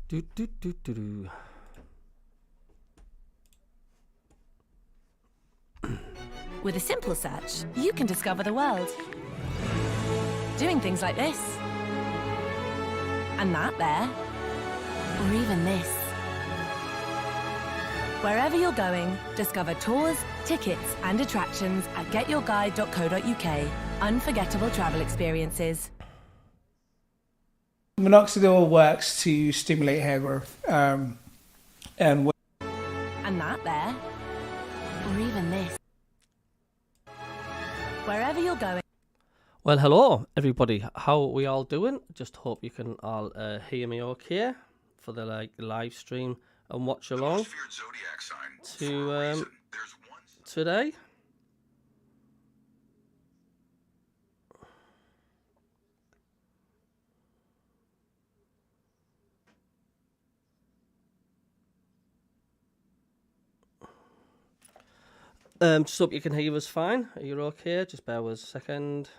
Do, do, do, do, do. With a simple search, you can discover the world. Doing things like this. And that there. Or even this. Wherever you're going, discover tours, tickets and attractions at getyourguide.co.uk. Unforgettable travel experiences. Minoxidil works to stimulate hair growth. And that there. Or even this. Wherever you're going. Well, hello everybody. How are we all doing? Just hope you can all hear me okay for the live stream and watch along to today. Just hope you can hear us fine. Are you okay? Just bear with us a second.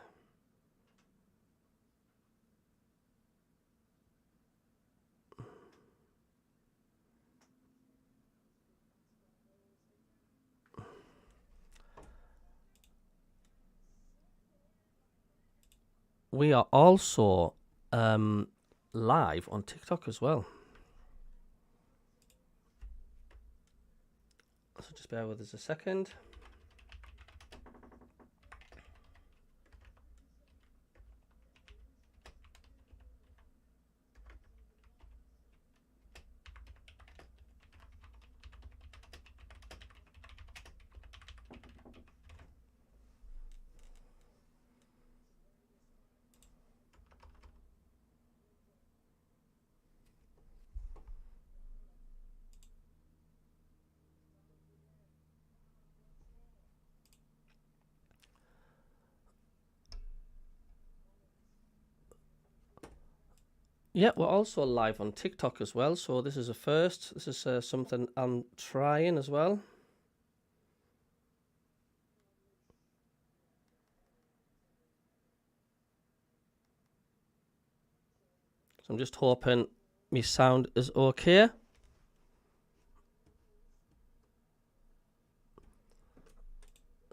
We are also live on TikTok as well. So just bear with us a second. Yeah, we're also live on TikTok as well. So this is a first. This is something I'm trying as well. So I'm just hoping my sound is okay.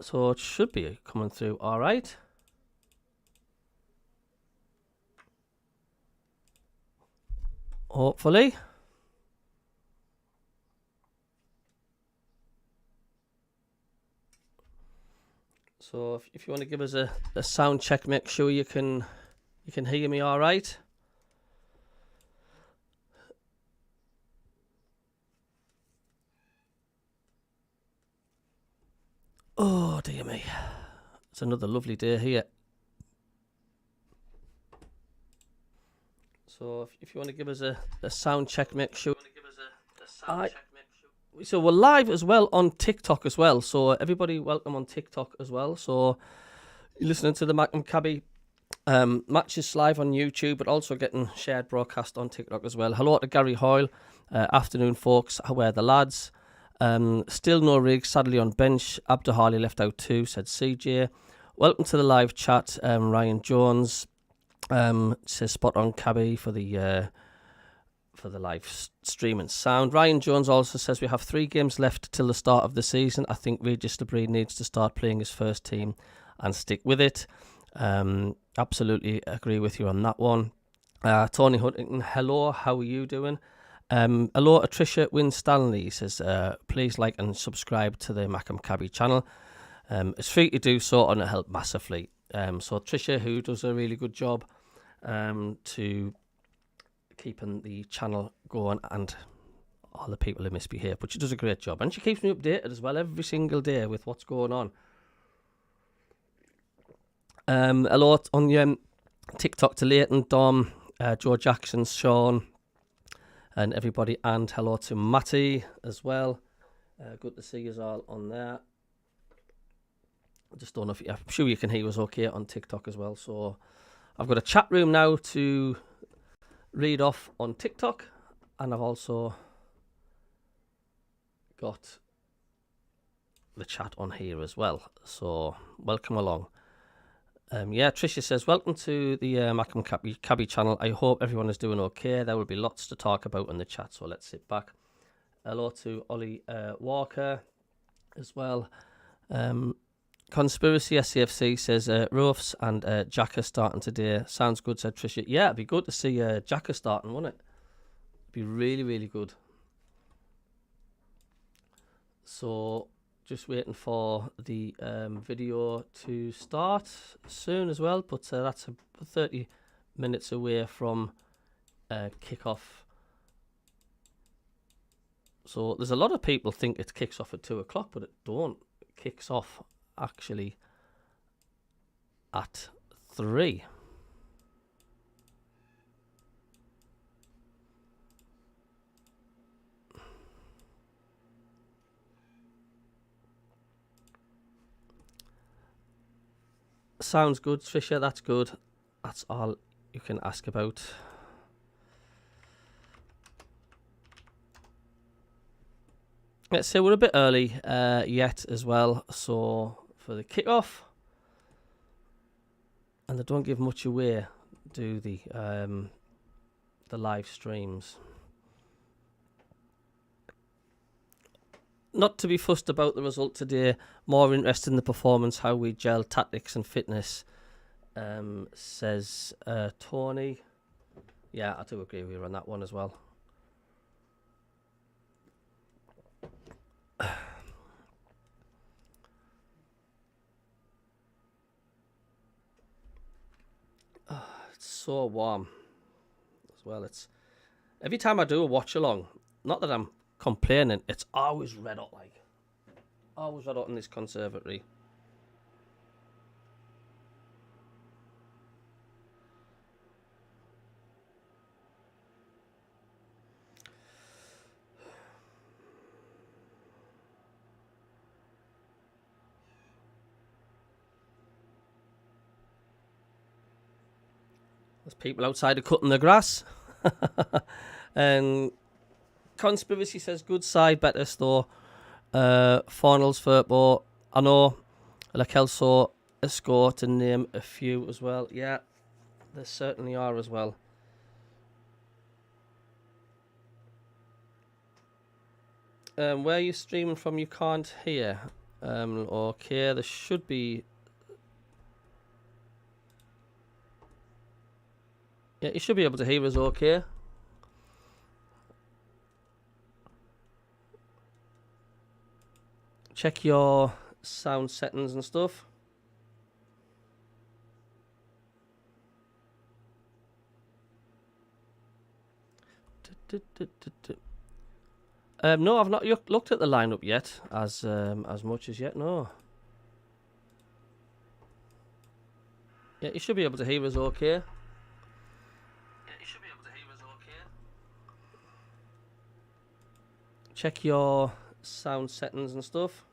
So it should be coming through all right. Hopefully. So if you want to give us a sound check, make sure you can hear me all right. Oh dear me. It's another lovely day here. So if you want to give us a sound check, make sure. So we're live as well on TikTok as well. So everybody, welcome on TikTok as well. So you're listening to the MACKEM CABBIE matches live on YouTube, but also getting shared broadcast on TikTok as well. Hello to Gary Hoyle. Afternoon, folks. How are the lads? Still no Riggs, sadly on bench. Abder Harley left out too, said CJ. Welcome to the live chat. Ryan Jones says spot on CABBIE for the live stream and sound. Ryan Jones also says we have 3 games left till the start of the season. I think Regis Debris needs to start playing his first team and stick with it. Absolutely agree with you on that one. Tony Huntington, hello, how are you doing? Hello, Tricia Winstanley says, please like and subscribe to the MACKEM CABBIE channel. It's free to do so and it helps massively. So Tricia, who does a really good job to keeping the channel going, and all the people who misbehave, but she does a great job and she keeps me updated as well every single day with what's going on. Hello on your TikTok to Leighton, Dom, Joe Jackson, Sean, and everybody, and hello to Matty as well. Good to see you all on there. I just don't know if I'm sure you can hear us okay on TikTok as well. So I've got a chat room now to read off on TikTok, and I've also got the chat on here as well. So welcome along. Yeah, Tricia says, welcome to the MACKEM CABBIE channel. I hope everyone is doing okay. There will be lots to talk about in the chat, so let's sit back. Hello to Ollie Walker as well. Conspiracy SCFC says, Roofs and Jack are starting today. Sounds good, said Tricia. Yeah, it'd be good to see Jack starting, wouldn't it? It'd be really, really good. So, just waiting for the video to start soon as well, but that's 30 minutes away from kick-off. So there's a lot of people think it kicks off at 2 o'clock, but it don't. It kicks off actually at 3. Sounds good, Trisha. That's good. That's all you can ask about. Let's say we're a bit early yet as well. So for the kickoff, and they don't give much away, do the live streams. Not to be fussed about the result today. More interested in the performance, how we gel, tactics and fitness, says Tony. Yeah, I do agree with you on that one as well. It's so warm as well. It's every time I do a watch along, not that I'm complaining, it's always red hot, like always red hot in this conservatory. There's people outside are cutting the grass. And Conspiracy says, good side, Betis though. Finals football. I know, like also a score to name a few as well. Yeah, there certainly are as well. Where are you streaming from? You can't hear. Okay, there should be. Yeah, you should be able to hear us okay. Check your sound settings and stuff. No, I've not looked at the lineup yet, as much as yet. No. Yeah, you should be able to hear us okay. Check your sound settings and stuff.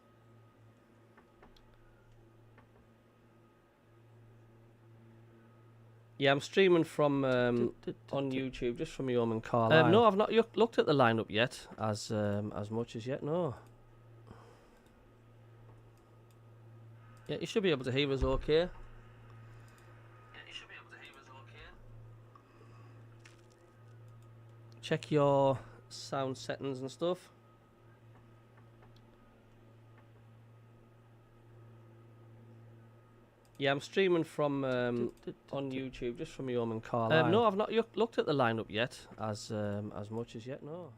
Yeah, I'm streaming from on YouTube, just from my home in Carlisle. No, I've not looked at the lineup yet, as much as yet. No. Yeah, you should be able to hear us okay. Check your sound settings and stuff. Yeah, I'm streaming from on YouTube, just from my home in Carlisle. No, I've not looked at the lineup yet, as much as yet. No.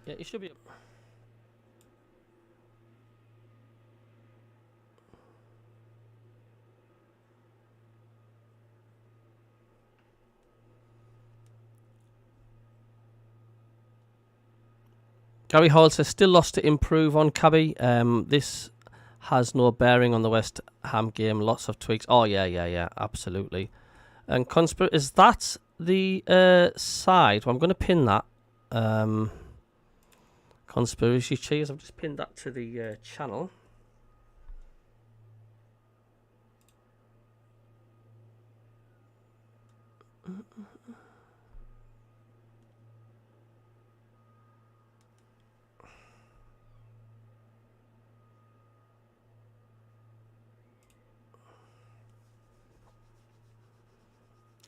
Yeah, you should be. Gary Hall says, still lost to improve on CABBIE. This has no bearing on the West Ham game. Lots of tweaks. Oh, yeah, absolutely. And is that the side? Well, I'm going to pin that. Conspiracy Cheese. I've just pinned that to the channel.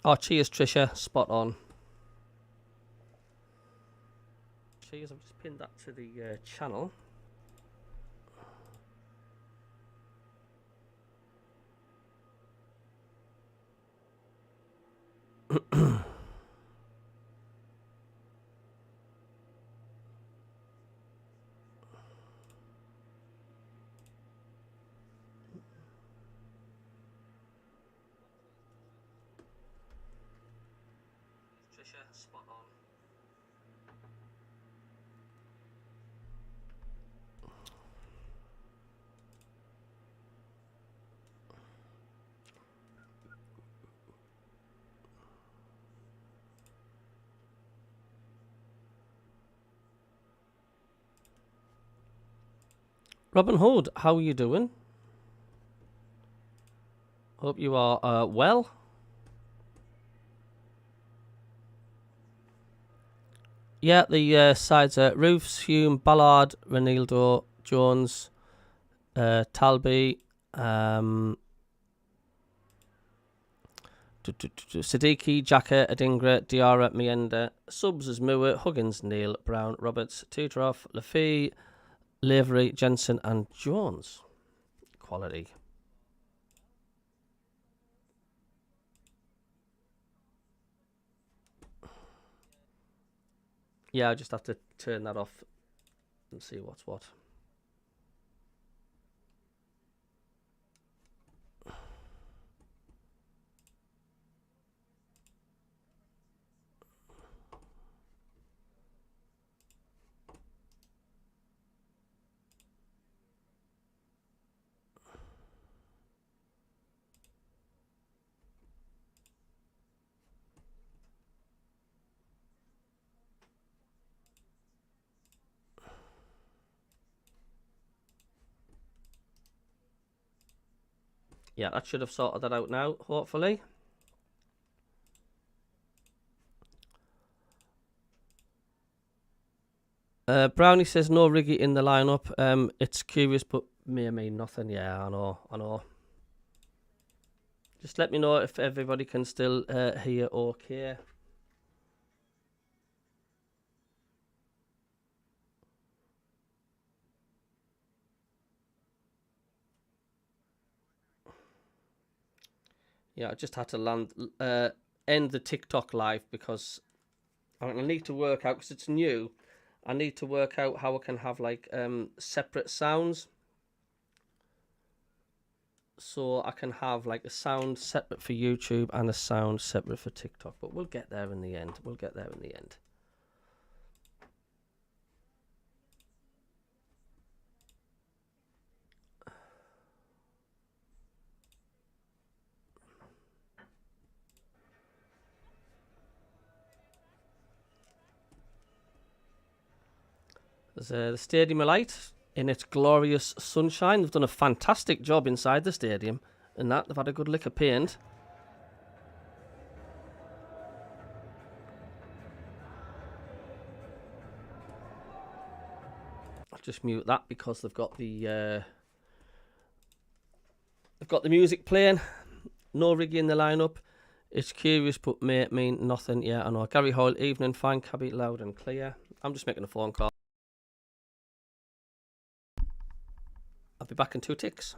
Oh, cheers, Trisha. Spot on. Cheers. I've just pinned that to the channel. Trisha, spot on. Robin Hood, how are you doing? Hope you are well. Yeah, the sides are Roofs, Hume, Ballard, Renildo, Jones, Talby, Siddiqui, Jacka, Adingra, Diarra, Mienda. Subs as Moore, Huggins, Neil, Brown, Roberts, Tudorov, Lafee, Lavery, Jensen, and Jones. Quality. Yeah, I just have to turn that off and see what's what. Yeah, that should have sorted that out now, hopefully. Brownie says no Riggy in the lineup. It's curious, but may mean nothing. Yeah, I know. Just let me know if everybody can still hear okay. Yeah, I just had to end the TikTok live because I need to work out, because it's new, I need to work out how I can have like separate sounds. So I can have like a sound separate for YouTube and a sound separate for TikTok. But we'll get there in the end. There's the Stadium of Light in its glorious sunshine. They've done a fantastic job inside the stadium, and that they've had a good lick of paint. I'll just mute that because they've got the music playing. No Riggy in the lineup. It's curious, but may mean nothing. Yeah, I know. Gary Hoyle, evening, fine, Cabby, loud and clear. I'm just making a phone call. I'll be back in 2 ticks.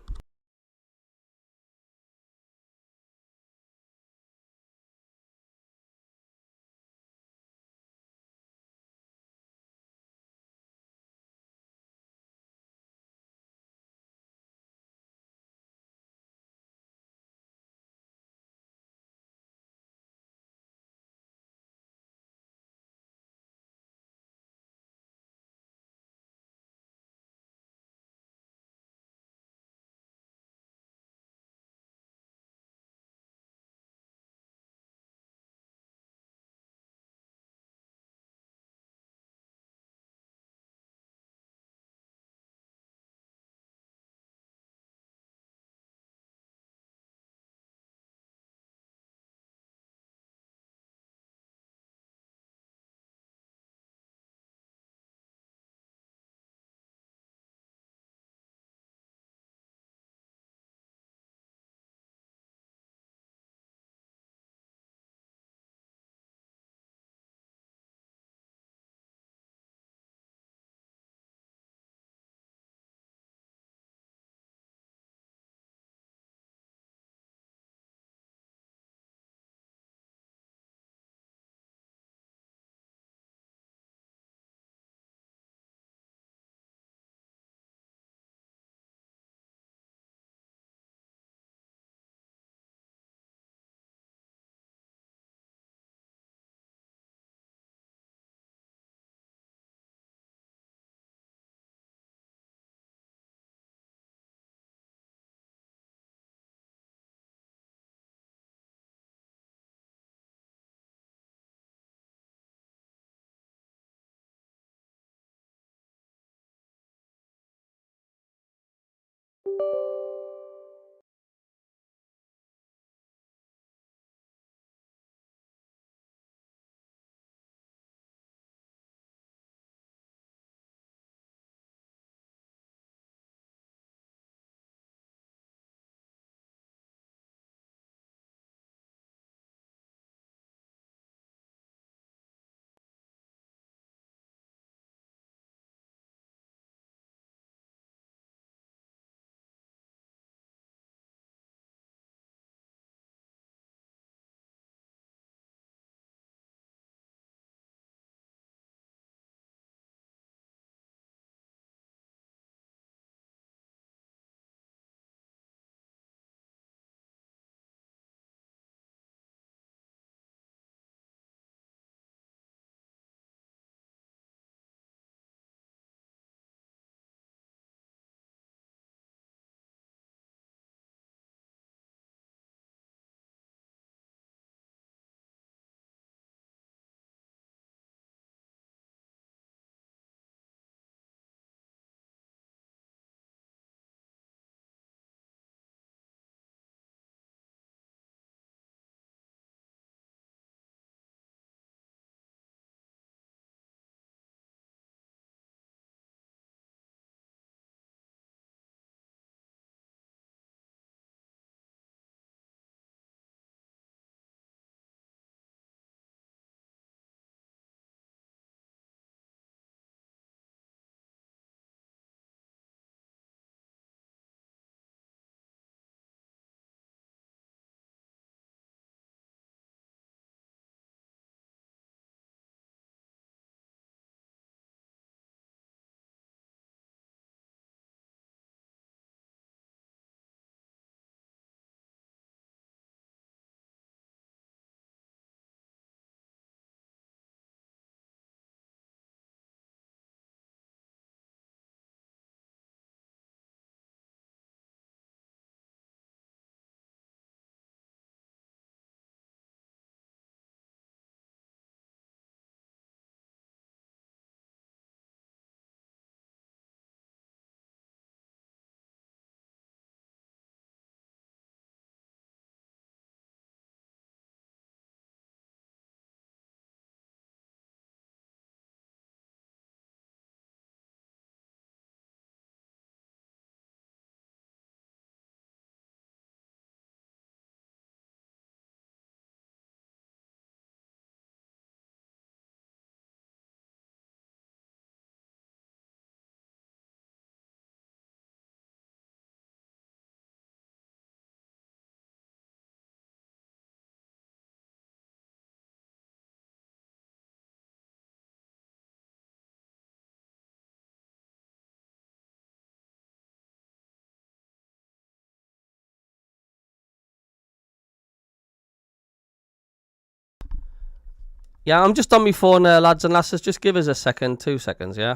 Yeah, I'm just on my phone, lads and lasses. Just give us a second, 2 seconds, yeah?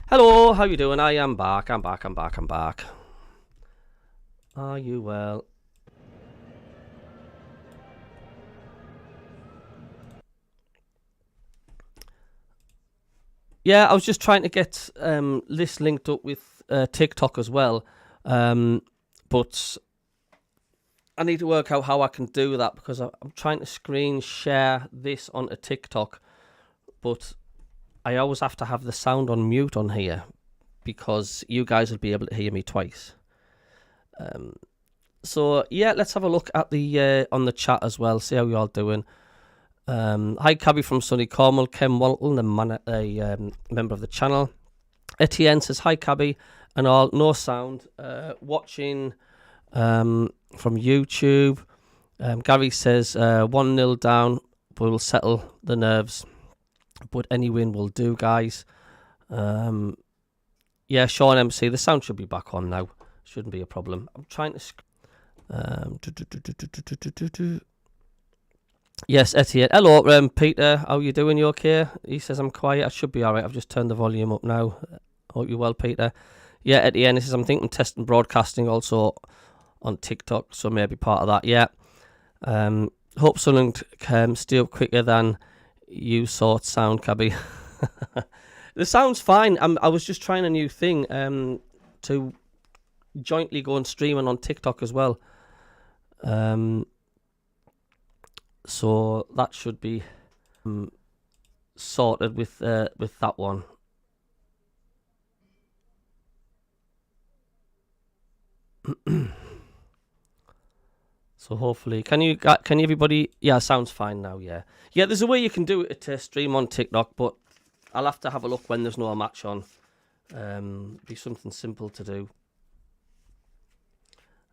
Hello, how you doing? I am back. I'm back. Are you well? Yeah, I was just trying to get this linked up with TikTok as well, but I need to work out how I can do that because I'm trying to screen share this onto TikTok, but I always have to have the sound on mute on here because you guys will be able to hear me twice. So yeah, let's have a look at the on the chat as well. See how you all doing. Hi, Cabbie from sunny Cornwall. Ken Walton, a member of the channel. Etienne says hi, Cabbie, and all. No sound. Watching from YouTube. Gary says 1-0 down, but we'll settle the nerves. But any win will do, guys. Yeah, Sean MC, the sound should be back on now. Shouldn't be a problem. I'm trying to... Yes, Etienne. Hello, Peter. How you doing? You okay? He says I'm quiet. I should be alright. I've just turned the volume up now. Hope you're well, Peter. Yeah, Etienne, he says I'm thinking testing broadcasting also on TikTok, so maybe part of that. Yeah. Hope Sunderland can stay up quicker than you sort sound, Cabbie. The sound's fine. I was just trying a new thing to jointly go and streaming on TikTok as well. So that should be sorted with that one. So hopefully, can everybody? Yeah, sounds fine now. Yeah, there's a way you can do it to stream on TikTok, but I'll have to have a look when there's no match on. Be something simple to do.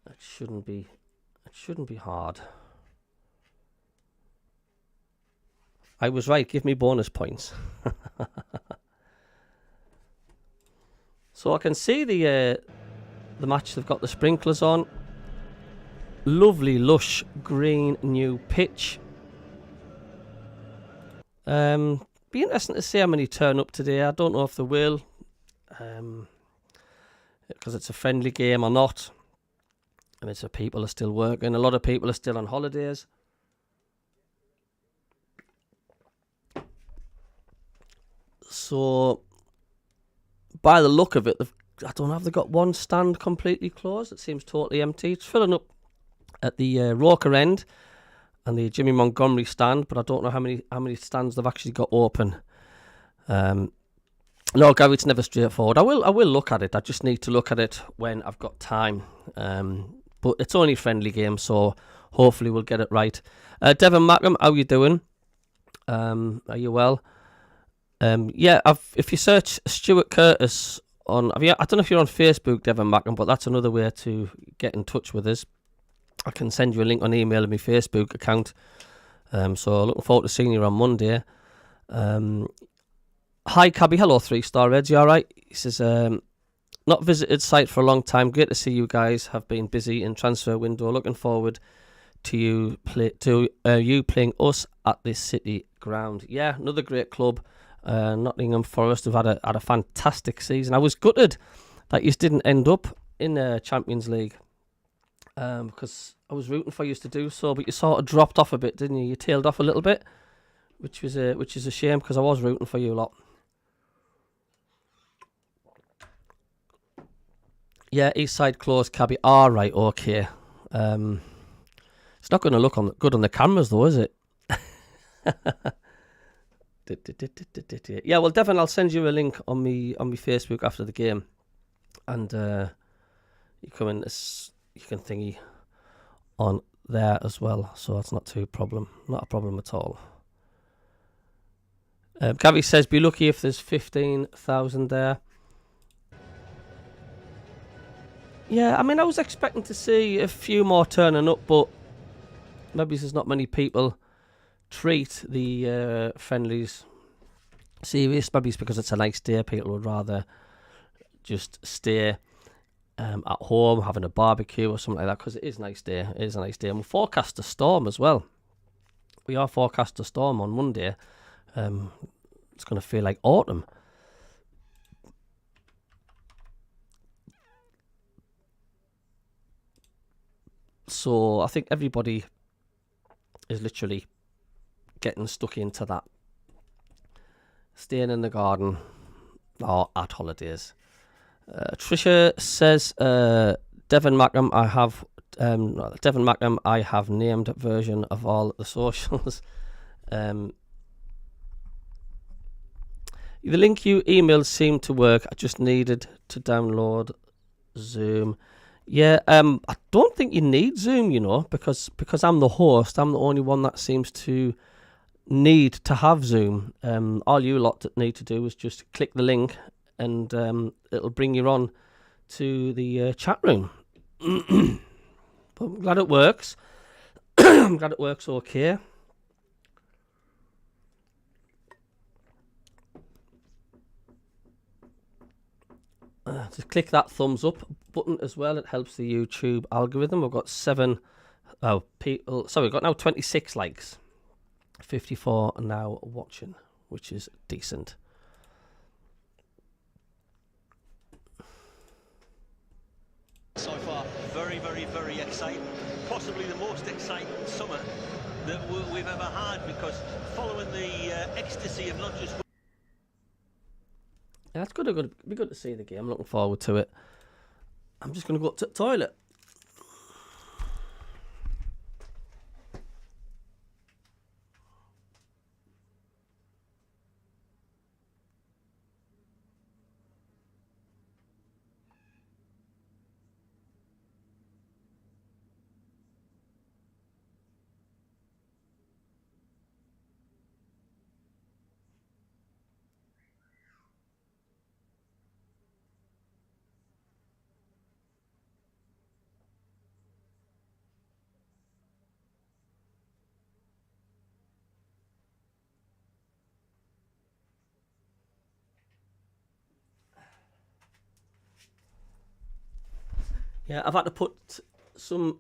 It shouldn't be hard. I was right. Give me bonus points. So I can see the match. They've got the sprinklers on. Lovely, lush, green new pitch. Be interesting to see how many turn up today. I don't know if they will, because it's a friendly game or not. I mean, so people are still working. A lot of people are still on holidays. So, by the look of it, I don't know if they've got one stand completely closed. It seems totally empty. It's filling up at the Roker end and the Jimmy Montgomery stand, but I don't know how many stands they've actually got open. No, Gary, it's never straightforward. I will look at it. I just need to look at it when I've got time. But it's only a friendly game, so hopefully we'll get it right. Devon Mackham, how you doing? Are you well? Yeah, if you search Stuart Curtis on, I don't know if you're on Facebook, Devon Mackham, but that's another way to get in touch with us. I can send you a link on email of my Facebook account. So looking forward to seeing you on Monday. Hi, Cabby. Hello, 3-star Reds. You all right? He says, not visited site for a long time. Great to see you guys have been busy in transfer window. Looking forward to you playing us at this City ground. Yeah, another great club. Nottingham Forest have had a fantastic season. I was gutted that you didn't end up in Champions League. Because I was rooting for you to do so, but you sort of dropped off a bit, didn't you? You tailed off a little bit, which is a shame because I was rooting for you a lot. Yeah, East Side closed, Cabby. All right, okay. It's not going to look good on the cameras, though, is it? Yeah, well, Devon, I'll send you a link on me Facebook after the game, and you come in. You can thingy on there as well, so it's not a problem at all. Gabby says, be lucky if there's 15,000 there. Yeah, I mean, I was expecting to see a few more turning up, but maybe there's not many people treat the friendlies serious. Maybe it's because it's a nice day. People would rather just stay at home, having a barbecue or something like that, because it is a nice day. It is a nice day. And we forecast a storm as well. We are forecast a storm on Monday. It's going to feel like autumn. So I think everybody is literally getting stuck into that. Staying in the garden or at holidays. Trisha says, Devon Mackham, I have named version of all the socials. The link you emailed seemed to work. I just needed to download Zoom. Yeah, I don't think you need Zoom, because I'm the host. I'm the only one that seems to need to have Zoom. All you lot that need to do is just click the link and it'll bring you on to the chat room. But I'm glad it works. I'm glad it works okay. Just click that thumbs up button as well. It helps the YouTube algorithm. We've got we've got now 26 likes. 54 are now watching, which is decent. So far, very, very, very exciting. Possibly the most exciting summer that we've ever had, because following the ecstasy of not just... Yeah, it's good. It'll be good to see the game. I'm looking forward to it. I'm just going to go up to the toilet. Yeah, I've had to put some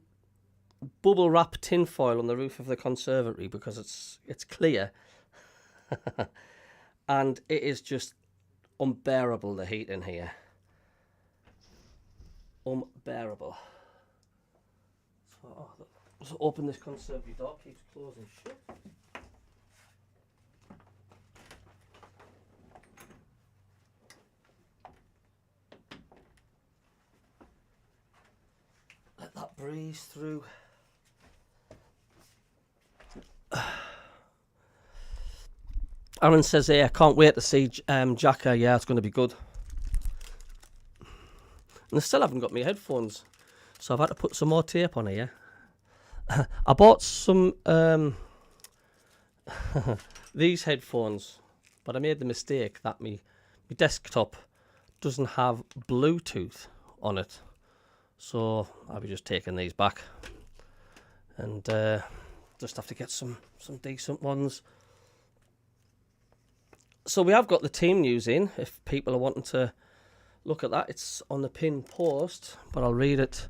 bubble wrap tin foil on the roof of the conservatory because it's clear. And it is just unbearable, the heat in here. Unbearable. So open this conservatory door, keeps closing shut. Let that breeze through. Aaron says, hey, I can't wait to see Jacka. Yeah, it's going to be good. And I still haven't got my headphones, so I've had to put some more tape on here. I bought some these headphones, but I made the mistake that my desktop doesn't have Bluetooth on it, so I'll be just taking these back and just have to get some decent ones. So we have got the team news in. If people are wanting to look at that, it's on the pinned post, but I'll read it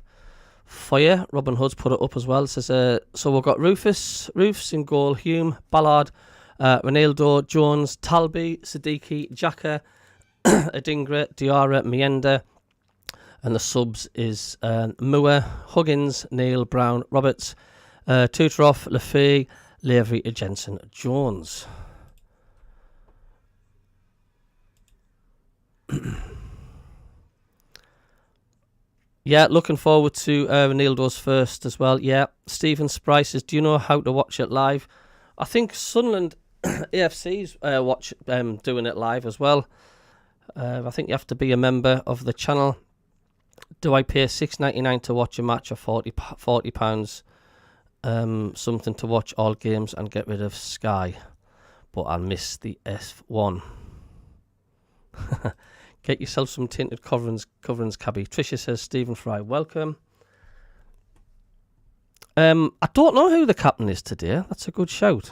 for you. Robin Hood's put it up as well. It says, so we've got Roofs in goal, Hume, Ballard, Ronaldo, Jones, Talby, Siddiqui, Xhaka, Adingra, Diarra, Mienda, and the subs is Moore, Huggins, Neil, Brown, Roberts, Tutorov, Lafay, Lavery, Jensen, Jones. Yeah, looking forward to Ronaldo's first as well. Yeah, Stephen Sprice says, do you know how to watch it live? I think Sunderland AFC's doing it live as well. I think you have to be a member of the channel. Do I pay $6.99 to watch a match or £40? Something to watch all games and get rid of Sky, but I'll miss the F1. Get yourself some tinted coverings, Cabbie. Tricia says, Stephen Fry, welcome. I don't know who the captain is today. That's a good shout.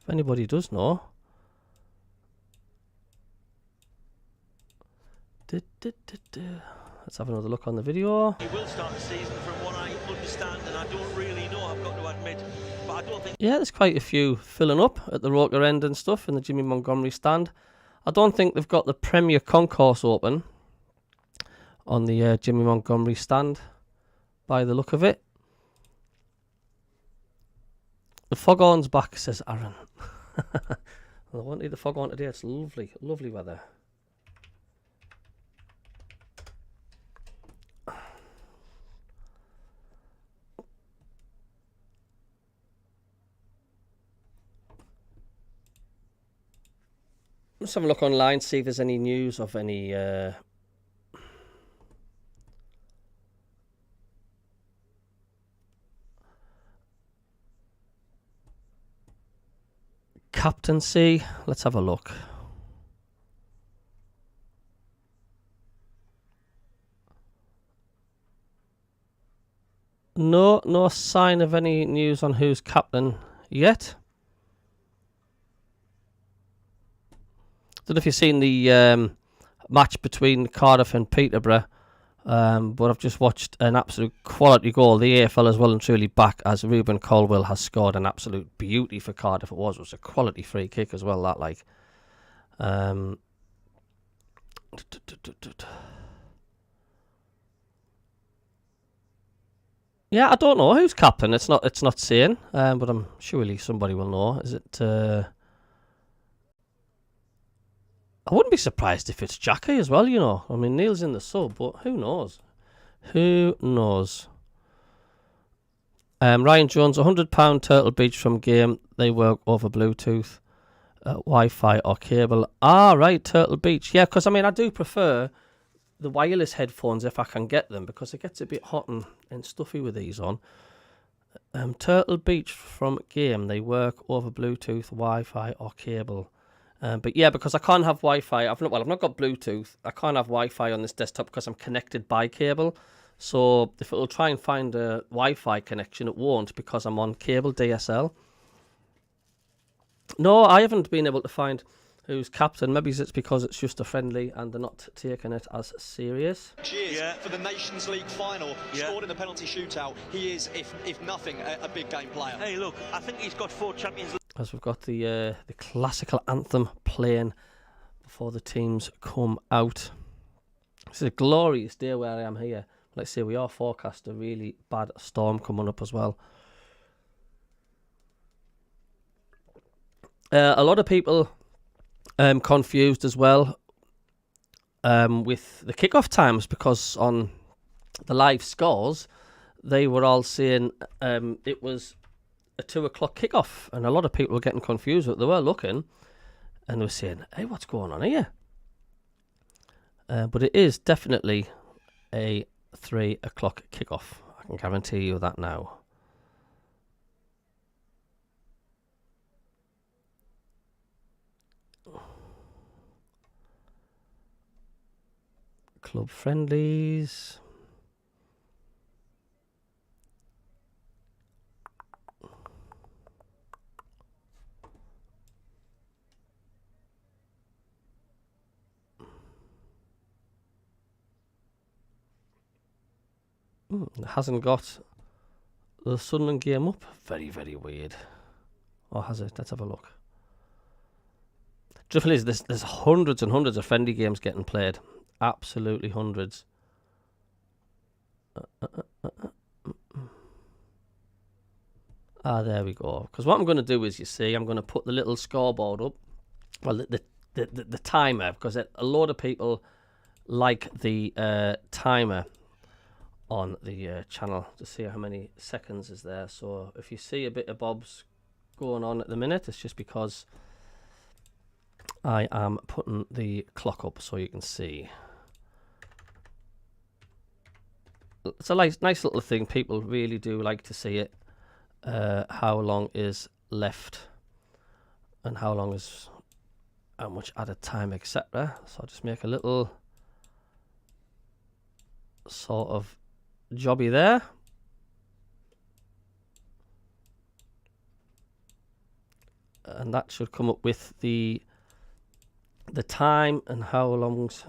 If anybody does know. Let's have another look on the video. He will start the season from what I understand, and I don't really know, I've got to admit. But I don't think... Yeah, there's quite a few filling up at the Roker end and stuff in the Jimmy Montgomery stand. I don't think they've got the Premier Concourse open on the Jimmy Montgomery stand by the look of it. The foghorn's back, says Aaron. I won't need the foghorn today. It's lovely, lovely weather. Let's have a look online, see if there's any news of any captaincy. Let's have a look. No sign of any news on who's captain yet. Don't know if you've seen the match between Cardiff and Peterborough, but I've just watched an absolute quality goal. The AFL is well and truly back as Ruben Colwell has scored an absolute beauty for Cardiff. It was a quality free kick as well, that like. Yeah, I don't know who's captain. It's not saying, but I'm surely somebody will know. Is it? I wouldn't be surprised if it's Xhaka as well, you know. I mean, Neil's in the sub, but who knows? Who knows? Ryan Jones, £100 Turtle Beach from game. They work over Bluetooth, Wi-Fi or cable. Ah, right, Turtle Beach. Yeah, because, I mean, I do prefer the wireless headphones if I can get them, because it gets a bit hot and stuffy with these on. Turtle Beach from game. They work over Bluetooth, Wi-Fi or cable. But yeah, because I can't have Wi-Fi. I've not got Bluetooth. I can't have Wi-Fi on this desktop because I'm connected by cable. So if it'll try and find a Wi-Fi connection, it won't because I'm on cable DSL. No, I haven't been able to find who's captain. Maybe it's because it's just a friendly and they're not taking it as serious. Cheers for the Nations League final. Scored in the penalty shootout. He is, if nothing, a big game player. Hey, look, I think he's got 4 Champions League. As we've got the classical anthem playing before the teams come out. It's a glorious day where I am here. Let's say we are forecast a really bad storm coming up as well. A lot of people confused as well with the kickoff times, because on the live scores they were all saying it was a 2 o'clock kickoff, and a lot of people were getting confused. But they were looking and they were saying, hey, what's going on here? But it is definitely a 3 o'clock kickoff. I can guarantee you that now. Club friendlies. It hasn't got the Sunderland game up. Very, very weird. Or has it? Let's have a look. Trouble is, there's hundreds and hundreds of friendly games getting played. Absolutely hundreds. There we go. Because what I'm going to do is, you see, I'm going to put the little scoreboard up. Well, the timer, because a lot of people like the timer on the channel to see how many seconds is there. So if you see a bit of bobs going on at the minute, it's just because I am putting the clock up so you can see. It's a nice little thing. People really do like to see it. How long is left and how much added time, etc. So I'll just make a little sort of jobby there. And that should come up with the time and how long's,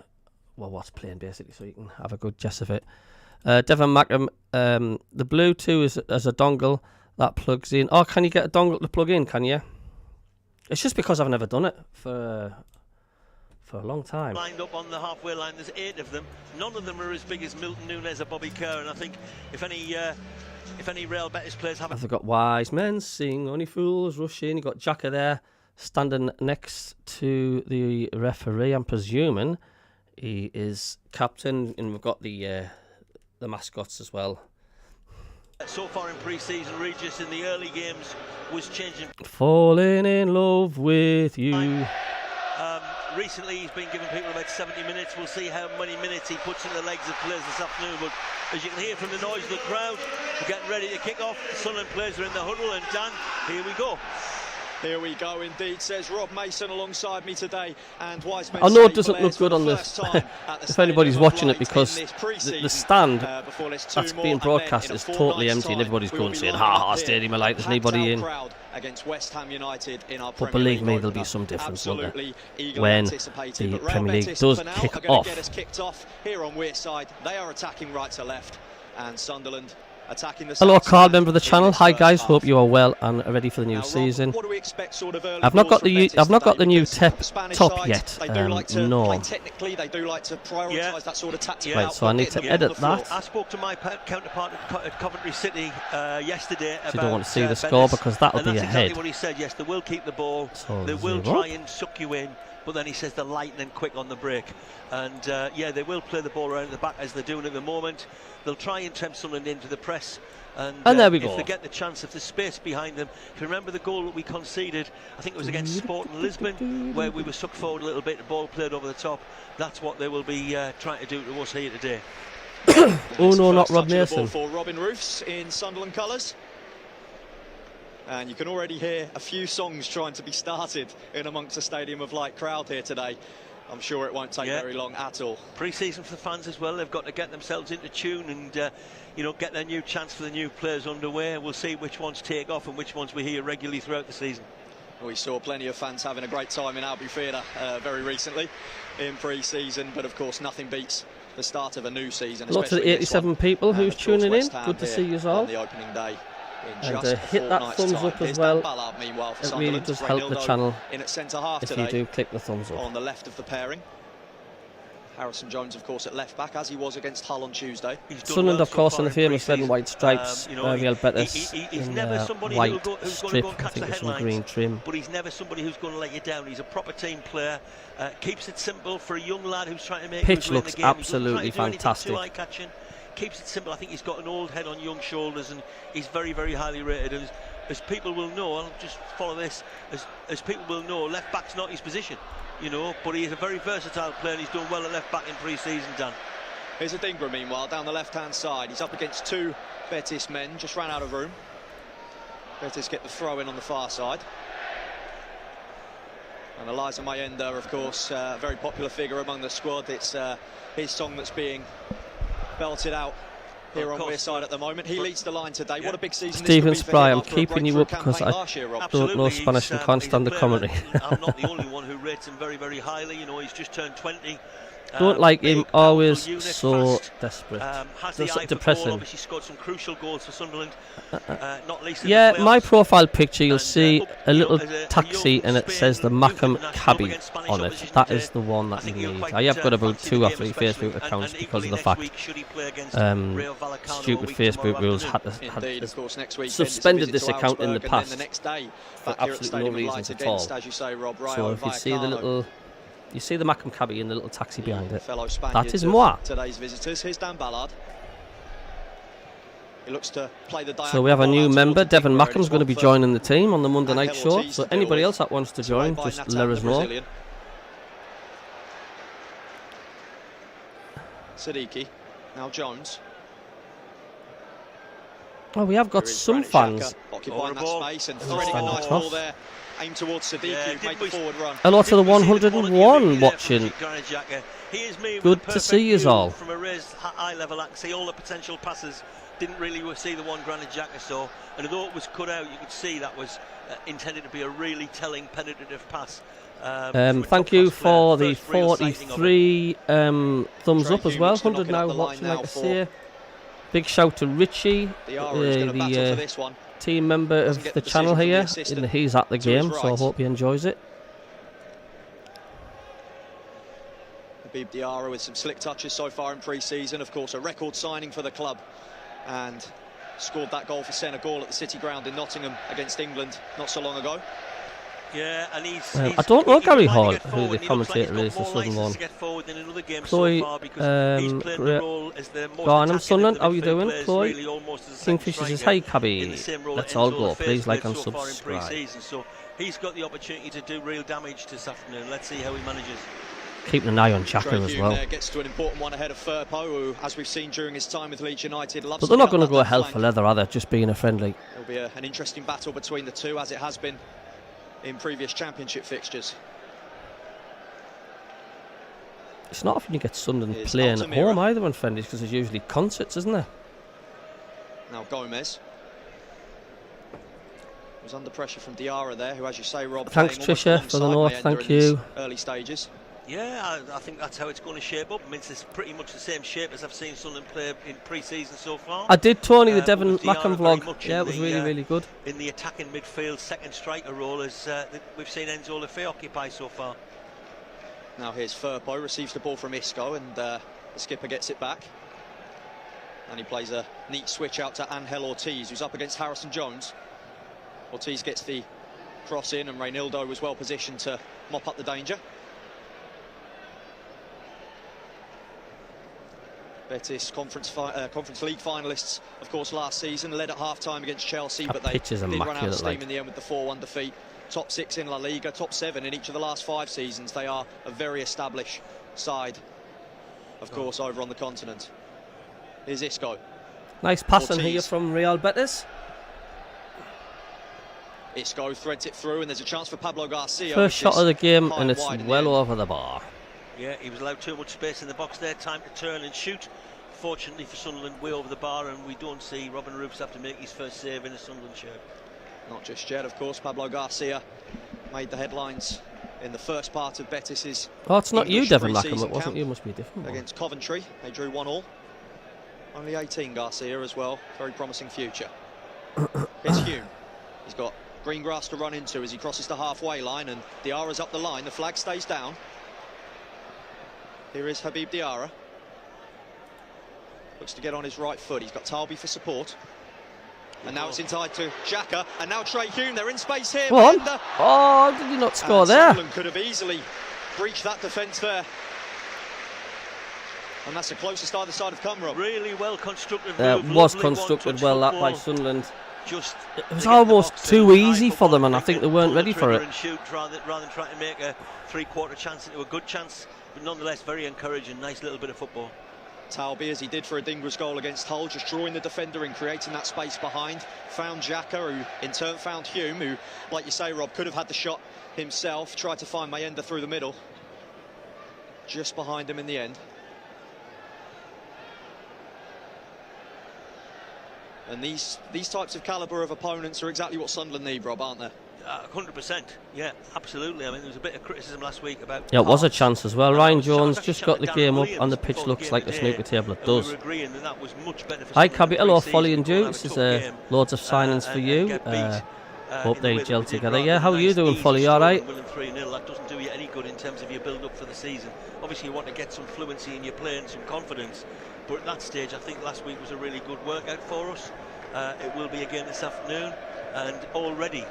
well, what's playing basically, so you can have a good guess of it. Devon MACKEM, the blue 2 is as a dongle that plugs in. Oh, can you get a dongle to plug in? Can you? It's just because I've never done it for a long time. Lined up on the halfway line, there's 8 of them. None of them are as big as Milton Nunes or Bobby Kerr, and I think if any Real Betis players have... I've got wise men sing, only fools rush in. You got Jacka there standing next to the referee. I'm presuming he is captain, and we've got the mascots as well. So far in pre-season, Regis in the early games was changing. Falling in love with you. Recently he's been giving people about 70 minutes. We'll see how many minutes he puts in the legs of players this afternoon. But as you can hear from the noise of the crowd, we're getting ready to kick off. The Sunderland players are in the huddle, and Dan, here we go. Here we go indeed, says Rob Mason alongside me today. And Wiseman, I know it doesn't look good on this if anybody's watching it, because the stand that's being broadcast is totally empty and everybody's going saying, ha ha, stadium alight, there's nobody in. Against West Ham United in our But believe me, there'll be some difference, won't there, when the Premier League does kick off. Get us kicked off here on Wearside. They are attacking right to left, and Sunderland attacking the... Hello, Carl, member of the channel. Hi guys, hope you are well and are ready for the new season. What do we expect sort of early I've not got the new top side, yet. They do like to no. play technically. They do like to prioritise that sort of tactical. Right, so I need to edit that. I spoke to my counterpart at Coventry City yesterday about... So you don't want to see the score because that'll be ahead. Exactly what he said. Yes, they will keep the ball. So they will try and suck you in. But then he says they're lightning quick on the break. And yeah, they will play the ball around the back as they're doing at the moment. They'll try and tempt Sunderland into the press. And there we go. If they get the chance, if there's space behind them. If you remember the goal that we conceded, I think it was against Sporting Lisbon, where we were sucked forward a little bit, the ball played over the top. That's what they will be trying to do to us here today. Oh no, not Rob Mason. For Robin Roofs in Sunderland colours. And you can already hear a few songs trying to be started in amongst a stadium of light crowd here today. I'm sure it won't take very long at all. Pre-season for the fans as well. They've got to get themselves into tune and you know, get their new chance for the new players underway. We'll see which ones take off and which ones we hear regularly throughout the season. We saw plenty of fans having a great time in Albufeira very recently in pre-season, but of course nothing beats the start of a new season. Lots of the 87 people who's tuning in. Good to see you all. On the opening day. And hit that thumbs up as well. It really does help the channel if you do click the thumbs up. On the left of the pairing, Harrison Jones, of course, at left back, as he was against Hull on Tuesday. Sunderland, of course, in the famous red and white stripes. Real Betis in white strip, I think with some green trim. But he's never somebody who's going to let you down. He's a proper team player. Keeps it simple for a young lad who's trying to make pitch looks absolutely fantastic. Keeps it simple. I think he's got an old head on young shoulders, and he's very, very highly rated. And as people will know, I'll just follow this, as people will know, left back's not his position, you know, but he is a very versatile player, and he's done well at left back in pre-season, Dan. Here's Adingra, meanwhile, down the left-hand side. He's up against 2 Betis men, just ran out of room. Betis get the throw in on the far side. And Eliza Mayenda, of course, a very popular figure among the squad. It's his song that's being belted out here on Wearside at the moment. He leads the line today. What a big season Stephen this could be for Spry, him I'm after a keeping you up breakthrough because campaign I last year, Rob. don't know Spanish and can't stand the commentary. I'm not the only one who rates him very, very highly. You know, he's just turned 20. Don't like him, big, powerful always unit, so fast, desperate. Has the That's eye for depressing. goal, obviously scored some crucial goals for Sunderland, not least in Yeah, the my playoffs. profile picture, you'll And, see up, a you know, little as a taxi young and it says the Spain MACKEM international CABBIE against Spanish on it. opposition That today, is the one I that think you he'll need. quite, I have got about fancy 2 the or game 3 especially. Facebook accounts and because of the equally fact next week, should he play against Rayo Vallecano a stupid week Facebook tomorrow rules afternoon. Indeed, of course, next week suspended this account in the and past then the next day, for back here at the absolutely no Stadium of reasons Light at all. against, as you say, Rob, Rayo So if you see the Vallecano. little, you see the MACKEM CABBIE and the little taxi behind it. Fellow That Spaniards is of moi. today's visitors. Here's Dan Ballard. He looks to play the So we have a diagonal new ball out member, towards the Devon deep where it Mackem's is going to one be for joining the team on the Monday night Angel show. Ortiz So to deal anybody with. else that wants to Surveyed join, by just Natan, let us the know. Brazilian. Siddiqui, now Jones. Oh, we have got Here is some Granit fans. Xhaka occupying that ball. space and Oh, threading a stand nice it ball off. there. Aimed towards Siddiqui, Yeah, who's made the forward run. Hello to the Didn't we see the quality of 101 ability there watching. from Granit Xhaka? He is me with Good a to perfect see yous view all. From a raised high level, I can see all the potential passes. Didn't really see the one Granit Xhaka saw, and although it was cut out, you could see that was intended to be a really telling penetrative pass. Thank you for the 43 thumbs Trey up as Hume well. looks to 100 knock it now up the line watching, now like I for say. Big shout to Richie, Diarra is going to battle for this one. team member Doesn't of get the the channel decision from the here. assistant He's at the to his game, so I right. hope he enjoys it. Habib Diarra with some slick touches so far in pre-season. Of course, a record signing for the club, and scored that goal for Senegal at the City Ground in Nottingham against England not so long ago. Yeah, and he's I don't know he Gary would like to Hall, get who forward, the and he looks like he's commentator got is, the more Southern license one. to get forward than in other games Chloe, so far, because he's playing the role as the most go on, attacking Sunderland, of how the you midfield doing, players, Chloe? really almost as a second Kingfisher says, striker hey in CABBIE, the same role let's that all Enzo go, Lefebvre's please like played and so far in subscribe. pre-season. So he's got the opportunity to do real damage this afternoon. Let's see how he manages. Keeping an eye on Xhaka Trey as Hume well. there gets to an important one ahead of Firpo, who, as we've seen during his time with Leeds United, loves But they're not going to get go up that hell flank. for leather, are they? Just being a friendly. It'll be an interesting battle between the two, as it has been in previous championship fixtures. It's not often you get Sunderland Here's playing at Altamira. home either on friendlies, because there's usually concerts, isn't there? Now Gomez was under pressure from Diarra there, who, as you say, Rob, Thanks, playing almost Tricia, for the alongside north, Mayenda thank in these you. Early stages. Yeah, I think that's how it's going to shape up. I mean, it's pretty much the same shape as I've seen Sunderland play in pre-season so far. I did, Tony, the But Devon with Diarra Mackem very vlog. much Yeah, in it was the, really, really good. in the attacking midfield, second striker role as we've seen Enzo Lefebvre occupy so far. Now here's Firpo, receives the ball from Isco, and the skipper gets it back. And he plays a neat switch out to Angel Ortiz, who's up against Harrison Jones. Ortiz gets the cross in, and Reynildo was well positioned to mop up the danger. Betis Conference League finalists, of course, last season, led at half-time against Chelsea, That but they pitch is did run out immaculate, of steam like. in the end with the 4-1 defeat. Top 6 in La Liga, top 7 in each of the last 5 seasons. They are a very established side, of course, over on the continent. Here's Isco. Nice passing here Ortiz. from Real Betis. Isco threads it through, and there's a chance for Pablo Garcia. First shot of the game, high and it's wide in the well end. over the bar. Yeah, he was allowed too much space in the box there, time to turn and shoot. Fortunately for Sunderland, way over the bar, and we don't see Robin Roofs have to make his first save in a Sunderland shirt. Not just yet, of course. Pablo Garcia made the headlines in the first part of Betis's Oh, it's not you, English Devon Mackem. pre-season It wasn't camp you. Must be a different one. against Coventry. They drew 1-1. Only 18, Garcia as well. Very promising future. Here's Hume. He's got green grass to run into as he crosses the halfway line, and Diarra's up the line. The flag stays down. Here is Habib Diarra. Looks to get on his right foot. He's got Talbi for support. And now it's inside to Xhaka, and now Trey Hume. They're in space here. Go on. Mayenda. Oh, did he not score And there? Sunderland could have easily breached that defence there. And that's the closest either side have come, Rob. Really well constructed It move, was lovely constructed one-touch well that by football. Sunderland. Just It was to get in the almost box too and easy eye for them, and I football, think they pull weren't the ready for trigger it. and shoot rather than trying to make a three-quarter chance into a good chance. But nonetheless, very encouraging. Nice little bit of football. Talby, as he did for a Dingra's goal against Hull, just drawing the defender in, creating that space behind. Found Xhaka, who in turn found Hume, who, like you say, Rob, could have had the shot himself. Tried to find Mayenda through the middle. Just behind him in the end. And these types of calibre of opponents are exactly what Sunderland need, Rob, aren't they? 100%, yeah, absolutely. I mean, there was a bit of criticism last week about... Yeah, it was a chance as well. Ryan Jones Like just shot got the Darren game up Williams on the pitch. before Looks game like of a the snooker day, table. It and we does. were agreeing that that was much better for Hi, Sunderland Cabby. in Hello, pre-season. Folly and We'll Dew. have a This is tough game, loads of signings for and you. get beat, Hope in the they way that gel we did together. rather Yeah, than how are you nice, doing, easy Folly? You score all right? and winning 3-0. That doesn't do you any good in terms of your build-up for the season. Obviously, you want to get some fluency in your play and some confidence. But at that stage, I think last week was a really good workout for us. It will be again this afternoon, and already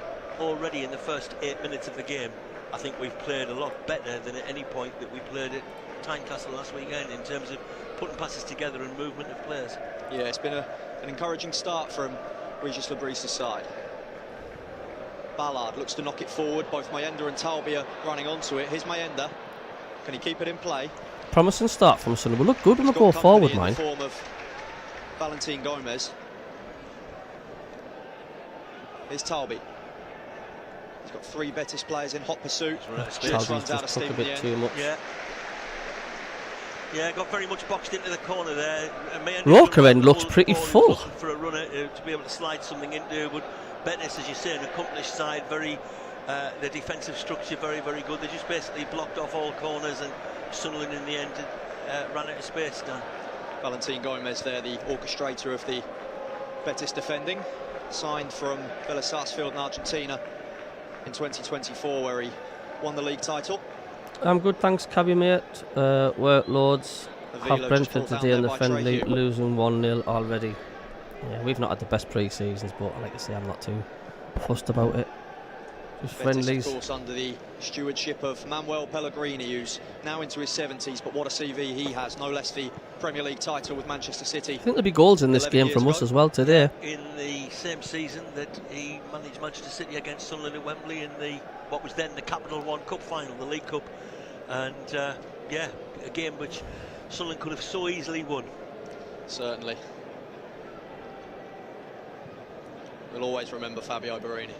in the first 8 minutes of the game, I think we've played a lot better than at any point that we played at Tynecastle last weekend in terms of putting passes together and movement of players. Yeah, it's been an encouraging start from Regis Labrisse's side. Ballard looks to knock it forward. Both Mayenda and Talby are running onto it. Here's Mayenda. Can he keep it in play? Promising start from Sunderland. We look good when we go forward, man. In mind. the form of Valentin Gomez. Here's Talby. He's got 3 Betis players in hot pursuit. Just runs out of steam in the end. Too much. Yeah, got very much boxed into the corner there. Roker end looks pretty full. For a runner to be able to slide something into, but Betis, as you say, an accomplished side, very the defensive structure very, very good. They just basically blocked off all corners, and Sunderland in the end ran out of space. Dan. Valentin Gomez there, the orchestrator of the Betis defending, signed from Vélez Sarsfield in Argentina in 2024, where he won the league title. I'm good, thanks, Cabby, mate. Workloads. Have Brentford today in the friendly, losing 1-0 already. Yeah, we've not had the best pre-seasons, but like I say, I'm not too fussed about it. Just Betis, friendlies. of course, under the stewardship of Manuel Pellegrini, who's now into his 70s, but what a CV he has. No less the Premier League title with Manchester City. I think there'll be goals in this game from us as well today. In the same season that he managed Manchester City against Sunderland at Wembley in the what was then the Capital One Cup final, the League Cup, and yeah, a game which Sunderland could have so easily won. Certainly. We'll always remember Fabio Borini.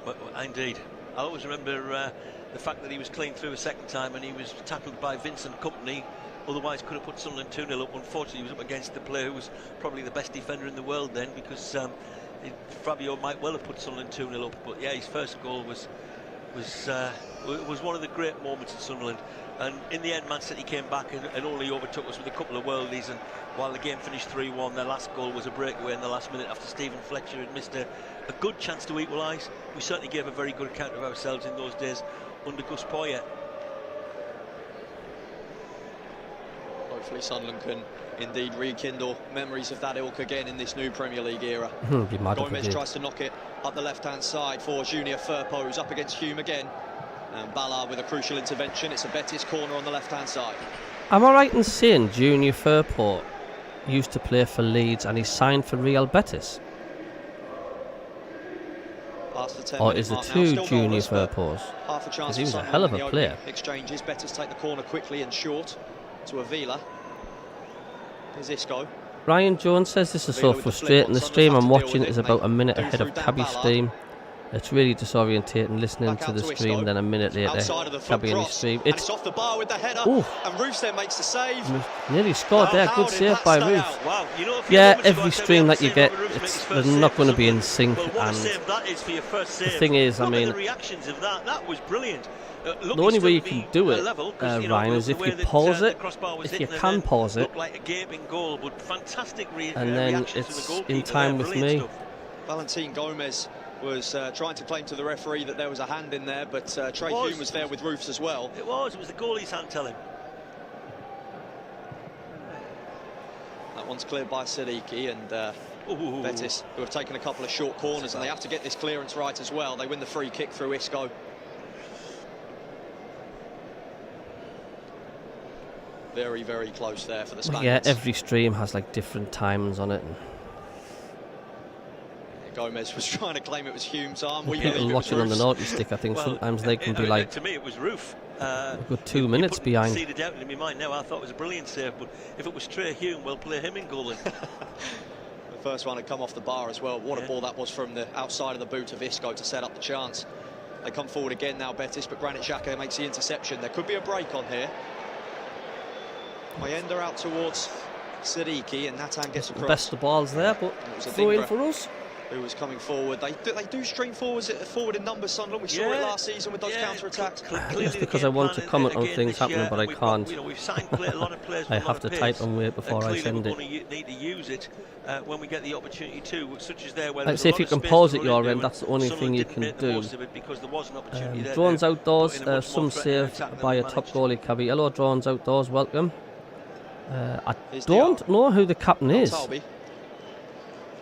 Well, indeed. I always remember the fact that he was clean through a second time and he was tackled by Vincent Kompany. Otherwise could have put Sunderland 2-0 up. Unfortunately, he was up against the player who was probably the best defender in the world then, because Fabio might well have put Sunderland 2-0 up. But yeah, his first goal was one of the great moments at Sunderland. And in the end, Man City came back and only overtook us with a couple of worldies. And while the game finished 3-1, their last goal was a breakaway in the last minute after Stephen Fletcher had missed a good chance to equalise. We certainly gave a very good account of ourselves in those days under Gus Poyet. Hopefully Sunderland can indeed rekindle memories of that ilk again in this new Premier League era. Gomez tries to knock it up the left-hand side for Junior Firpo, who's up against Hume again. And Ballard with a crucial intervention. It's a Betis corner on the left-hand side. Am I right in saying Junior Firpo used to play for Leeds and he signed for Real Betis? Or is there two Junior Firpos? Because he was a hell of a player. Exchanges. Betis take the corner quickly and short to Avila. Here's Isco. Ryan Jones says this is so frustrating. The stream I'm watching is about a minute ahead of Cabbie's stream. It's really disorientating listening to the stream, then a minute later Cabbie in his stream. It's off the bar with the header, and Roofs then makes the save. Nearly scored there. Good save by Roofs. Wow, yeah, every stream that you get, they're not going to be in sync. And the thing is, I mean, the reactions of that was brilliant. The only way you can do it, Ryan, is if you pause it. If you can pause it, like a gaping goal, but fantastic and then it's in time with me. Valentin Gomez was trying to claim to the referee that there was a hand in there, but Trey Hume was there with Roofs as well. It was the goalie's hand telling. That one's cleared by Siddiqui, and Betis, who have taken a couple of short corners, and they have to get this clearance right as well. They win the free kick through Isco. Very, very close there for the Spaniards. Yeah, every stream has like different timings on it. Gomez was trying to claim it was Hume's arm. We People believe it was watching on the Roof's. naughty stick, I think sometimes they can be like to me it was Roof. a good 2 minutes behind. See the doubt in my mind now. I thought it was a brilliant save, but if it was Trey Hume, we'll play him in goal. Then. The first one had come off the bar as well. What a ball that was from the outside of the boot of Isco to set up the chance. They come forward again now, Betis, but Granit Xhaka makes the interception. There could be a break on here. Mayenda out towards Siddiqui, and Natan gets across. Best of balls there, but throw in for us. Who was coming forward. They do stream forward in numbers, Sunderland. We saw it last season with those counter-attacks. It's because I want to comment on things happening, but I can't. We've signed a lot of players. I have to type and wait before I send it. We're going to need to use it when we get the opportunity to, such as there. Like say if you can pause at your end, that's the only thing you can do. Drones outdoors, some saved by a top goalie, Cabbie. Hello, Drones outdoors, welcome. I don't know who the captain is.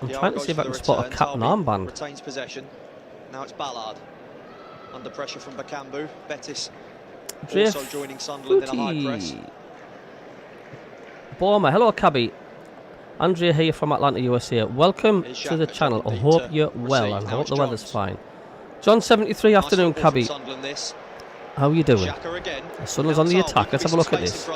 I'm trying to see if I can spot a captain armband. Retains possession. Now it's Ballard. Under pressure from Bakambu. Betis also joining Sunderland in a high press. Borma, hello Cabbie. Andrea here from Atlanta, USA. Welcome to the channel. I hope you're well and hope the weather's fine. John 73, afternoon Cabbie. How are you doing? Sunderland's on the attack. Let's have a look at this.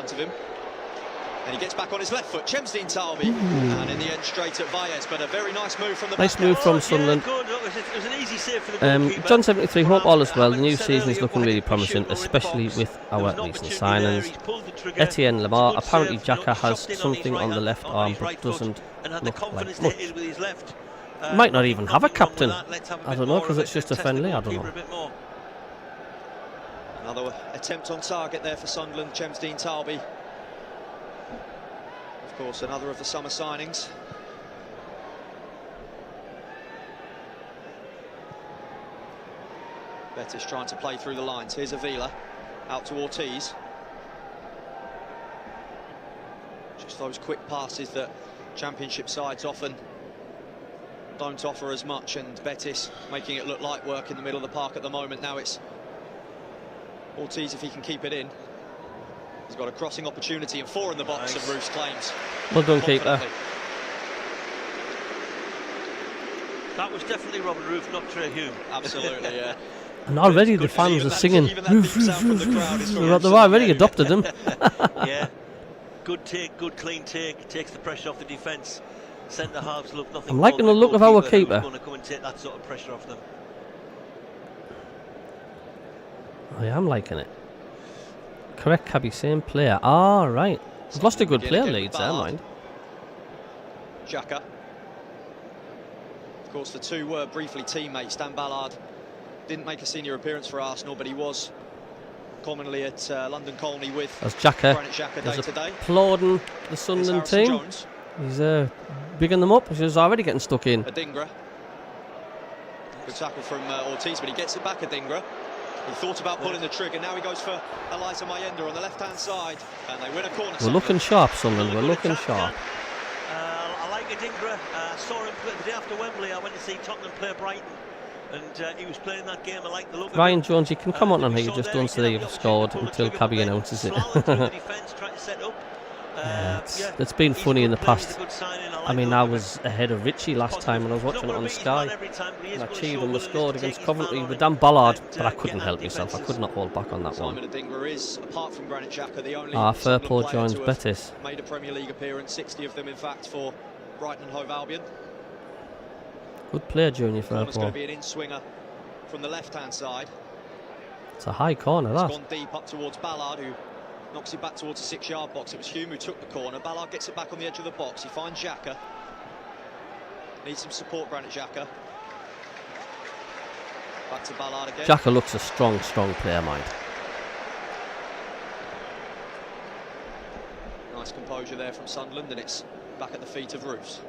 And he gets back on his left foot, Chemsdean Talby, and in the end straight at Valles, but a very nice move from the nice move from Sunderland. It was an easy save for the goalkeeper. John 73, hope all is well. The new season is looking really promising, especially with our recent signings. Etienne Lamar, apparently Xhaka has something on the left arm, but doesn't look like much. Might not even have a captain. I don't know, because it's just a friendly, I don't know. Another attempt on target there for Sunderland, Chemsdean Talby. Of course, another of the summer signings. Betis trying to play through the lines. Here's Avila, out to Ortiz. Just those quick passes that championship sides often don't offer as much, and Betis making it look light work in the middle of the park at the moment. Now it's Ortiz if he can keep it in. He's got a crossing opportunity and 4 in the box, and Roos claims. Well done, keeper. That was definitely Robin Roof, not Trey Hume. Absolutely, yeah. And already the fans are singing. They've already adopted him. Yeah. Good take, good clean take. Takes the pressure off the defence. Centre halves look nothing. I'm liking the look of our keeper. Going to come and take that sort of pressure off them. I am liking it. Correct, Cabbie, same player. Ah, right. We've lost a good player, Leeds, there, mind. Xhaka. Of course, the two were briefly teammates. Dan Ballard didn't make a senior appearance for Arsenal, but he was commonly at London Colney with Granit Xhaka day to day. Applauding the Sunderland team. He's bigging them up. He's already getting stuck in. Adingra. Good tackle from Ortiz, but he gets it back, Adingra. He thought about pulling the trigger. Now he goes for Eliza Mayenda on the left-hand side, and they win a corner. We're looking sharp, Sunderland. We're looking sharp. I like Adingra. Saw him the day after Wembley. I went to see Tottenham play Brighton, and he was playing that game. I like the look. Ryan Jones, you can comment on how you just don't say you've scored until Cabbie announces it. It's been funny in the past. I mean, I was ahead of Richie last time when I was watching it on Sky, and I cheered when we scored against Coventry with Dan Ballard, but I couldn't help myself. I could not hold back on that one. Firpo joins Betis. Made a Premier League appearance, 60 of them in fact for Brighton and Hove Albion. Good player, Junior Firpo. It's going to be an in-swinger from the left-hand side. It's a high corner, that. It's gone deep up towards Ballard, who knocks it back towards the 6-yard box. It was Hume who took the corner. Ballard gets it back on the edge of the box. He finds Xhaka. Needs some support, Granit Xhaka. Back to Ballard again. Xhaka looks a strong player, mind. Nice composure there from Sunderland, and it's back at the feet of Roos.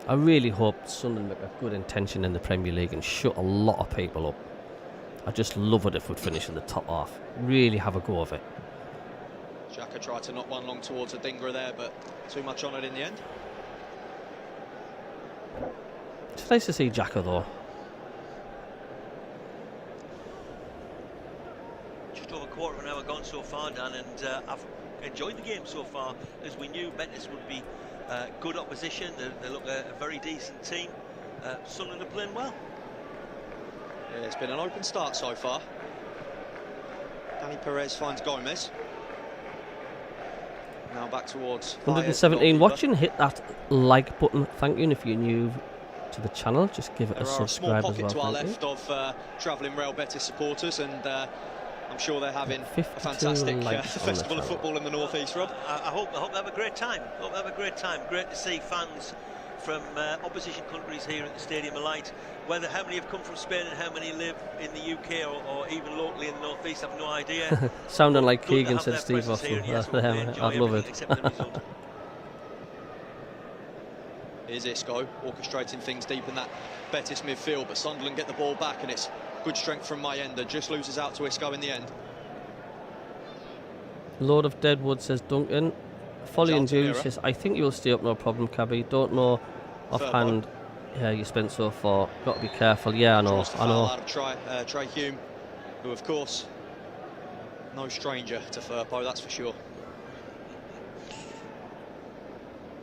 I really hope Sunderland make a good intention in the Premier League and shut a lot of people up. I just love it if we'd finish in the top half. Really have a go of it. Xhaka tried to knock one long towards Adingra there, but too much on it in the end. It's nice to see Xhaka though. Just over a quarter of an hour gone so far, Dan, and I've enjoyed the game so far. As we knew, Betis would be good opposition. They look a very decent team. Sunderland are playing well. Yeah, it's been an open start so far. Danny Perez finds Gomez. Now back towards 117 watching. Hit that like button. Thank you. And if you're new to the channel, just give it a subscribe as well. There are a small pocket to our left of travelling Real Betis supporters, and I'm sure they're having a fantastic festival of football in the northeast, Rob. I hope they have a great time. Great to see fans from opposition countries here at the Stadium of Light. How many have come from Spain and how many live in the UK or even locally in the northeast, I've no idea. Sounding like Keegan said Steve Austin. I'd love it. Here's Isco orchestrating things deep in that Betis midfield, but Sunderland get the ball back, and it's good strength from Mayenda. Just loses out to Isco in the end. Lord of Deadwood says Duncan. Folly and Juice says, I think you'll stay up, no problem, Cabby. Don't know offhand. Yeah, you spent so far. Got to be careful. Yeah, I know. Out of Trey Hume, who of course no stranger to Firpo, that's for sure.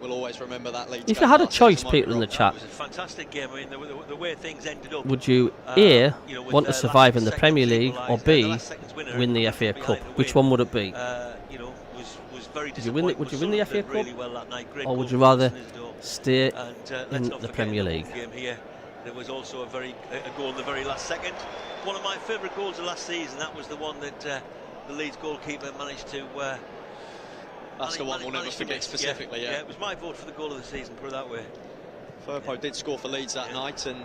We'll always remember that lead. If you had a choice, people in the chat, it was a fantastic game. I mean, the way things ended up. Would you A, want to survive in the Premier League, or B, win the FA Cup? Which one would it be? Was very would you win the FA Cup, really well that night. or would you rather stay in the Premier League? Game here. There was also a goal in the very last second. One of my favourite goals of last season. That was the one that the Leeds goalkeeper managed to. That's the one we'll never forget specifically. Yeah, it was my vote for the goal of the season, put it that way. Firpo did score for Leeds that night, and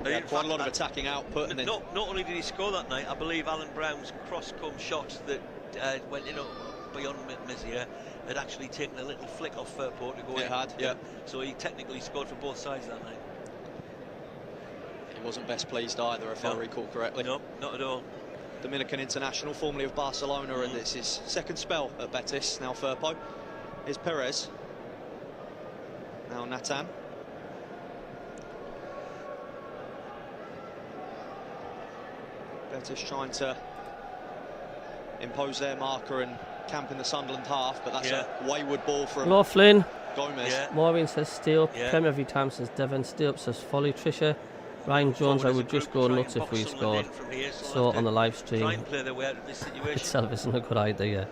he had quite a lot of attacking output. And not only did he score that night, I believe Alan Brown's cross-come shot that went beyond Messier had actually taken a little flick off Firpo to go in. It had, yeah. So he technically scored for both sides that night. He wasn't best pleased either, if I recall correctly. No, not at all. Dominican international, formerly of Barcelona, and it's his second spell at Betis. Now Firpo. Here's Perez. Now Nathan. Betis trying to impose their marker and camp in the Sunderland half, but that's a wayward ball from Laughlin. Gomez. Yeah. Maureen says stay up. Prem every time says Devon. Stay up says Folly. Trisha. Ryan Jones, I would just go nuts if we scored. So on the live stream itself isn't a good idea.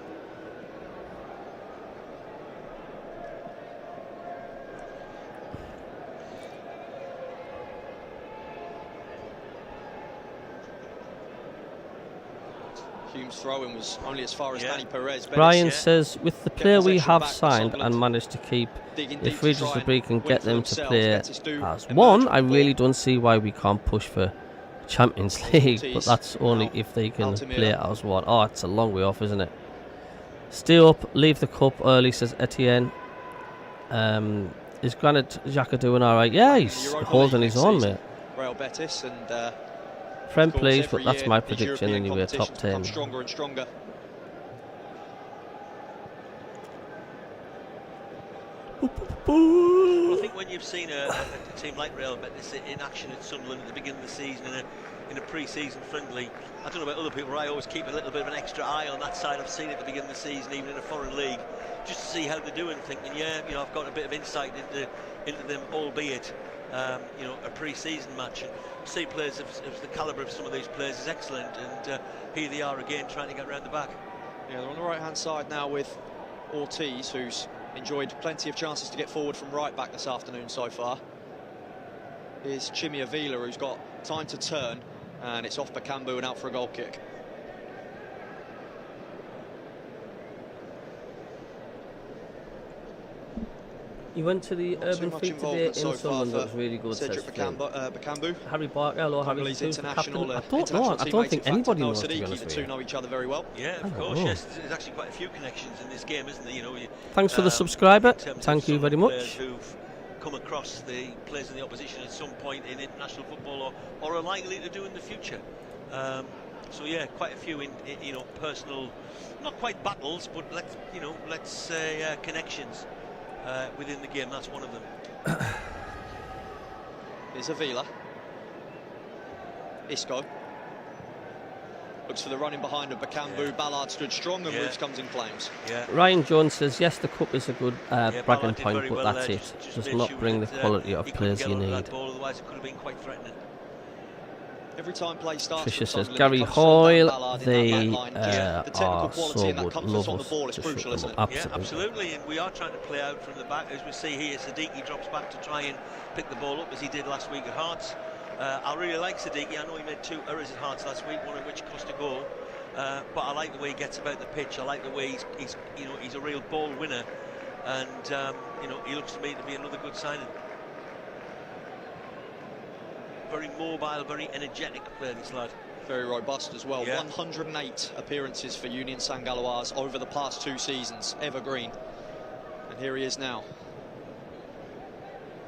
Hume's throw-in was only as far as Danny Perez. Brian says, with the player we have signed and managed to keep, if Regis Debris can get them to play as one, I really don't see why we can't push for Champions League, but that's only if they can play as one. Oh, it's a long way off, isn't it? Stay up, leave the cup early, says Etienne. Is Granit Xhaka doing all right? Yeah, he's holding his own, mate. Real Betis and friend please, but that's my prediction anyway, top 10. Stronger and stronger. Well, I think when you've seen a team like Real Betis in action at Sunderland at the beginning of the season in a pre-season friendly, I don't know about other people, but I always keep a little bit of an extra eye on that side. I've seen it at the beginning of the season, even in a foreign league, just to see how they're doing, thinking, I've got a bit of insight into them, albeit a pre-season match. And see players of the calibre of some of these players is excellent, and here they are again trying to get around the back. Yeah, they're on the right-hand side now with Ortiz, who's enjoyed plenty of chances to get forward from right back this afternoon so far. Here's Chimi Avila, who's got time to turn, and it's off Bakambu and out for a goal kick. You went to the Urban Feed today in Sunderland. That was really good. Cedric Bakambu. Harry Barker, hello, Harry. International. I don't know. I don't think anybody knows. The two know each other very well. Yeah, of course. Yes, there's actually quite a few connections in this game, isn't there? Thanks for the subscriber. Thank you very much. Who've come across the players in the opposition at some point in international football, or are likely to do in the future. So yeah, quite a few in personal, not quite battles, but let's say connections. Within the game, that's one of them. Here's Avila. Isco. Looks for the running behind of Bakambu. Ballard stood strong and Roofs comes in flames. Ryan Jones says, yes, the cup is a good bragging Ballard did point, very but well that's there. it. Just Does made not sure bring the that, quality of he couldn't players get you onto need. that ball, otherwise it could have been quite threatening. Every time play starts, Tricia from says, Sunderland, Gary it comes from Dan Hoyle, Ballard in they that back line. The technical are quality so and that good. comfort Love on the us ball is to crucial, shut isn't them it? up. Yeah, Absolutely. absolutely, and we are trying to play out from the back. As we see here, Siddiqui drops back to try and pick the ball up as he did last week at Hearts. I really like Siddiqui. I know he made 2 errors at Hearts last week, one of which cost a goal. But I like the way he gets about the pitch. I like the way he's a real ball winner, and he looks to me to be another good signing. Very mobile, very energetic player, this lad. Very robust as well. Yeah. 108 appearances for Union Saint-Galoise over the past 2 seasons. Evergreen. And here he is now.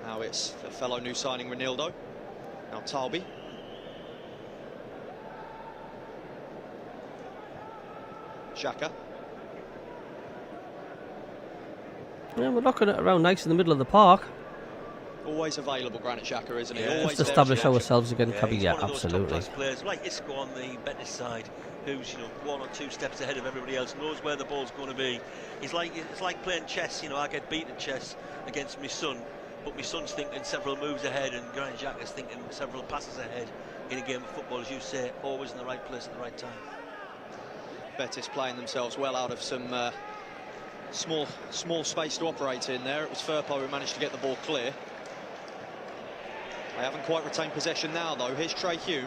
Now it's the fellow new signing Ronaldo. Now Talbi. Xhaka. Yeah, we're knocking it around nice in the middle of the park. Always available, Granit Xhaka, isn't he? Yeah. Always Just there for establish the action. ourselves again, Cabby. He's Yeah, one of those absolutely. top-class players, like Isco on the Betis side, who's 1 or 2 steps ahead of everybody else, knows where the ball's going to be. It's like playing chess. I get beat at chess against my son, but my son's thinking several moves ahead, and Granit Xhaka's thinking several passes ahead. In a game of football, as you say, always in the right place at the right time. Betis playing themselves well out of some small space to operate in there. It was Firpo who managed to get the ball clear. They haven't quite retained possession now, though. Here's Trey Hume.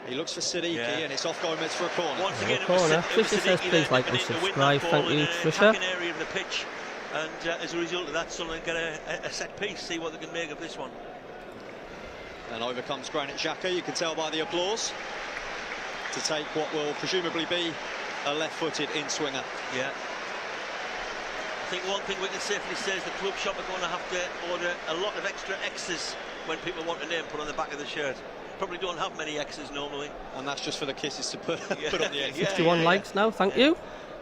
He looks for Siddiqui, and it's off Gomez for a corner. Once again, it corner. was Tricia says, please like and subscribe. Thank you, Tricia. Area of the pitch, and as a result of that, Sunderland get a set piece. See what they can make of this one. And over comes Granit Xhaka. You can tell by the applause, to take what will presumably be a left-footed in-swinger. Yeah. I think one thing we can safely say is the club shop are going to have to order a lot of extra X's when people want a name put on the back of the shirt. Probably don't have many X's normally. And that's just for the kisses to put on the end. 61 likes now, thank you.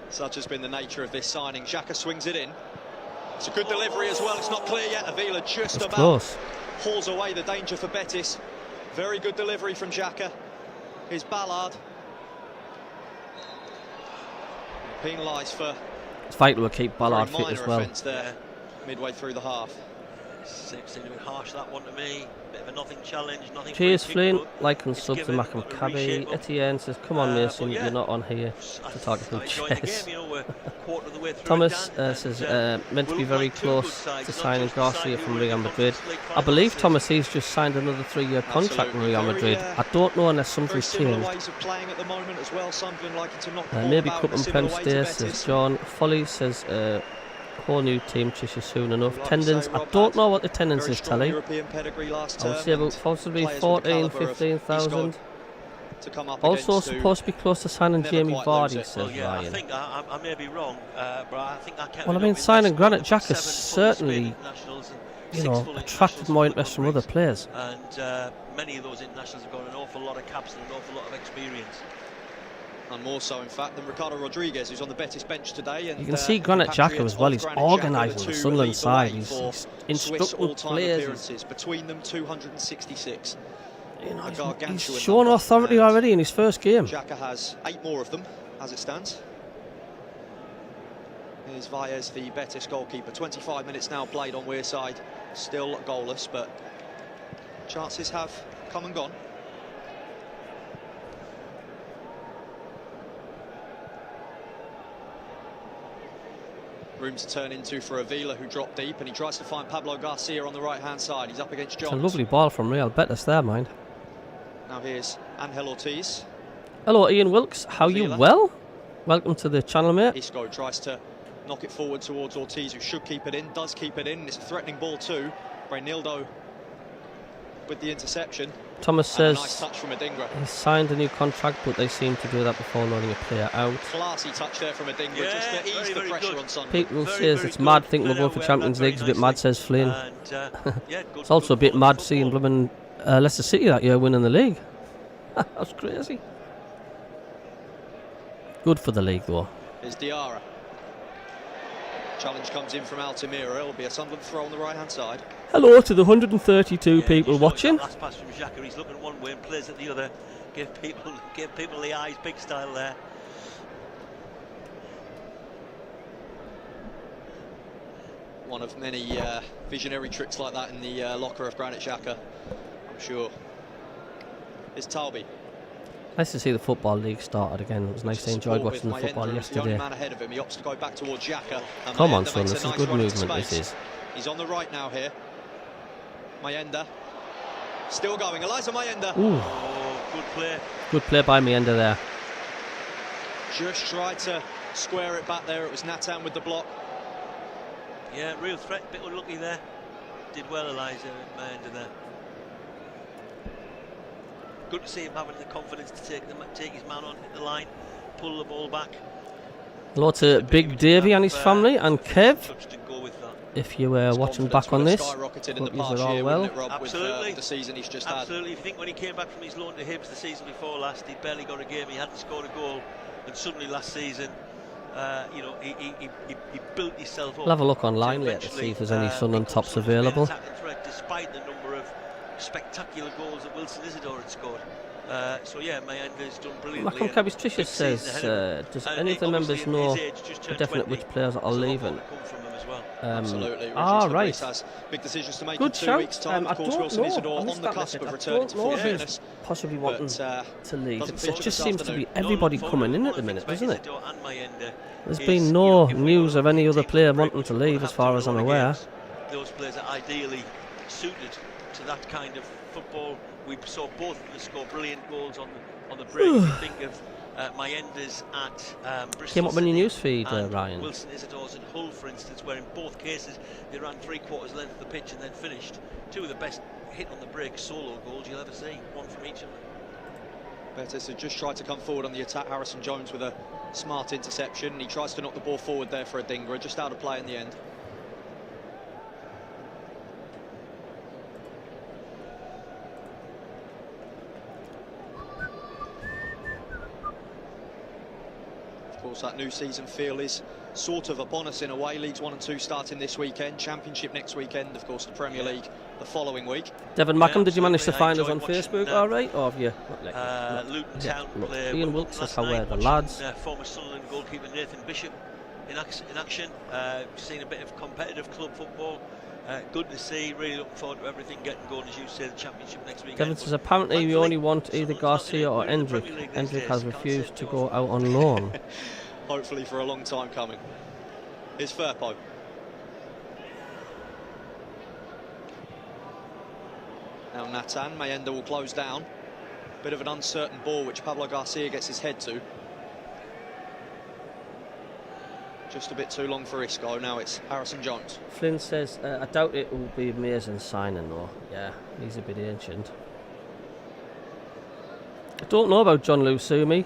Such has been the nature of this signing. Xhaka swings it in. It's a good delivery as well. It's not clear yet. Avila just about Close. hauls away the danger for Betis. Very good delivery from Xhaka. Here's Ballard. Penalised for It's vital to keep Ballard very fit as minor well. offence there, midway through the half. Seems to be harsh, that one to me. Bit of a nothing challenge, nothing. Cheers, free Flynn. kick, but Like and it's sub to given, MACKEM got to CABBIE. reshape up. Etienne says, come on, Mason, but yeah, you're not on here to talk I'm about enjoying the chess. game, we're a quarter of the way through. Thomas it, Dan, says, and, meant to we're be very looking like two good close sides, to not signing just the side Garcia who from were in Real the Madrid. Conference League I final believe last Thomas, he's just signed another 3-year contract with Real Absolutely. Madrid. Very, I don't know unless Very something's similar changed. ways of playing at the moment as well. Sunderland liking to knock the ball Maybe about Cup in a and similar Prem way to Stay, Betis. says John. Folly says, whole new team, Tricia, soon enough. Like Tendons, say, I Rob don't had know what the tendons very is, strong Telly. European pedigree last I would term, say about and possibly players with the 14, calibre of 15,000. Isco to come up Also against who supposed to be close to signing never Jamie quite lose Vardy, it. says well, yeah, I Ryan. think I may be wrong, but I think I can't. Well, I mean, signing Granit Xhaka certainly, attracted more interest from other players. And many of those internationals have got an awful lot of caps and an awful lot of experience. and more so in fact than Ricardo Rodriguez, who's on the Betis bench today. And You can see Granit Xhaka as well. He's organising the Sunderland side. He's instructing players. Appearances between them 266. You know, A he's gargantuan shown number, authority and already in his first game. Xhaka has 8 more of them as it stands. Here's Valles, the Betis goalkeeper. 25 minutes now played on Wearside, still goalless, but chances have come and gone. Room to turn into for Avila, who dropped deep, and he tries to find Pablo Garcia on the right-hand side. He's up against It's a Johns. lovely ball from Real Betis there, mind. Now here's Angel Ortiz. Hello, Ian Wilkes. How you Vila. well? Welcome to the channel, mate. Isco tries to knock it forward towards Ortiz, who should keep it in, does keep it in. It's a threatening ball too. Reynildo with the interception. Thomas And a nice says touch from Adingra. he signed a new contract, but they seem to do that before loaning a player out. Classy touch there from Adingra, Yeah, just to ease very, the very pressure good. on Sunderland. People Very, says very it's good. mad thinking we're Played going out for well, Champions very League. It's a bit mad, nicely. says Flynn. And, yeah, good, It's also a good bit ball, mad good seeing ball. blooming Leicester City that year winning the league. That's crazy. Good for the league, though. Is Diarra. Challenge comes in from Altamira. It'll be a Sunderland throw on the right-hand side. Hello to the 132 Yeah, people you saw watching. that last pass from Xhaka, he's looking one way and plays at the other. Give people the eyes, big style there. One of many visionary tricks like that in the locker of Granit Xhaka, I'm sure. Is CABBIE. Nice to see the Football League started again. It was nice. I enjoyed watching the football yesterday. Man ahead of him. He opts to go back towards Xhaka. Come on, son, this is good movement, this is. He's on the right now here. Mayenda. Still going. Eliza Mayenda. Ooh. Oh, good play. Good play by Mayenda there. Just tried to square it back there. It was Nathan with the block. Yeah, real threat. Bit unlucky there. Did well, Eliza Mayenda there. Good to see him having the confidence to take his man on, hit the line, pull the ball back. Hello to Big Davey and his family, and Kev. Go with that. If you were watching back on this, hope you are all well. Absolutely. The season he's just Absolutely. If you think when he came back from his loan to Hibs the season before last, he'd barely got a game, he hadn't scored a goal, and suddenly last season, you know, he built himself up. We'll have a look online later to see if there's any Sunderland tops available. Despite the number of spectacular goals that Wilson Isidore had scored. So yeah, Mayenda's done brilliantly. MACKEM Cabbie's Tricia says, does any of the members know for definite which players are leaving? Absolutely. Right. Has big decisions to make Good in 2 weeks' time. I Of course, don't Wilson know. Isidore on the cusp of returning to full fitness. Possibly wanting to leave. doesn't It feature just this seems to be afternoon. everybody coming in at the minute, doesn't it? There's been no news of any other player wanting to leave, as far as I'm aware. Those players are ideally suited to that kind of football. We saw both of them score brilliant goals on the break. If you think of Mayenda's at Bristol Came up on your City news feed, and Ryan. Wilson Isidore's at Hull, for instance, where in both cases they ran 3/4 length of the pitch and then finished. Two of the best hit on the break solo goals you'll ever see, one from each of them. Betis had just tried to come forward on the attack. Harrison Jones with a smart interception. He tries to knock the ball forward there for a dinger, just out of play in the end. Of course, that new season feel is sort of upon us in a way. Leagues 1 and 2 starting this weekend, Championship next weekend, of course the Premier League the following week. Devon MACKEM, did you manage to find us on Facebook all right, or have you? Luton Town player Ian Wilkes says how are the lads. Former Sunderland goalkeeper Nathan Bishop in action. Seen a bit of competitive club football. Good to see, really looking forward to everything getting going, as you say, the Championship next weekend. Devon says apparently we only want either Garcia or Hendrick. Hendrick has refused to go out on loan. Hopefully for a long time coming. Here's Firpo. Now Nathan, Mayenda will close down. Bit of an uncertain ball which Pablo Garcia gets his head to. Just a bit too long for Isco. Now it's Harrison Jones. Flynn says, I doubt it will be amazing signing though. Yeah, he's a bit ancient. I don't know about John Lusumi.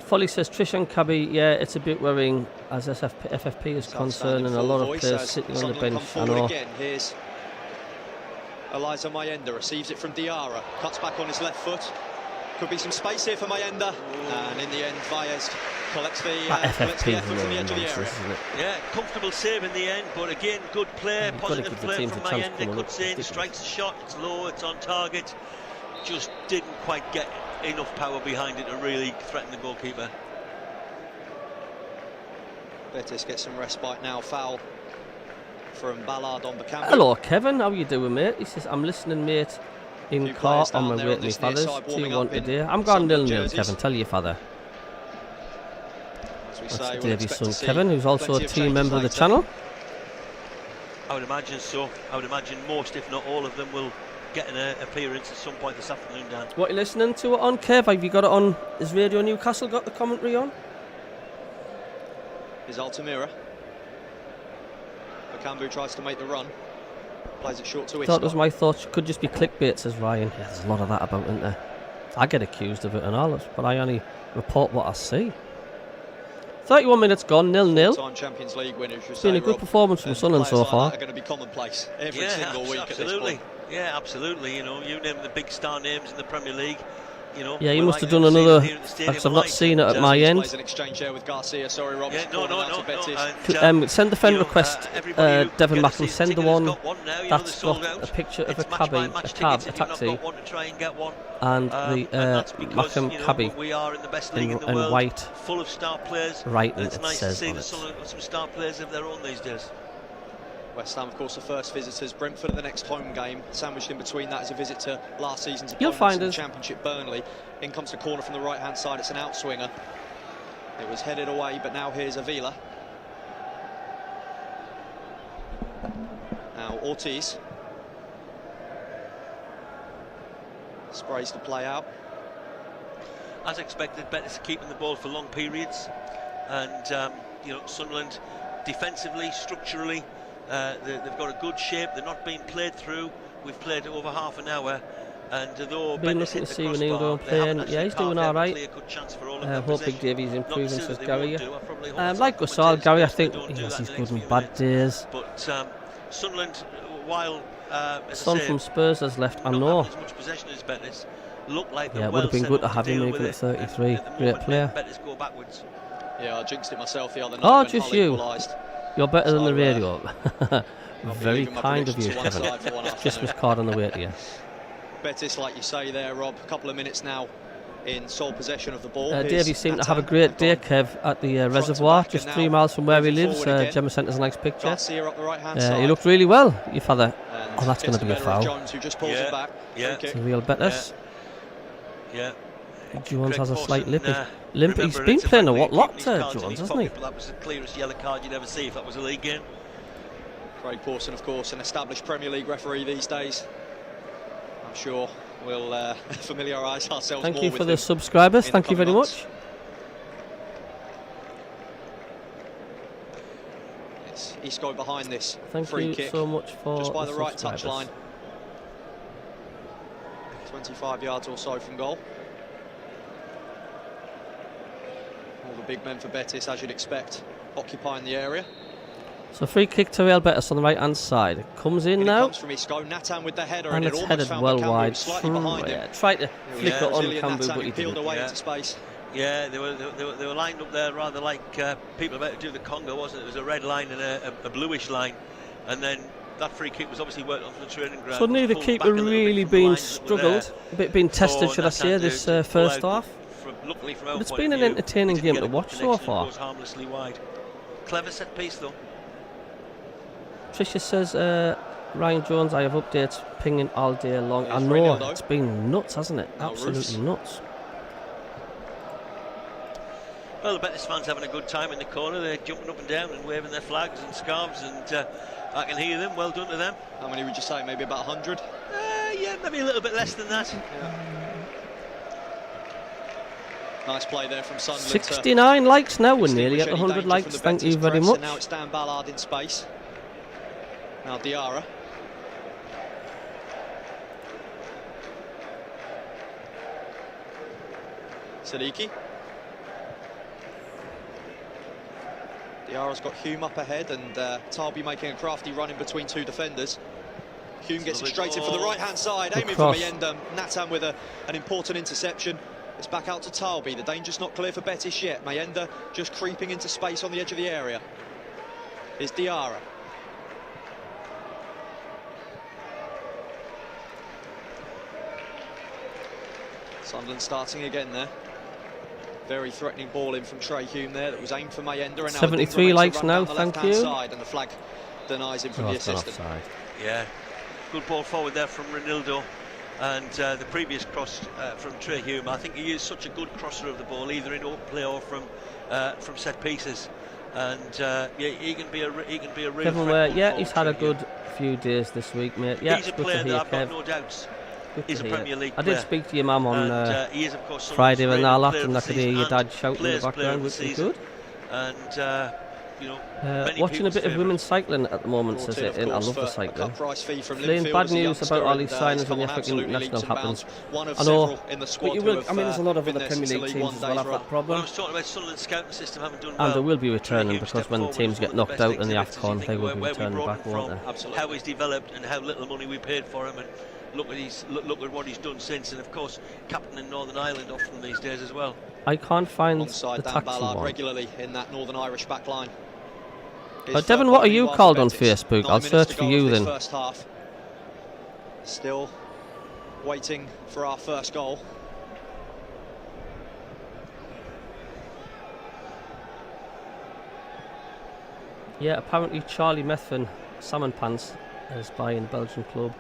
Folly says, Trish and CABBIE, yeah, it's a bit worrying as FFP is concerned and a lot of players sitting on the bench. I know. Again. Here's Eliza Mayenda, receives it from Diarra, cuts back on his left foot. Could be some space here for Mayenda, and in the end, Valles collects the effort from the edge of the area. Yeah, comfortable save in the end, but again, good play, positive play from Mayenda. Cuts in, strikes a shot, it's low, it's on target. Just didn't quite get enough power behind it to really threaten the goalkeeper. Betis gets some respite now. Foul from Ballard on Beckham. Hello, Kevin. How you doing, mate? He says, I'm listening, mate, in car on my way to my father's. 2-1 today. I'm gone 0-0, Kevin. Tell your father. That's Davy's son, Kevin, who's also a team member of the channel. I would imagine so. I would imagine most, if not all of them, will get an appearance at some point this afternoon, Dan. What are you listening to it on, Kev? Have you got it on? Is Radio Newcastle got the commentary on? Is Altamira. Beckham tries to make the run. Plays it short to Isco. That was my thought. Could just be clickbait, says Ryan. Yeah, there's a lot of that about, isn't there? I get accused of it and all, but I only report what I see. 31 minutes gone, 0-0. Champions League winners. It's been a good performance from Sunderland so far. Are going to be commonplace every single week absolutely. at this point. Yeah, absolutely. You know, you name the big star names in the Premier League, You know, Yeah, he we're must have like done seeing another, here at the Stadium because I've of not Light. seen it at my end. Plays an exchange here with Garcia. Sorry, Rob. Yeah, no. Send the friend you know, request, everybody who Devon get a Mackham, season send the ticket has one got one now, you know, they're that's sold got out. a picture of It's a match by cabbie, match a cab, tickets a if you've not taxi, got one to try and get one. and And the that's because, Mackham you know, cabbie we are in the best league in the in world, white. full of star players. Right, And and it's it nice to says see on that it. Sunderland got some star players of their own these days. West Ham, of course, the first visitors. Brentford at the next home game. Sandwiched in between that is a visit to last season's You'll opponents find in the us. Championship, Burnley. In comes the corner from the right-hand side. It's an outswinger. It was headed away, but now here's Avila. Now Ortiz. Sprays to play out. As expected, Betis keeping the ball for long periods, and you know, Sunderland defensively, structurally, they've got a good shape. They're not being played through. We've played over half an hour, and though Been Betis looking hit to the see crossbar, Ronaldo they playing. haven't actually Yeah, he's doing carved out all a right. clear-cut chance for all of I their hope Big possession. Davey's Not to improving, say says that they Gary. won't do. I probably hope Like some Gosal, Gary, I commentators think don't do yes, that he's in the good next in few bad minutes. days. But Sunderland, while as Son I say, from Spurs has left, I not know. having as much possession as Betis, look like they're Yeah, it would well have been set good to up have him deal moving with at it, 33. and at the Great moment, player. Betis go backwards. Yeah, I jinxed it myself the other night. Oh, when just Hull you. equalised. You're better than the So, radio. I'll be Very leaving my kind of you, predictions to one Kevin. side for one Christmas afternoon. card on the way to you. Betis, like you say there, Rob, a couple of minutes now in sole possession of the ball. Here's Davey seemed to have a Natan great day, back on Kev, at the front to reservoir, back, just and 3 now miles from where he moving lives. forward again. Gemma sent us a nice picture. Garcia up the right-hand side. He looked really well, your father. And Oh, that's going gets to the be a better of foul. Jones, who just pulls Yeah, it back. yeah. Free It's kick. a real Betis. Yeah. Jones Craig has a slight Pawson, limp. He's remember, been it's a playing a friendly, lot, keeping his cards in Jones, his hasn't he? pocket, but that was the clearest yellow card you'd ever see if that was a league game. Craig Pawson, of course, an established Premier League referee these days. I'm sure we'll familiarise ourselves Thank more you with for the him subscribers. in the Thank you very coming months. much. It's Isco behind this Thank free you kick. so much for Just by the right subscribers. touch line. 25 yards or so from goal. All the big men for Betis, as you'd expect, occupying the area. So free kick to Real Betis on the right hand side. It comes in In now. it comes from Isco. Natan with the header, And and it it's almost headed found well Bakambu, wide. slightly behind him. Tried to flick it on Brazilian Cambu, Natan, but he who peeled didn't. away Yeah. into space. Yeah, they were lined up there rather like people about to do the Congo, wasn't it? It was a red line and a bluish line, and then that free kick was obviously worked onto the training ground. So neither pulled keeper back a little bit really from the been lines that were there. struggled. A bit being tested, So should I say, Natan this to pull first out, half. luckily from our But it's point been of an view, entertaining didn't game get to a watch so connection, far. goes harmlessly wide. Clever set piece though. Tricia says, Ryan Jones, I have updates pinging all day long. I Here's know, Ronaldo. it's been nuts, hasn't it? Now Absolutely Roofs. nuts. Well, the Betis fans having a good time in the corner. They're jumping up and down and waving their flags and scarves, and I can hear them. Well done to them. How many would you say? Maybe about 100? Yeah, maybe a little bit less than that. Nice play there from Sunderland. 69 likes now. We're nearly at extinguish any 100 danger likes. from the Thank Betis you very press, much. and now it's Dan Ballard in space. Now Diarra. Sadiki. Diarra's got Hume up ahead, and Tarby making a crafty run in between two defenders. Hume gets it straight in for the right-hand side, aiming for cross. Mayenda. Natan with an important interception. It's back out to Talby. The danger's not clear for Betis yet. Mayenda just creeping into space on the edge of the area. Here's Diarra. Sunderland starting again there. Very threatening ball in from Trey Hume there that was aimed for Mayenda. And now 73 likes now, thank you. Side, and the flag denies him from the it's gone assistant. offside. Yeah, good ball forward there from Ronaldo, and the previous cross from Trey Hume. I think he is such a good crosser of the ball, either in open play or from set pieces. And yeah, he can be a real Kevin threat Ware, going yeah, forward, he's had a Trey Hume. good few days this week, mate. Yeah, He's a it's good player to that hear, I've got Kev. no doubts. Good He's to a hear. Premier League I player. did speak to your mum on And he is, of course, Friday when I left, player and of I the could hear your season dad shouting in the Players' player background, of which the was season. good. And you know, many Watching a people's bit of favourite. women's cycling at the moment, Brought says in, it, of and I course, love the for a cycling. cut price fee from Playing Linfield bad as a news youngster, about all these and, signings he's when come the on African absolutely international leaps and happens. bounds. One of I know, several in the but squad you who will. have, I mean, there's a lot of been other there Premier since the League League teams One as well days, have that Rob. Well, I problem. was talking about Sunderland's scouting system haven't done And well. they will be Trey returning Hume because stepped when forward teams as get one of knocked the best out in the exhibitors. You AFCON, think they will where be we returning brought back, him won't from, they? Absolutely. how he's developed and how little money we paid for him, and look at what he's done since, and of course, captaining Northern Ireland often these days as well. I can't find Alongside the Dan taxi Ballard one. regularly in that Northern Irish back line. Devon, what are you called on Facebook? I'll search for you then. First half. Still waiting for our first goal. Yeah, apparently Charlie Methven Salmon Pants is buying Belgian club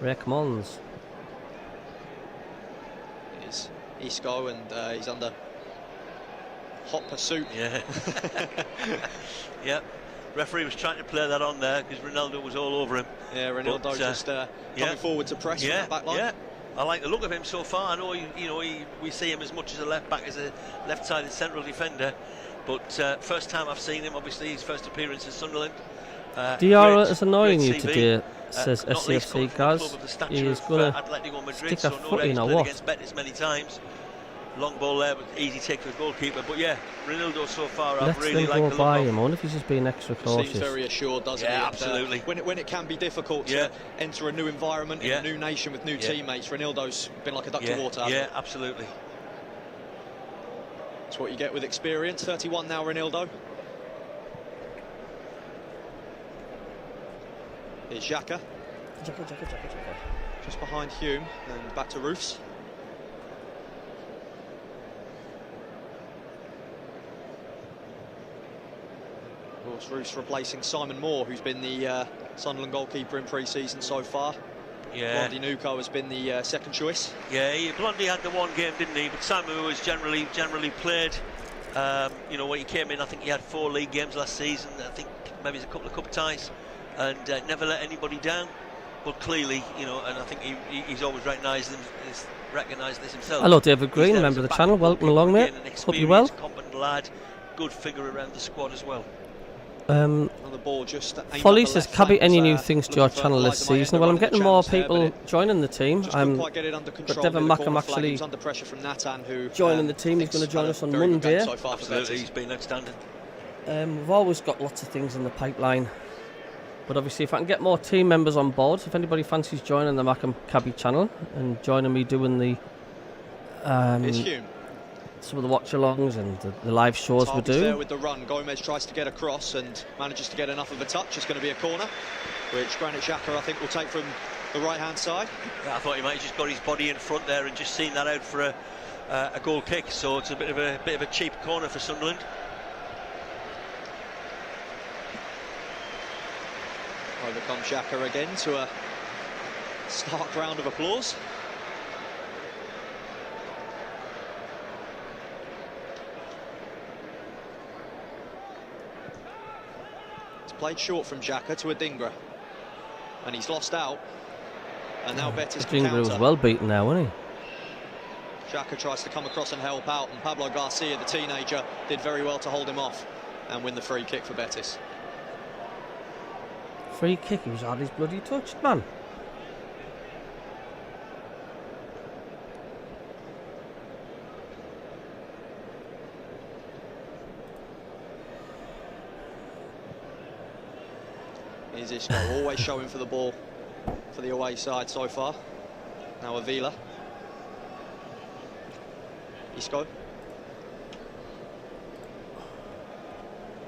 Rekmons. Is Isco, and he's under hot pursuit. Yeah. Yeah. Referee was trying to play that on there because Ronaldo was all over him. Yeah, Ronaldo just coming forward to press from that back line. Yeah, I like the look of him so far. I know we see him as much as a left back, as a left-sided central defender. But first time I've seen him, obviously his first appearance in Sunderland. Diarra is annoying you CV. today, says Not least SCFC for the guys. club of the stature He is of, going to Atletico Madrid, stick a so no foot doubt in he's or played what? against Betis many times. Long ball there, but easy take for the goalkeeper. But yeah, Ronaldo so far, I've Let really them liked go the by look of. him. I wonder if he's just being extra cautious. Seems very assured, doesn't he? Yeah, And, absolutely. When it can be difficult to enter a new environment in a new nation with new teammates, Ronaldo's been like a duck to water. Yeah, absolutely. That's what you get with experience. 31 now, Ronaldo. Here's Xhaka. Just behind Hume, and back to Roofs. Of course, Roofs replacing Simon Moore, who's been the Sunderland goalkeeper in pre-season so far. Yeah. Blondie Nuko has been the second choice. Yeah, Blondie had the one game, didn't he? But Samu was generally played. When he came in, I think he had 4 league games last season. I think maybe a couple of cup ties, and never let anybody down. But clearly, and I think he's always recognised this himself. Hello, David Green, member of the channel. Welcome along, mate. Hope you're well. Competent lad, good figure around the squad as well. On the ball, just Folly says, Cabby, any new things to your channel this season? Well, I'm getting more people joining the team. But Devon MACKEM actually joining the team. He's going to join us on Monday. Absolutely, he's been outstanding. We've always got lots of things in the pipeline. But obviously, if I can get more team members on board, if anybody fancies joining the MACKEM CABBIE channel and joining me doing the some of the watch-alongs and the live shows we do. There with the run, Gomez tries to get across and manages to get enough of a touch. It's going to be a corner, which Granit Xhaka, I think, will take from the right-hand side. Yeah, I thought he might have just got his body in front there and just seen that out for a goal kick. So it's a bit of a cheap corner for Sunderland. Over comes Xhaka again to a stark round of applause. Played short from Xhaka to Adingra, and he's lost out, and now Betis can Adingra was counter. well beaten now, wasn't he? Xhaka tries to come across and help out, and Pablo Garcia, the teenager, did very well to hold him off and win the free kick for Betis. Free kick, he was hardly bloody touched, man. Here's Isco, always showing for the ball for the away side so far. Now Avila. Isco.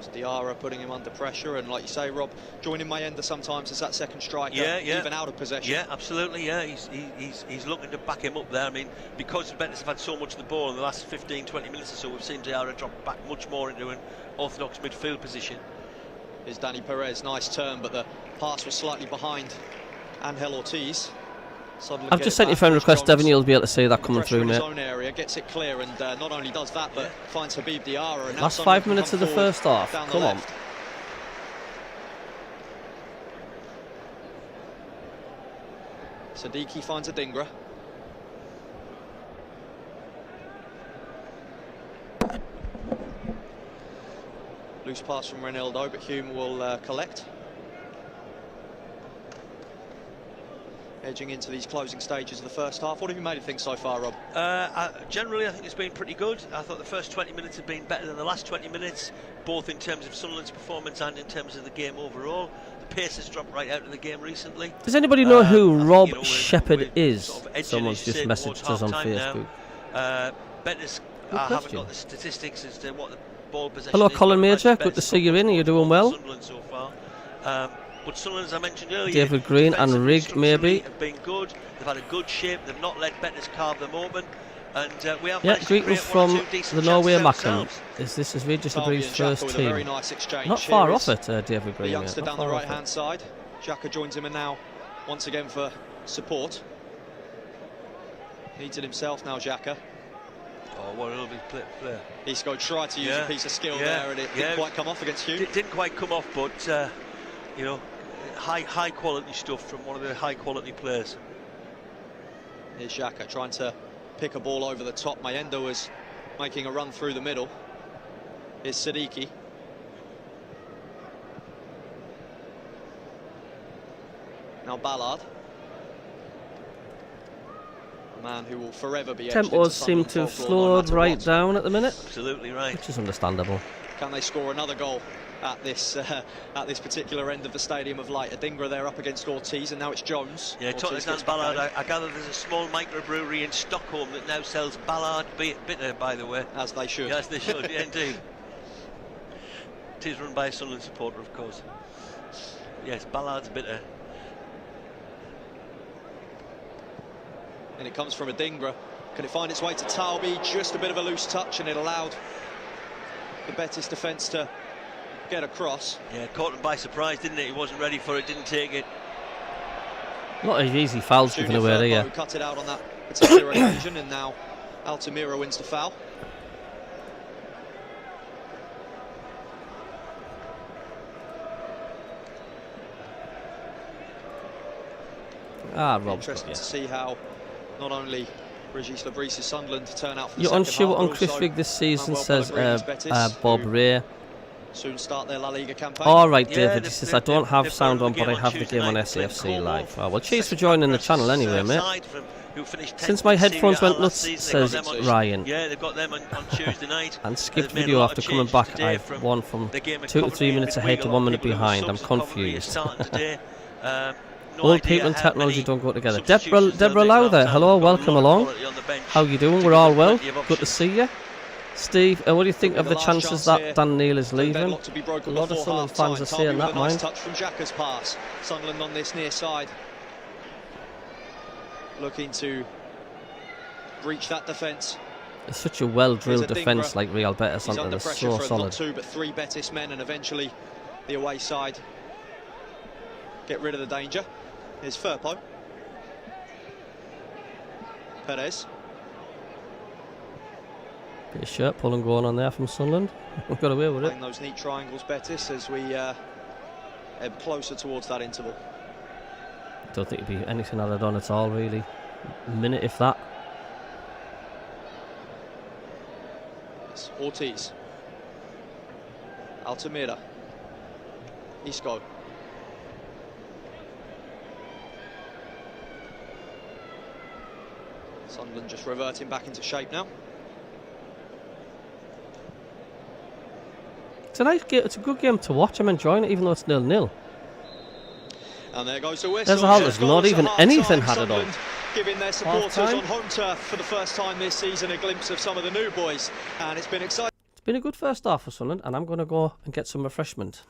It's Diarra putting him under pressure, and like you say, Rob, joining Mayenda sometimes as that second striker, even out of possession. Yeah, absolutely, yeah. He's looking to back him up there. I mean, because Betis have had so much of the ball in the last 15-20 minutes or so, we've seen Diarra drop back much more into an orthodox midfield position. Here's Dani Perez, nice turn, but the pass was slightly behind Angel Ortiz. I've just sent you a friend request, Devon. You'll be able to see that coming through, mate. His own area, gets it clear, and not only does that, but finds Habib Diarra. And last 5 minutes of the first half. Come on. Sadiki finds Adingra. Loose pass from Ronaldo, but Hume will collect. Edging into these closing stages of the first half. What have you made of things so far, Rob? Generally, I think it's been pretty good. I thought the first 20 minutes have been better than the last 20 minutes, both in terms of Sunderland's performance and in terms of the game overall. The pace has dropped right out of the game recently. Does anybody know who I think, Rob you know, Shepherd we're is? sort of edging, Someone's as you just say, messaged towards us on half-time Facebook. now. Betis, Good I haven't question. got the statistics as to what the ball possession Hello, is. Colin but Major. Betis Good to see got you in. Are you doing well? Sunderland so far. But Sunderland, as I mentioned earlier, David Green and defensively, Rig, structurally maybe. have been good. They've had a good shape. They've not let Betis carve them open. And we have Yeah, managed to greetings create one or from two decent the Norway chances MACKEM. ourselves. This is Regis CABBIE Lebrie's and first Xhaka with a very team. nice exchange. Not Here far is off it, David the Green. youngster Not down the far off right hand side. Xhaka joins him, and now once again for support. Needs it himself now, Xhaka. Oh, what a lovely player. Isco tried to use a piece of skill there, and it didn't quite come off against Hume. It didn't quite come off, but you know, high quality stuff from one of the high quality players. Here's Xhaka trying to pick a ball over the top. Mayenda was making a run through the middle. Here's Siddiqui. Now Ballard. A man who will forever be etched into Tempos seem Sunderland to have folklore, no slowed matter right what. down at the minute, Absolutely right. which is understandable. Can they score another goal at this particular end of the Stadium of Light? Adingra there up against Ortiz, and now it's Jones. Yeah, Ortiz talking gets about back Ballard, at him, I gather there's a small microbrewery in Stockholm that now sells Ballard bitter, by the way. as they should. Yes, they should, yeah, indeed. It is run by a Sunderland supporter, of course. Yes, Ballard's bitter. And it comes from Adingra. Can it find its way to Talby? Just a bit of a loose touch, and it allowed the Betis defence to get across. Yeah, caught him by surprise, didn't it? He wasn't ready for it, didn't take it. A lot of easy fouls given Junior away Firpo there. cut it out on that particular occasion, and now Altamira wins the foul. Rob's got Interesting you. to see how not only Regis Lebris' Sunderland turn out for the You're second unsure half, on but Chris also Rigg this season, Manuel says Pellegrini's Betis, Bob who Ray. soon start their La Liga campaign. All right, Yeah, David. He they've- says, I don't have they've sound got on, the but I game have on the game on Tuesday night, SAFC playing live. Cornwall. Well, cheers for joining the channel anyway, mate. Side who finished 10th Since my in Serie headphones A went last nuts, season, they've says got them on- Ryan. Yeah, they've got them on Tuesday night. And skipped They've made a video lot after of coming changes back. today I've from won from the game at 2 to 3 Coventry minutes midweek. ahead A to lot 1 of minute people who were behind. I'm subs at Coventry are confused. starting today. No Old idea people and how technology many don't go together. substitutions they'll Deborah make Lau there. half-time. Hello, They've got a welcome lot of along. quality on the bench How you doing? to We're give all them well. plenty of Good to options. see you. Steve, what do you think of the last chances chance that here Dan Neil is for the leaving? deadlock to be broken A lot of before Sunderland half-time. fans are Talby saying with that, a nice mind. touch from Xhaka's pass. Sunderland on this near side, looking to breach that defence. It's such a well-drilled Here's Adingra. defence like Real Betis. He's under It's pressure so for solid. not 2 but 3 Betis men, and eventually the away side get rid of the danger. Here's Firpo. Perez. Bit of shirt pulling going on there from Sunderland. Got away with it. Playing those neat triangles, Betis, as we ebb closer towards that interval. Don't think it'd be anything added on at all, really. A minute, if that. It's Ortiz. Altamira. Isco. Sunderland just reverting back into shape now. It's a nice game. It's a good game to watch. I'm enjoying it, even though it's 0-0. And there goes the whistle. There's a halt. There's not even anything had added on. Giving their supporters Half-time. on home turf for the first time this season a glimpse of some of the new boys, and it's been exciting. It's been a good first half for Sunderland, and I'm going to go and get some refreshment.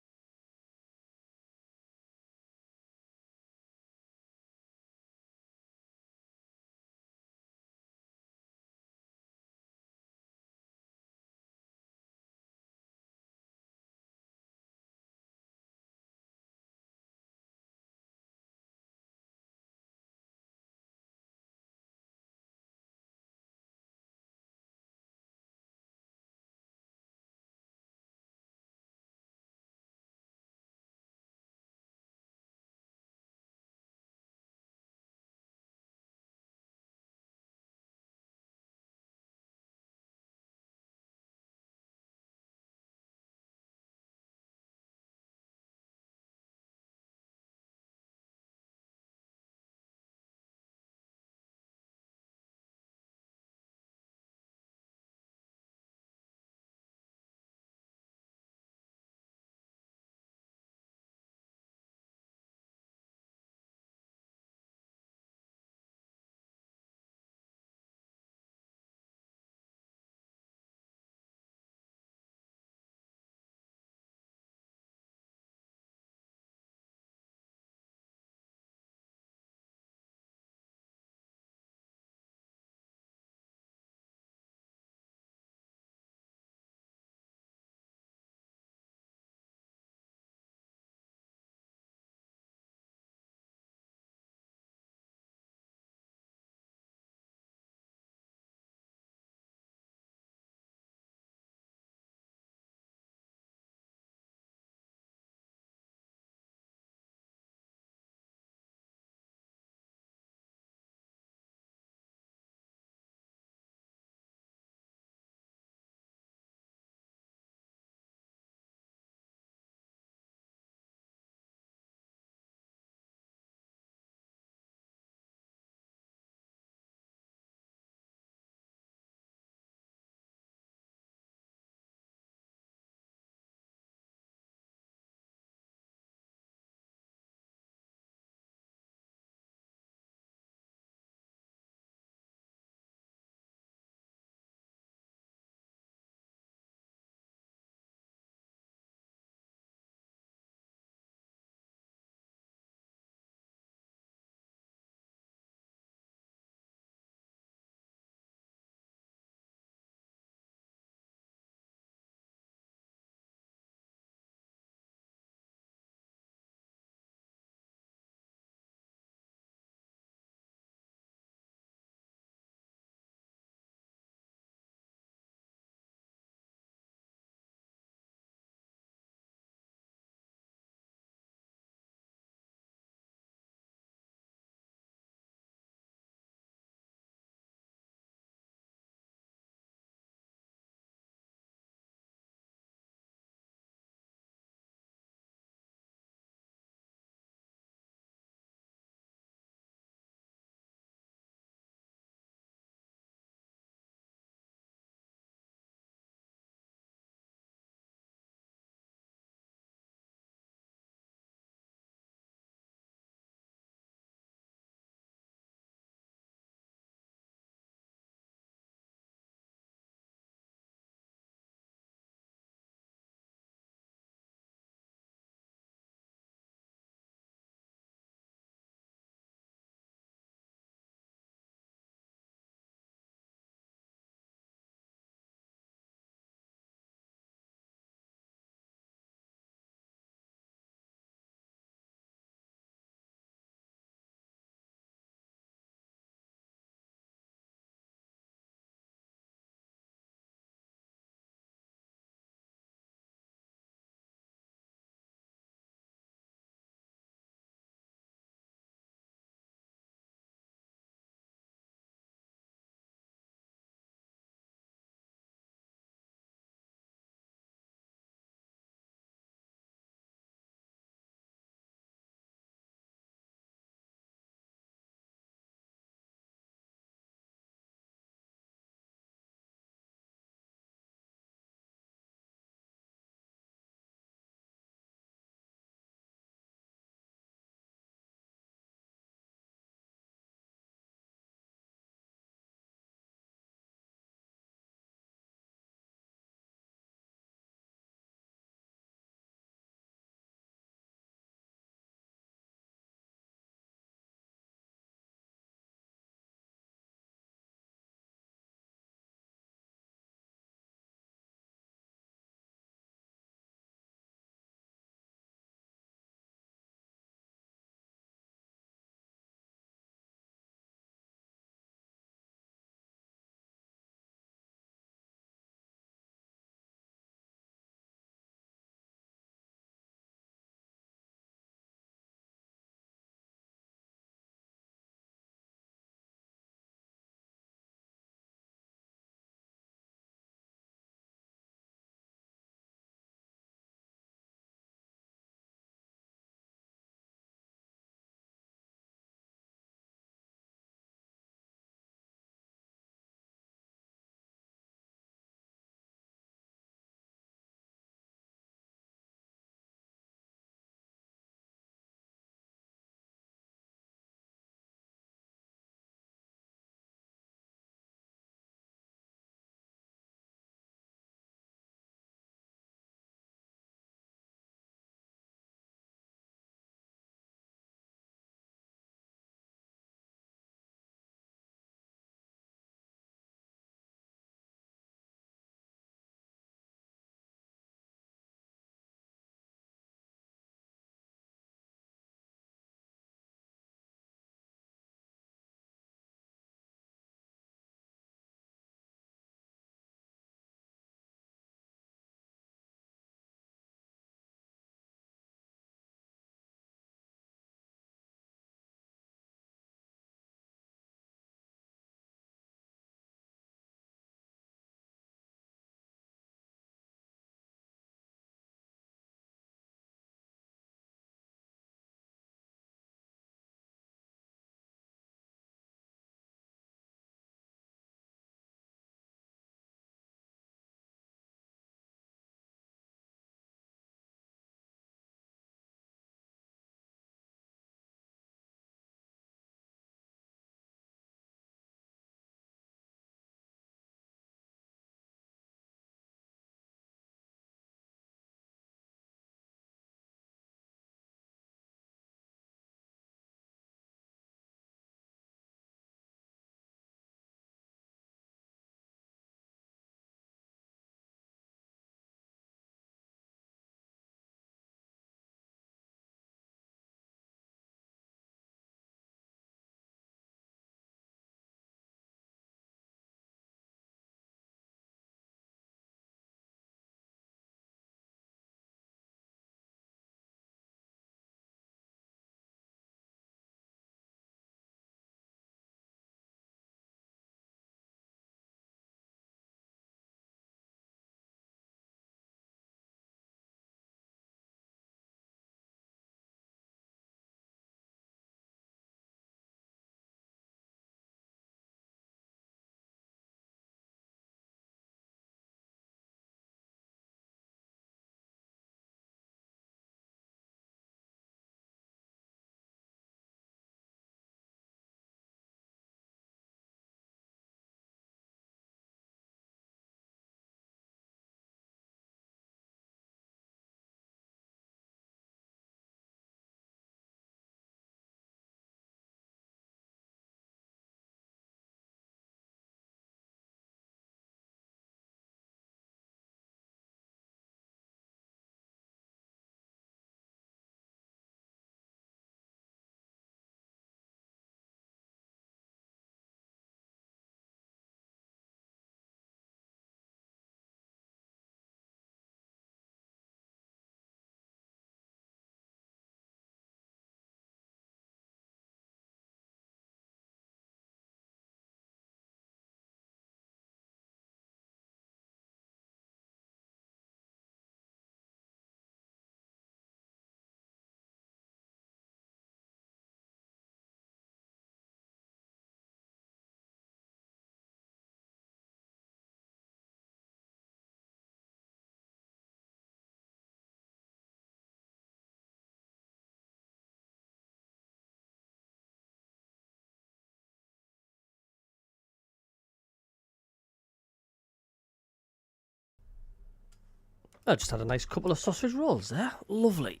I just had a nice couple of sausage rolls there. Lovely.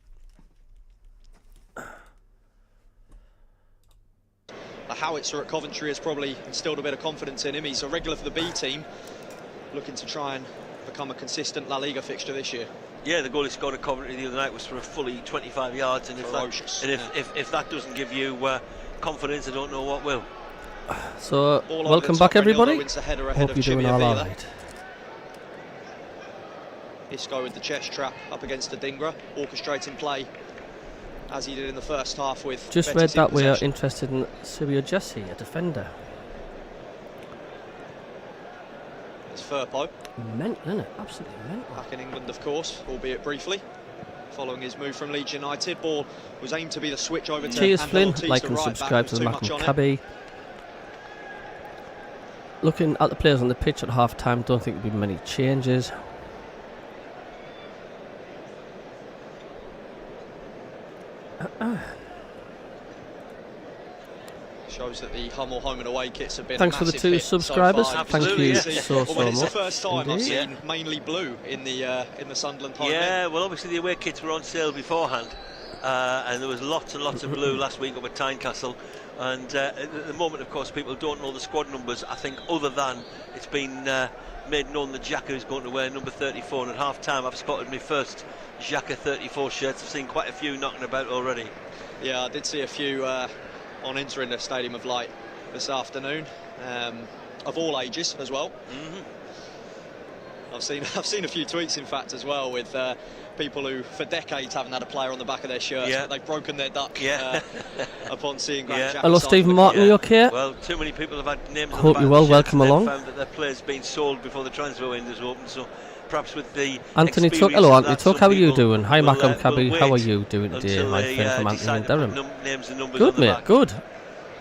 The howitzer at Coventry has probably instilled a bit of confidence in him. He's a regular for the B team, looking to try and become a consistent La Liga fixture this year. Yeah, the goal he scored at Coventry the other night was for a fully 25 yards, and if that doesn't give you confidence, I don't know what will. So, Ball welcome back, everybody. Hope you're doing all right. Isco with the chest trap up against the Dingra, orchestrating play as he did in the first half with Just Betis read that in we are possession. interested in Syria Jesse, a defender. It's Firpo, Mental, isn't it? Absolutely mental. back in England, of course, albeit briefly. Following his move from Leeds United, ball was aimed to be the switch over to Cheers, Angel Flynn. Ortiz, Like the and right back, subscribe with to the too much MACKEM on it. CABBIE. Looking at the players on the pitch at half time, don't think there'll be many changes. Shows that the Hummel home and away kits have been Thanks a for the massive 2 hit so subscribers. far. Thank Absolutely, you yeah. so Well, it's the much. first time I've Indeed. seen mainly blue in the Sunderland home. Yeah, well, obviously the away kits were on sale beforehand, and there was lots and lots of blue last week up at Tynecastle. And at the moment, of course, people don't know the squad numbers. I think, other than it's been made known that Xhaka is going to wear number 34, and at half time I've spotted my first Xhaka 34 shirts. I've seen quite a few knocking about already. Yeah, I did see a few on entering the Stadium of Light this afternoon, of all ages as well. I've seen a few tweets, in fact, as well, with people who for decades haven't had a player on the back of their shirts, but they've broken their duck upon seeing Grant Xhaka Hello, sign Stephen for the Martin, club. you okay? Well, too many people have had names on Hope the back you're of well, the shirts, welcome and along. they've found that their players being sold before the transfer window's open, so perhaps with the Anthony Tuck, experience hello of Anthony that, Tuck, some how are you people doing? Hi will, MACKEM will CABBIE, how are wait you doing today? until My they, friend from decide Anthony to in put Durham. names and numbers Good on the mate, back. good.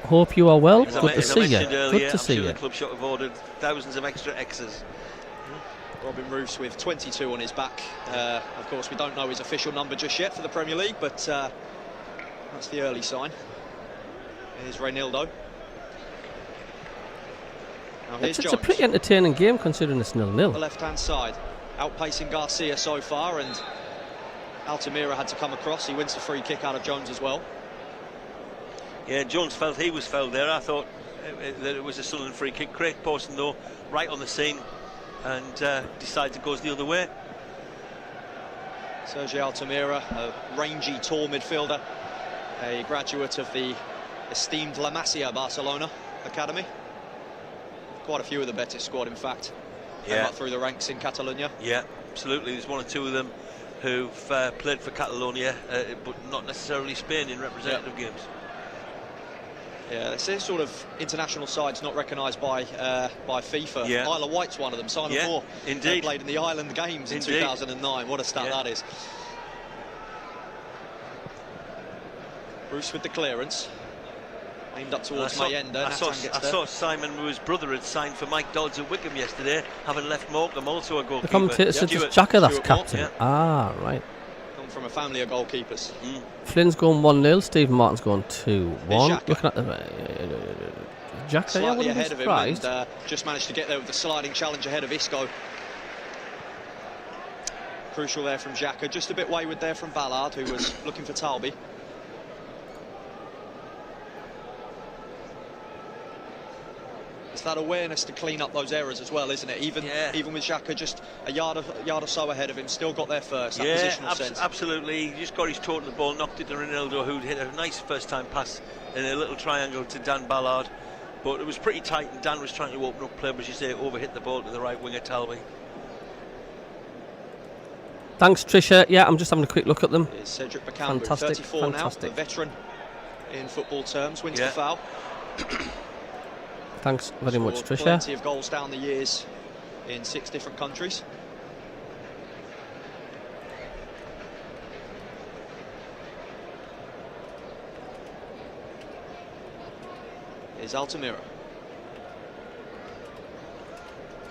Hope you are well. As I Good to see you. mentioned earlier, Good to I'm see sure you. the club shop have ordered thousands of extra X's. Robin Roos with 22 on his back. Of course, we don't know his official number just yet for the Premier League, but that's the early sign. Here's Reynildo. Now here's It's a Jones. pretty entertaining game considering it's The 0-0. left-hand side, outpacing Garcia so far, and Altamira had to come across. He wins the free kick out of Jones as well. Yeah, Jones felt he was fouled there. I thought that it was a Sunderland free kick. Craig Pawson, though, right on the scene, and decides it goes the other way. Sergio Altamira, a rangy, tall midfielder, a graduate of the esteemed La Masia Barcelona Academy. Quite a few of the Betis squad, in fact, came up through the ranks in Catalonia. Yeah, absolutely. There's one or two of them who've played for Catalonia, but not necessarily Spain in representative games. Yeah, this sort of international sides not recognised by FIFA. Yeah. Isla White's one of them. Simon Moore indeed. played in the Island Games in 2009. What a stat that is. Bruce with the clearance. Aimed up towards Mayenda. I saw Simon, whose brother had signed for Mike Dodds at Wickham yesterday, having left Morecambe, also a goalkeeper. The commentator said it's Xhaka that's captain. Ah, right. Come from a family of goalkeepers. Flynn's going 1-0, Stephen Martin's going 2-1. Xhaka. Looking at the Xhaka, yeah, Slightly wouldn't be ahead of him, surprised. and just managed to get there with the sliding challenge ahead of Isco. Crucial there from Xhaka, just a bit wayward there from Ballard, who was looking for Talby. It's that awareness to clean up those errors as well, isn't it? Even with Xhaka just a yard or so ahead of him, still got there first. That positional sense. Absolutely. He just got his toe to the ball, knocked it to Reynildo, who'd hit a nice first-time pass in a little triangle to Dan Ballard. But it was pretty tight, and Dan was trying to open up play, but as you say, overhit the ball to the right winger, Talby. Thanks, Trisha. Yeah, I'm just having a quick look at them. It's Cedric Bakambu, Fantastic, 34 fantastic. now, a veteran in football terms, wins the foul. Thanks very much, Scored Trisha. Plenty of goals down the years in 6 different countries. Here's Altamira.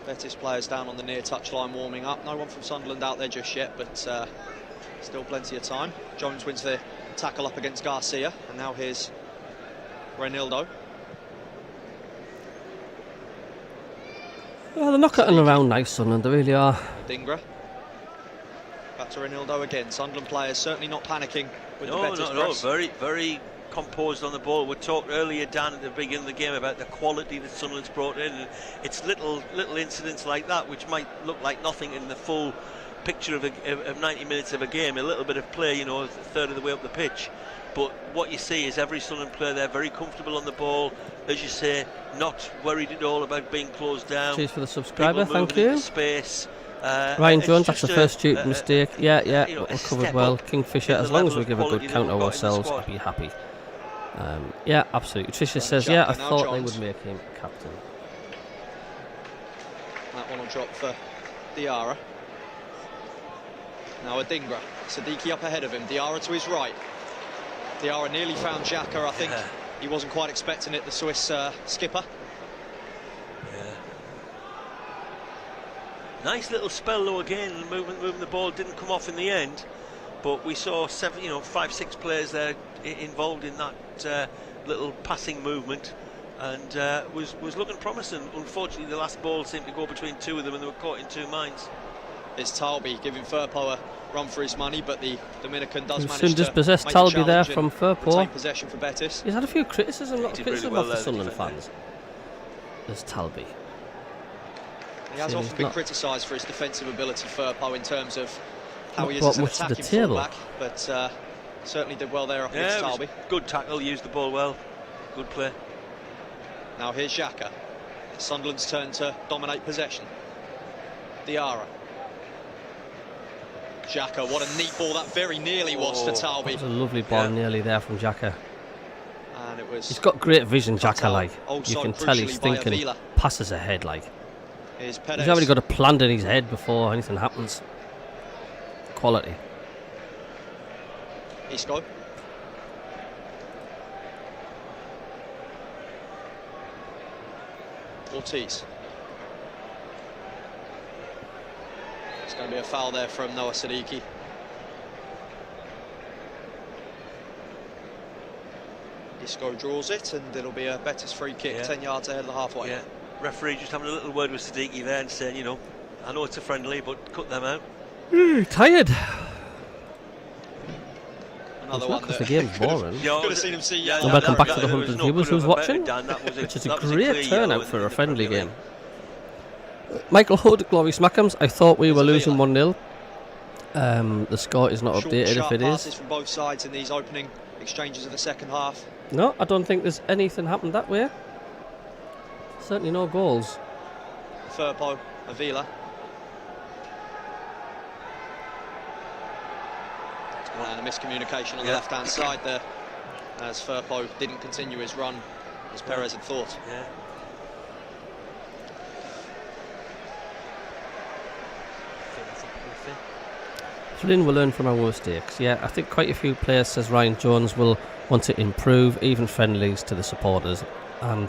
Betis players down on the near touchline warming up. No one from Sunderland out there just yet, but still plenty of time. Jones wins the tackle up against Garcia, and now here's Reynildo. Well, they're not cutting around nice, Sunderland, they really are. Dingra. Back to Ronaldo again. Sunderland players certainly not panicking with the No, Betis not at all. press. Very, very composed on the ball. We talked earlier, Dan, at the beginning of the game about the quality that Sunderland's brought in. And it's little incidents like that which might look like nothing in the full picture of 90 minutes of a game. A little bit of play, you know, a third of the way up the pitch. But what you see is every Sunderland player there very comfortable on the ball, as you say, not worried at all about being closed down. Cheers for the subscriber, People thank moving into you. Space. Ryan It's Jones, that's just the first stupid mistake. Yeah, you know, we're a covered step well. up Kingfisher, in the as long as level we of give a quality good that counter we've got in the ourselves, squad. I'd be happy. Yeah, absolutely. Tricia says, Jack yeah, I and now thought they Johns. would make him captain. That one will drop for Diarra. Now Adingra. Siddiqui up ahead of him. Diarra to his right. Diarra nearly found Xhaka. I think Yeah. he wasn't quite expecting it, the Swiss skipper. Yeah. Nice little spell though again, moving the ball didn't come off in the end, but we saw 5, 6 players there involved in that little passing movement, and was looking promising. Unfortunately, the last ball seemed to go between two of them, and they were caught in two minds. It's Talby giving Firpo a run for his money, but the Dominican does He manage soon to dispossessed make the Talby there challenge from and Firpo. retain possession for Betis. He's had a few criticism, a lot of He did really criticism well off the there, Sunderland defender. fans. There's Talby. He has Saying often he's been not- criticised for his defensive ability, Firpo, in terms of how he is brought as an much to the attacking table. fullback, but certainly did well there against Yeah, it was Talby. good tackle, used the ball well, good play. Now here's Xhaka. It's Sunderland's turn to dominate possession. Diarra. Xhaka, what a neat ball that very nearly was to Oh, Talby. That was a lovely ball Yeah. nearly there from Xhaka. And it was He's got great vision, cut Xhaka, out like. also You can tell he's crucially by thinking Avila. passes ahead, like. Here's He's Perez. already got a plan in his head before anything happens. Quality. Isco. Ortiz. It's going to be a foul there from Noah Siddiqui. Isco draws it, and it'll be a Betis free kick, Yeah. 10 yards ahead of the halfway. Yeah, referee just having a little word with Siddiqui there and saying, you know, I know it's a friendly, but cut them out. Tired. Another It's not one 'cause that the game's boring. could have seen him see yellow. And welcome back to the there 100 was no viewers could who's have a watching, better, Dan. That was which is a that was great clear yellow turnout in for the a friendly Premier game. League. Michael Hood, Glorious Mackems. I thought we were There's losing Avila. 1-0. The score is not Short, updated sharp if it passes is. from both sides in these opening exchanges of the second half. No, I don't think there's anything happened that way. Certainly no goals. Firpo, Avila. And a miscommunication on the Yeah. left-hand side there, as Firpo didn't continue his run as Perez had thought. Yeah. Flynn will learn from our mistakes. Yeah, I think quite a few players, says Ryan Jones, will want to improve, even friendlies to the supporters. And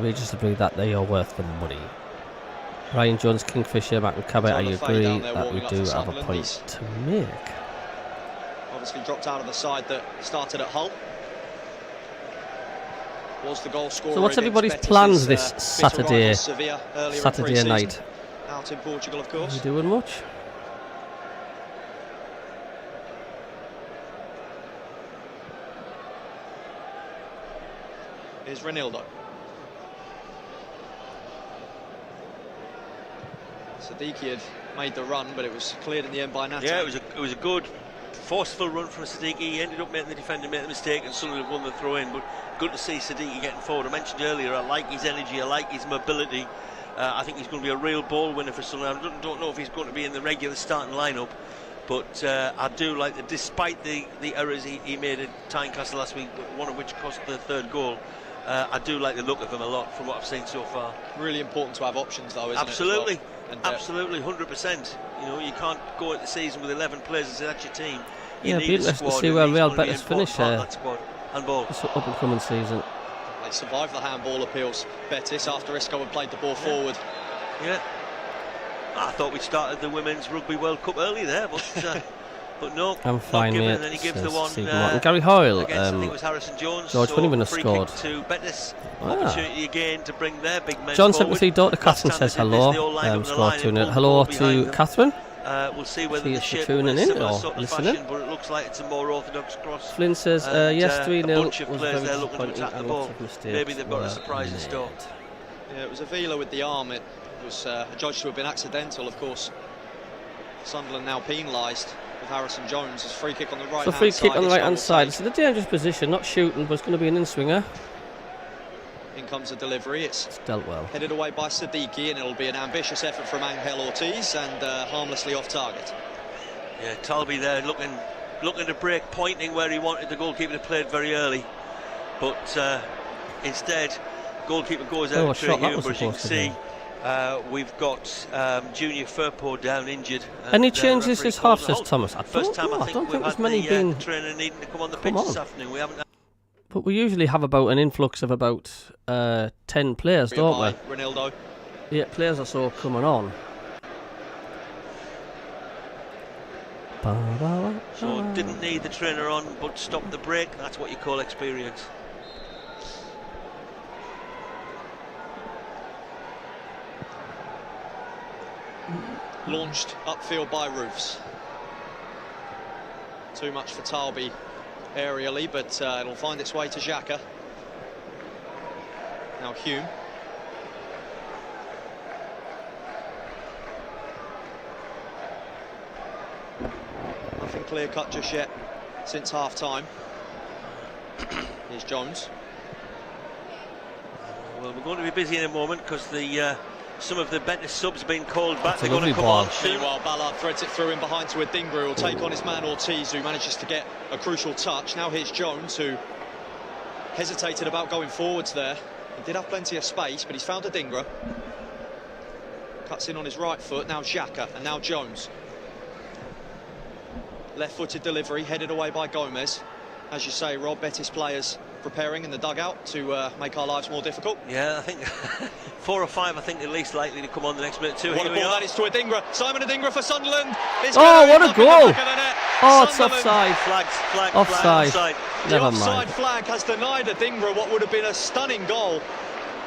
we just agree that they are worth the money. Ryan Jones, Kingfisher, CABBIE, I Tyler Fay agree down there that we warming up do for have a Sunderland. point He's to make. obviously dropped out of the side that started at Hull. Was the goal scorer. So what's against everybody's Betis' plans this bitter Saturday? rival Sevilla earlier in Saturday pre-season, night. out in Portugal, of Are course. you doing much? Here's Ronaldo. Siddiqui had made the run, but it was cleared in the end by Nata. Yeah, it was a good, forceful run from Siddiqui. He ended up making the defender make the mistake, and Sunderland won the throw in. But good to see Siddiqui getting forward. I mentioned earlier, I like his energy, I like his mobility. I think he's going to be a real ball winner for Sunderland. I don't know if he's going to be in the regular starting lineup, but I do like that. Despite the errors he made at Tynecastle last week, one of which cost the third goal. I do like the look of him a lot from what I've seen so far. Really important to have options, though, isn't Absolutely. it? as well? And depth. Absolutely, 100%. You know, you can't go into the season with 11 players and say that's your team. Yeah, You it'd need be a interesting to squad see who where is Real gonna be an Betis important finish part of that squad. Handball. this up and coming season. They survived the handball appeals, Betis, after Isco had played the ball forward. Yeah. I thought we started the Women's Rugby World Cup early there, but no, I'm fine, not given. mate. And then he gives the says one Stephen Martin. Gary Hoyle. against, I think it was Harrison Jones. George so Winniman has free scored. kick to Betis. Ah. Opportunity again to bring their big men John forward. 73, daughter Last Catherine time says they did this, hello. they all lined up in a Score line and 2-0. pulled the Hello ball behind to them. Catherine. We'll see whether See the if shape you're in tuning a in similar or sort of listening. fashion, but it looks like it's a more orthodox cross. Flynn says, And, yes, a 3-0 bunch of was players very there looking to disappointing attack the and ball. lots of mistakes Maybe they've got a were surprise in store. made. Yeah, it was Avila with the arm. It was judged to have been accidental, of course. Sunderland now penalised with Harrison Jones. His free kick on the right So hand free side. kick on the this right one hand will side. take. It's a dangerous position, not shooting, but it's going to be an in-swinger. In comes the delivery. It's It's dealt well. headed away by Siddiqui, and it'll be an ambitious effort from Angel Ortiz and harmlessly off target. Yeah, Talby there looking to break, pointing where he wanted the goalkeeper to play it very early, but instead goalkeeper goes out what to shot Hume. that was As you can supposed to see, we've got Junior Firpo down injured. Any and, changes referee this half, calls a says halt. Thomas? I First time don't know. I think we've there's had many the been. trainer needing to come on the Come pitch this on. afternoon. We haven't. But we usually have about an influx of about 10 players, don't we? Ronaldo. Yeah, players or so coming on. So didn't need the trainer on, but stopped the break. That's what you call experience. Launched upfield by Roofs. Too much for Talby aerially, but it'll find its way to Xhaka. Now Hume. Nothing clear cut just yet since half time. Here's Jones. Well, we're going to be busy in a moment because the some of the Betis subs have been called back. That's a They're going to lovely come on ball. soon. Meanwhile, Ballard threads it through in behind to Adingra, who'll take on his man Ortiz, who manages to get a crucial touch. Now here's Jones, who hesitated about going forwards there. He did have plenty of space, but he's found Adingra. Cuts in on his right foot. Now Xhaka, and now Jones. Left-footed delivery, headed away by Gomez. As you say, Rob, Betis players preparing in the dugout to make our lives more difficult. Yeah, I think 4 or 5, I think, at least likely to come on the next minute too. What a Here we ball are. that is to Adingra. Simon Adingra for Sunderland. It's Oh, gonna what end a up in the goal. back of the net. Oh, it's Sunderland. offside. Flag, Offside. offside. The Never offside mind. flag has denied Adingra what would have been a stunning goal.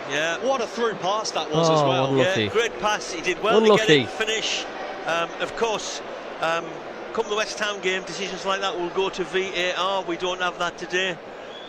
Yeah. What a through pass that was as Oh, well. unlucky. Yeah, great pass. He did well to Unlucky. get it finish. Of course, come the West Ham game, decisions like that will go to VAR. We don't have that today.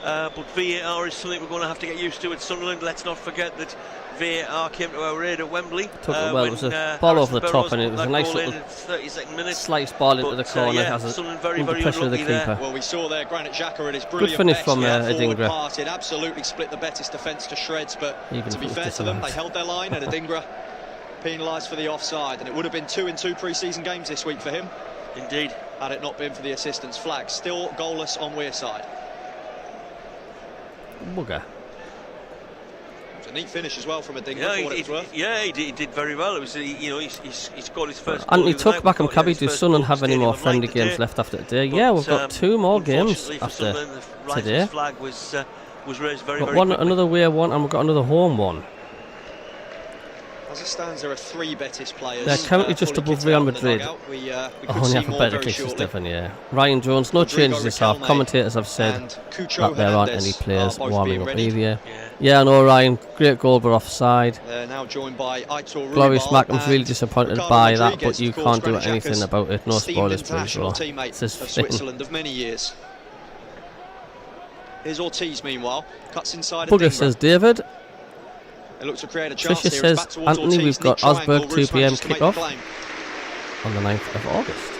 But VAR is something we're going to have to get used to at Sunderland. Let's not forget that VAR came to our aid at Wembley. Took it well. It was a ball over the top, and it was a nice little 32nd minute. Slice ball into the corner. Yeah, Has Sunderland very, under very pressure of the unlucky there. keeper. Well, we saw there Granit Xhaka at his brilliant finish best. from Yeah, forward Adingra. pass. It absolutely split the Betis defence to shreds, but Even to if be it was fair to them, disallowed. they held their line, and Adingra penalised for the offside, and it would have been 2 in 2 pre-season games this week for him Indeed. had it not been for the assistant's flag. Still goalless on Wearside. Bugger. It was a neat finish as well from Adingra, Yeah, for what it was worth. he did very well. It was, he scored his first. Anthony goal the Tuck night back and before, Cabby, his do first Sunderland goal have for any Stadium more of friendly Light games today. left after today? But, Yeah, we've got 2 more games unfortunately for after Sunderland, the Lions today. flag was raised very, Got very one, quickly. another away one, and we've got another home one. As it stands, there are 3 Betis players. They're currently just fully above kitted Real out in the Madrid. dugout. We could Only see have a more better very case for shortly. Stefan, yeah. Ryan Jones, no Rodrigo changes this half. Riquelme Commentators have said and Cucho that there aren't any Hernandez players are both warming being up readied. either. Yeah. Yeah, I know, Ryan. Great goal, but offside. They're now joined by Aitor Glorious Rubal Mackem's and really disappointed Ricardo by that, Rodriguez, but you of course, can't do Granit anything Xhaka's about it. No esteemed spoilers, please. international Bro. teammate It's his of thing. Switzerland of many years. Here's Ortiz, meanwhile, cuts inside. Bugger, Adingra. says David. It looks to create a chance Fisher here. says, It's back towards Anthony, Ortiz. we've got Neat triangle. Osberg 2 Roos PM manages to make the kick-off claim. on the 9th of August.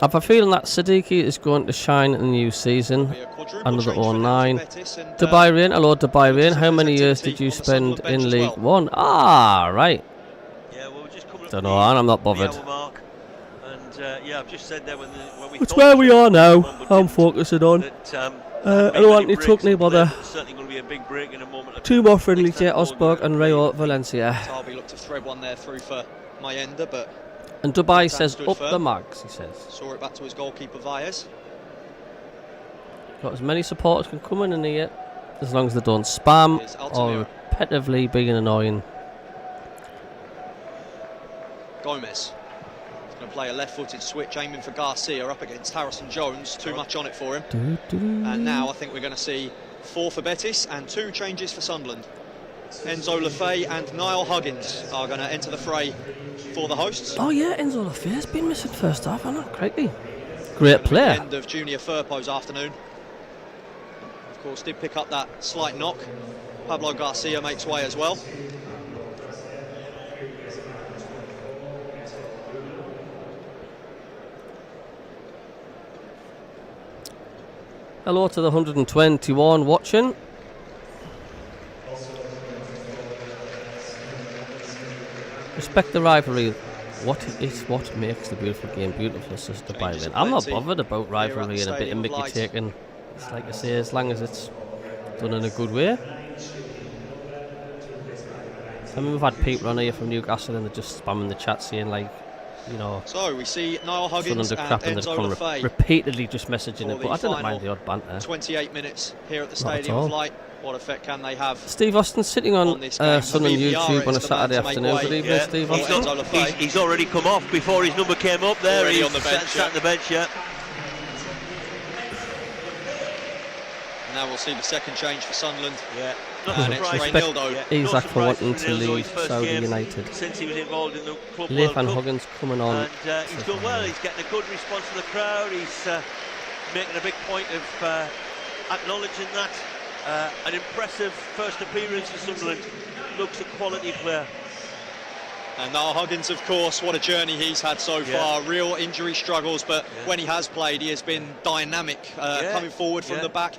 I have a feeling that Siddiqui is going to shine in the new season. Be a quadruple Another change for 09. Betis and, Dubai Rain, hello Dubai Rain. How some many activity years did you on the spend Sunderland bench in as League well. One? Ah, right. Yeah, well, we're just coming up Don't to know, the- I'm not the bothered. hour mark. And yeah, I've just said there when we It's thought where the we show are was now. going, but I'm didn't, focusing on. that, hello, many Anthony breaks Tuckney, in play, bother. but there's certainly going to be a big break in a moment. 2 more friendlies Next here, time Osberg forward, and we're Rayo Valencia. Tarby looked to thread one there through for Mayenda, but And Dubai That says, stood up firm. the mags, he says. saw it back to his goalkeeper Valles. Got as many supporters can come in here, as long as they don't spam Here's or Altamira. repetitively being annoying. Gomez. He's going to play a left-footed switch, aiming for Garcia up against Harrison Jones. Too much on it for him. And now I think we're going to see 4 for Betis and 2 changes for Sunderland. Enzo Lefebvre and Niall Huggins are going to enter the fray for the hosts. Oh yeah, Enzo Lefebvre's been missing first half, hasn't it? Crikey. Great player. End of Junior Firpo's afternoon. Of course, did pick up that slight knock. Pablo Garcia makes way as well. Hello to the 121 watching. Respect the rivalry. What makes the beautiful game beautiful, Sister Byron. I'm not bothered about rivalry and a bit of Mickey taking. It's like I say, as long as it's done in a good way. I mean, we've had people on here from Newcastle and they're just spamming the chat saying like, you know, so we see Niall Huggins and Enzo Lefebvre repeatedly just messaging it, but I don't mind the odd banter. 28 minutes here at the Stadium of Light. What effect can they have? Steve Austin sitting on Sunderland YouTube on a Saturday afternoon. Good evening, Steve Austin. He's already come off before his number came up there. Already he's on the bench, sat on the bench, yeah. Now we'll see the second change for Sunderland. Yeah. And it's Reynildo. Isaac for wanting to leave Saudi United. Since he was involved in the Club Leif World and Cup. Huggins coming on. And he's done well. He's getting a good response from the crowd. He's making a big point of acknowledging that. An impressive first appearance for Sunderland. Looks a quality player. And Niall Huggins, of course, what a journey he's had so far. Real injury struggles, but when he has played, he has been dynamic, coming forward from the back.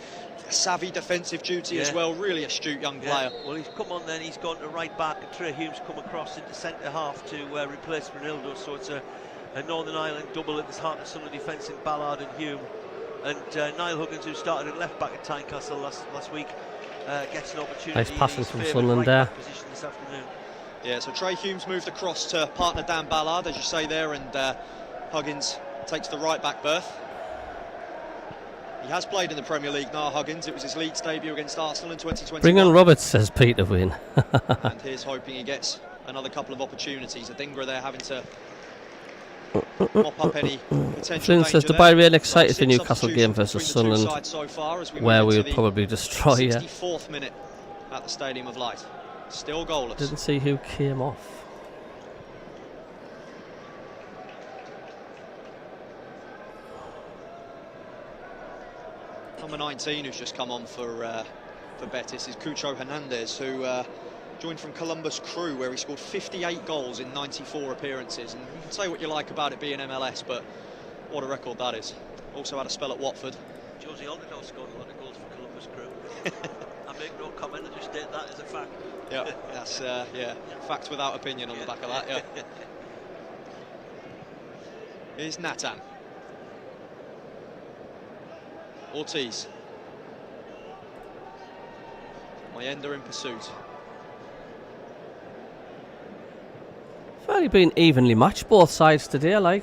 Savvy defensive duty as well. Really astute young player. Well, he's come on then. He's gone to right back. And Trey Hume's come across into centre half to replace Reynildo. So it's a Northern Ireland double at the heart of Sunderland defence in Ballard and Hume. And Niall Huggins, who started at left back at Tynecastle last week, gets an opportunity. Nice passing from Sunderland there. Position this afternoon. Yeah, so Trey Hume's moved across to partner Dan Ballard, as you say there, and Huggins takes the right back berth. He has played in the Premier League, Niall Huggins. It was his Leeds debut against Arsenal in 2021. Bring on Roberts, says Peter Wynn. And here's hoping he gets another couple of opportunities. Adingra there having to mop up any potential Flynn says danger Dubai there. really excited for Six Newcastle game versus substitutions between the two Sunderland, sides so far as we where move we into would the probably destroy you. 64th minute at the Stadium of Light. Still goalless. Didn't see who came off. Number 19, who's just come on for Betis, is Cucho Hernandez, who joined from Columbus Crew, where he scored 58 goals in 94 appearances. And you can say what you like about it being MLS, but what a record that is. Also had a spell at Watford. Josie Alderdahl scored a lot of goals for Columbus Crew. I make no comment, I just state that as a fact. Yeah, that's fact without opinion on the back of that. Yeah. Here's Nathan. Ortiz. Mayenda in pursuit. Fairly been evenly matched both sides today, like.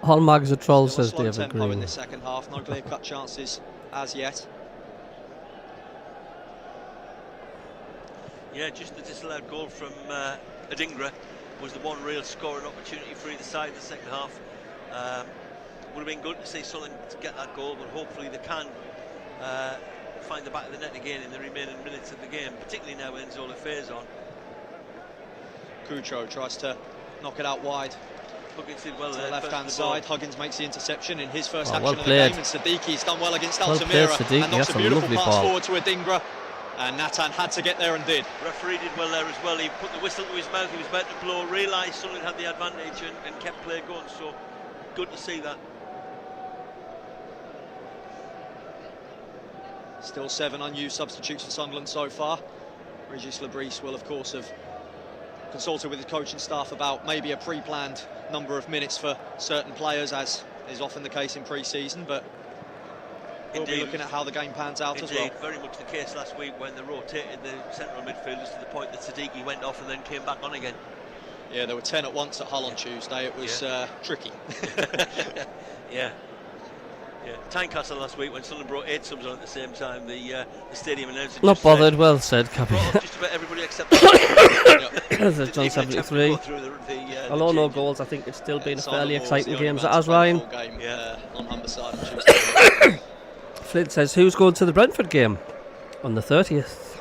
All mags are trolls, says Still a slow David tempo in Green. the second half. No clear-cut chances as yet. Yeah, just the disallowed goal from Adingra was the one real scoring opportunity for either side in the second half. Would have been good to see Sunderland get that goal, but hopefully they can find the back of the net again in the remaining minutes of the game, particularly now when Enzo Lefebvre's on. Cucho tries to knock it out wide. Huggins did well To there. the left-hand side, Huggins makes the interception in his first action well of the played. game, and Sadiqi's done well against Well Altamira played, Sadiqui. and knocks That's a a beautiful lovely pass ball. forward to Adingra, and Nathan had to get there and did. Referee did well there as well. He put the whistle to his mouth. He was about to blow. Realised Sunderland had the advantage and kept play going. So good to see that. Still 7 unused substitutes for Sunderland so far. Regis Lebris will, of course, have consulted with his coaching staff about maybe a pre-planned number of minutes for certain players, as is often the case in pre-season, but we'll be looking at how the game pans out as well. Indeed, very much the case last week when they rotated the central midfielders to the point that Sadiqi went off and then came back on again. Yeah, there were 10 at once at Hull on Tuesday. It was tricky. Yeah. Yeah, Tynecastle last week when Sunderland brought 8 subs on at the same time, the stadium announced. Not bothered, well said, Brought Cabbie. up just about everybody except Didn't John even attempt to 73. go through the Although no changes. goals, I think it's still been a Simon fairly Moore's exciting the only game. man Is that to as play a Ryan? full game, Yeah. on Humberside on Tuesday. Flint says, who's going to the Brentford game? on the 30th.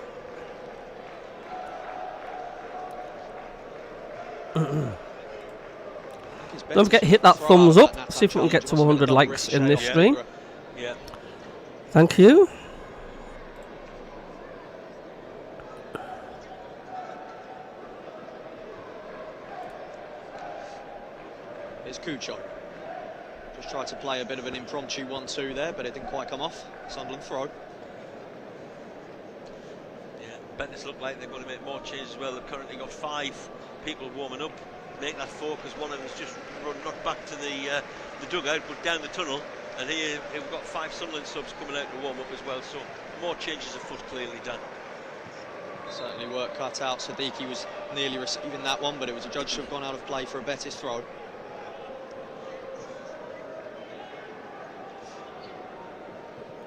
Don't forget to hit that thumbs up. See if we can get to 100 likes in this stream. Yeah. Thank you. Here's Cucho. Just tried to play a bit of an impromptu 1-2 there, but it didn't quite come off. Sunderland throw. Yeah, Betis look like they're going to make more changes as well. They've currently got 5 people warming up. Make that 4 because one of them's just run not back to the dugout, but down the tunnel. And here we've got 5 Sunderland subs coming out to warm up as well. So more changes afoot, clearly done. Certainly work cut out. Siddiqui was nearly receiving that one, but it was adjudged to have gone out of play for a Betis throw.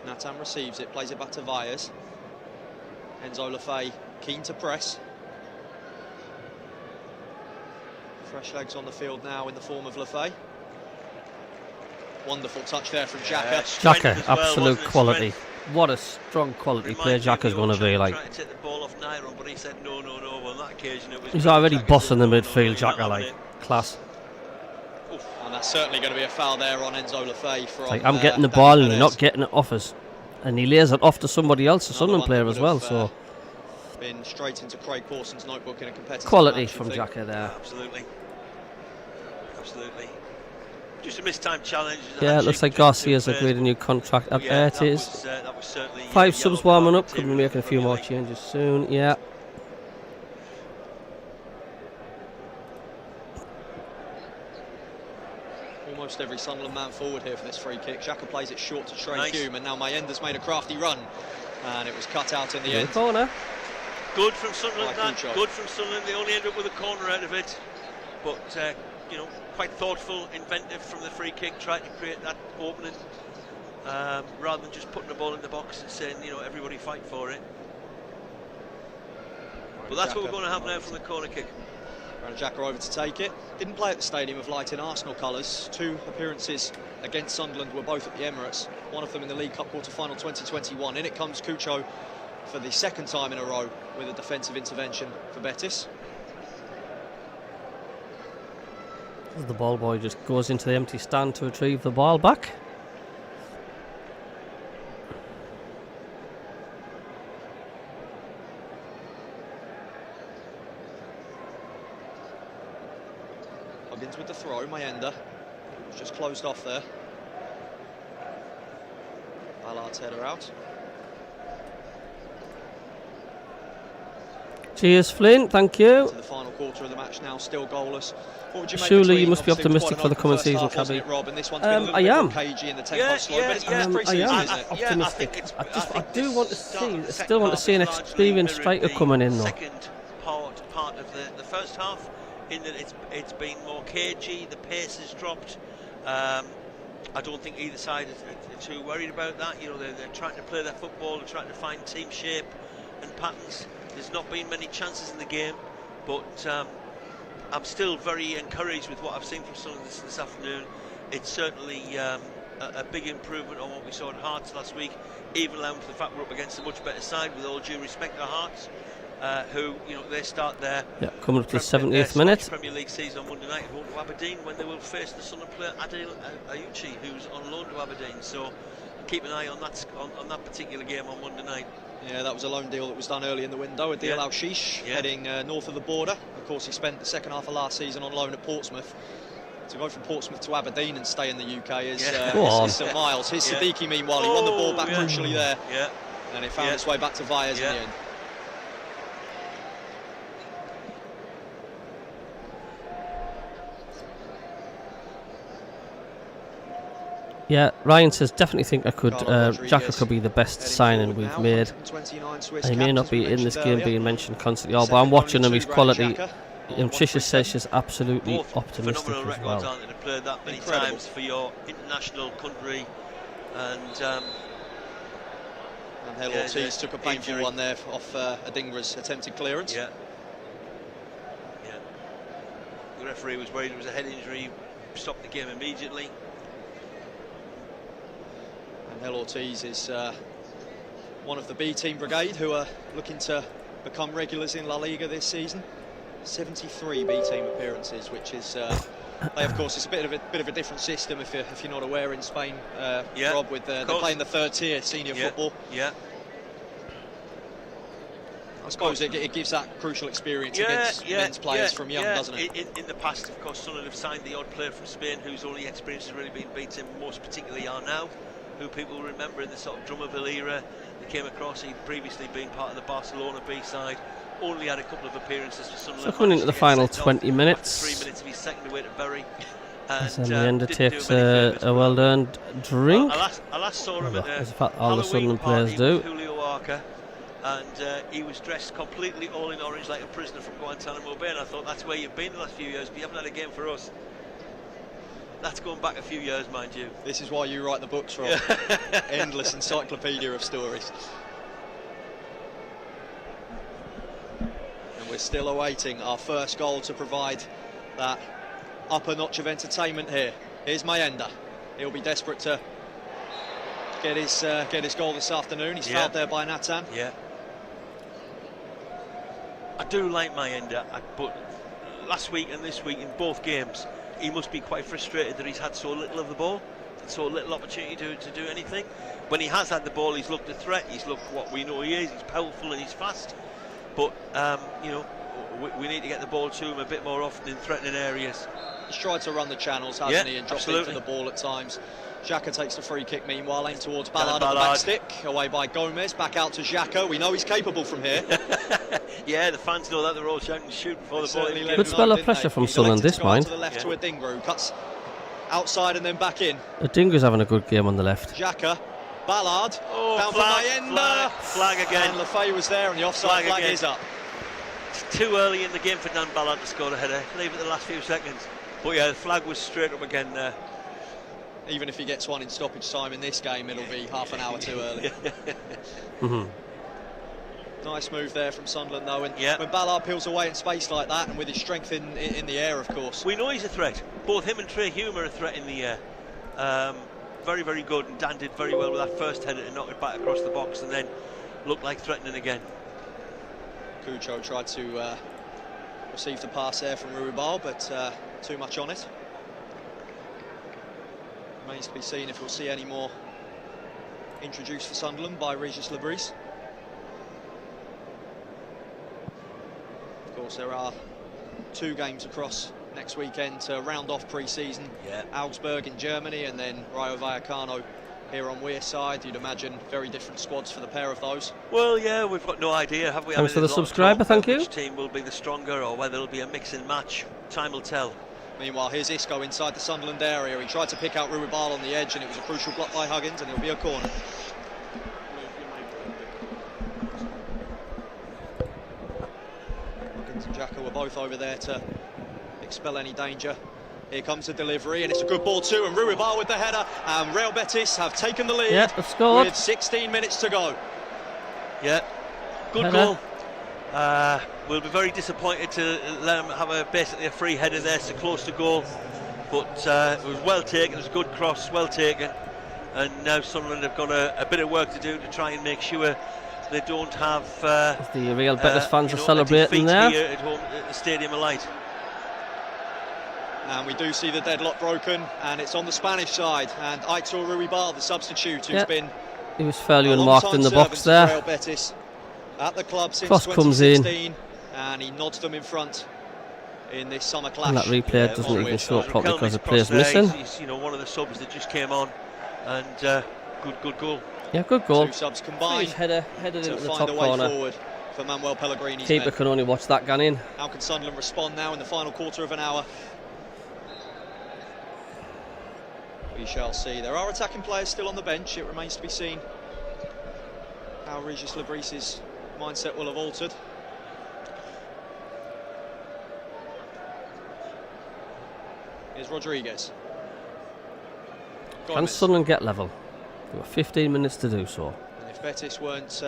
Natan receives it, plays it back to Vyers. Enzo Lefebvre keen to press. Fresh legs on the field now in the form of Lefebvre. Wonderful touch there from Xhaka. Xhaka, absolute quality. What a strong quality player Xhaka's going to be like. Trying to take the ball off Nairo, but he said no, no, no. Well, on that occasion it was. He's already bossing the midfield, Xhaka, like class. And that's certainly going to be a foul there on Enzo Lefebvre. From, Like, I'm getting the ball and you're not getting it off us. And he lays it off to somebody else, a Sunderland player as well. So been straight into Craig Pawson's notebook in a competitive quality match, from Xhaka there. Absolutely. Absolutely. Just a mistimed challenge. Yeah, it looks like Garcia's agreed a new contract at Betis. 5 subs warming up, could be making a few more changes soon, yeah. Almost every Sunderland man forward here for this free kick. Xhaka plays it short to Trey Hume, and now Mayenda's made a crafty run. And it was cut out in the end. Corner. Good from Sunderland, good from Sunderland. They only end up with a corner out of it. But, you know, quite thoughtful, inventive from the free kick, trying to create that opening rather than just putting the ball in the box and saying, you know, everybody fight for it. But that's what we're going to have now from the corner kick. Xhaka over to take it. Didn't play at the Stadium of Light in Arsenal colours. 2 appearances against Sunderland were both at the Emirates. One of them in the League Cup quarter-final 2021. In it comes Cucho for the 2nd time in a row with a defensive intervention for Betis. The ball boy just goes into the empty stand to retrieve the ball back. Huggins with the throw, Mayenda. It's just closed off there. Ballard's header out. Cheers, Flint, thank you. To the final quarter of the match now, still goalless. What would you make Surely between, you must be obviously, optimistic for the coming season, Cabby. I am. Cagey in the tempo slow, but it's I am optimistic. I do want to see, I still want to see an experienced striker coming in though. Second part of the first half, in that it's been more cagey, the pace has dropped. I don't think either side is too worried about that. You know, they're trying to play their football, they're trying to find team shape and patterns. There's not been many chances in the game, but I'm still very encouraged with what I've seen from Sunderland this afternoon. It's certainly a big improvement on what we saw at Hearts last week, even allowing for the fact we're up against a much better side, with all due respect to Hearts, who, you know, they start their coming up to the 70th minute. Premier League season on Monday night, home to Aberdeen, when they will face the Sunderland player Adil Ayuchi, who's on loan to Aberdeen. So keep an eye on that particular game on Monday night. Yeah, that was a loan deal that was done early in the window. Adil Al-Shish heading north of the border. Of course, he spent the second half of last season on loan at Portsmouth. To go from Portsmouth to Aberdeen and stay in the UK is some miles. Here's Siddiqui, meanwhile. He won the ball back crucially there. And it found its way back to Vyers in the end. Yeah, Ryan says, definitely think Xhaka could be the best signing we've made. He may not be in this game being mentioned constantly, but I'm watching him, his quality. And Trisha says she's absolutely optimistic as well. Aren't they, to play that many times for your international country. And Hale Ortiz took a painful one there off Adingra's attempted clearance. The referee was worried it was a head injury, stopped the game immediately. Hale Ortiz is one of the B team brigade who are looking to become regulars in La Liga this season. 73 B team appearances, which is they, of course, it's a bit of a different system if you're not aware in Spain, Rob, with they're playing the third tier senior football. Yeah. I suppose it gives that crucial experience against men's players from young, doesn't it? In the past, of course, Sunderland have signed the odd player from Spain whose only experience has really been beaten, most particularly are now, who people will remember in the sort of Drummerville era. They came across, he'd previously been part of the Barcelona B side, only had a couple of appearances for Sunderland. So coming into the final 20 minutes. 3 minutes of his second away to Bury. And Leander takes a well-earned drink. Well, I last saw him at a all the Sunderland players do. with Julio Arca, and he was dressed completely all in orange like a prisoner from Guantanamo Bay, and I thought that's where you've been the last few years, but you haven't had a game for us. That's going back a few years, mind you. This is why you write the books, Rob. Endless encyclopedia of stories. And we're still awaiting our first goal to provide that upper notch of entertainment here. Here's Mayenda. He'll be desperate to get his goal this afternoon. He's fouled there by Nathan. Yeah. I do like Mayenda, but last week and this week in both games, he must be quite frustrated that he's had so little of the ball, so little opportunity to do anything. When he has had the ball, he's looked a threat. He's looked what we know he is. He's powerful and he's fast. But you know, we need to get the ball to him a bit more often in threatening areas. He's tried to run the channels, hasn't he, and dropped into the ball at times. Xhaka takes the free kick, meanwhile, aimed towards Ballard at the back stick, away by Gomez, back out to Xhaka. We know he's capable from here. Yeah, the fans know that. They're all shouting shoot before the ball. Good spell of pressure from Sunderland this mind. To the left to Adingra, who cuts outside and then back in. Adingra's having a good game on the left. Xhaka, Ballard, down for Mayenda. Flag again. And Lefay was there, and the offside flag is up. It's too early in the game for Dan Ballard to score a header. Leave it the last few seconds. But yeah, the flag was straight up again there. Even if he gets one in stoppage time in this game, it'll be half an hour too early. Nice move there from Sunderland, though. And when Ballard peels away in space like that, and with his strength in the air, of course. We know he's a threat. Both him and Trey Hume are a threat in the air. Very, very good. And Dan did very well with that first header to knock it back across the box and then looked like threatening again. Cucho tried to receive the pass there from Ruibal, but too much on it. Remains to be seen if we'll see any more introduced for Sunderland by Regis Lebris. Of course, there are 2 games across next weekend to round off pre-season. Augsburg in Germany and then Rayo Vallecano here on Weir side. You'd imagine very different squads for the pair of those. Well, yeah, we've got no idea, have we? Thanks for the subscriber, thank you. Which team will be the stronger or whether it'll be a mix and match, time will tell. Meanwhile, here's Isco inside the Sunderland area. He tried to pick out Ruibal on the edge, and it was a crucial block by Huggins, and it'll be a corner. Huggins and Xhaka were both over there to expel any danger. Here comes the delivery, and it's a good ball too, and Ruibal with the header, and Real Betis have taken the lead with 16 minutes to go. Yeah, good goal. We'll be very disappointed to let him have basically a free header there, so close to goal. But it was well taken, it was a good cross, well taken. And now Sunderland have got a bit of work to do to try and make sure they don't have the Real Betis fans are celebrating there. Here at home at the Stadium of Light. And we do see the deadlock broken, and it's on the Spanish side. And Aitor Ruibal, the substitute, who's been he was fairly unmarked in the box there. Real Betis at the club since Cross 2016, and he nods them in front in this summer clash. And that replay doesn't even show up properly because the player's missing. He's, you know, one of the subs that just came on, and good goal. Yeah, good goal. 2 subs combined headed into the top a way corner. Forward for Manuel Pellegrini's Keeper men. can only watch that gun in. How can Sunderland respond now in the final quarter of an hour? We shall see. There are attacking players still on the bench. It remains to be seen how Regis Lebris's mindset will have altered. Here's Rodriguez. Can Sunderland get level? We've got 15 minutes to do so. And if Betis weren't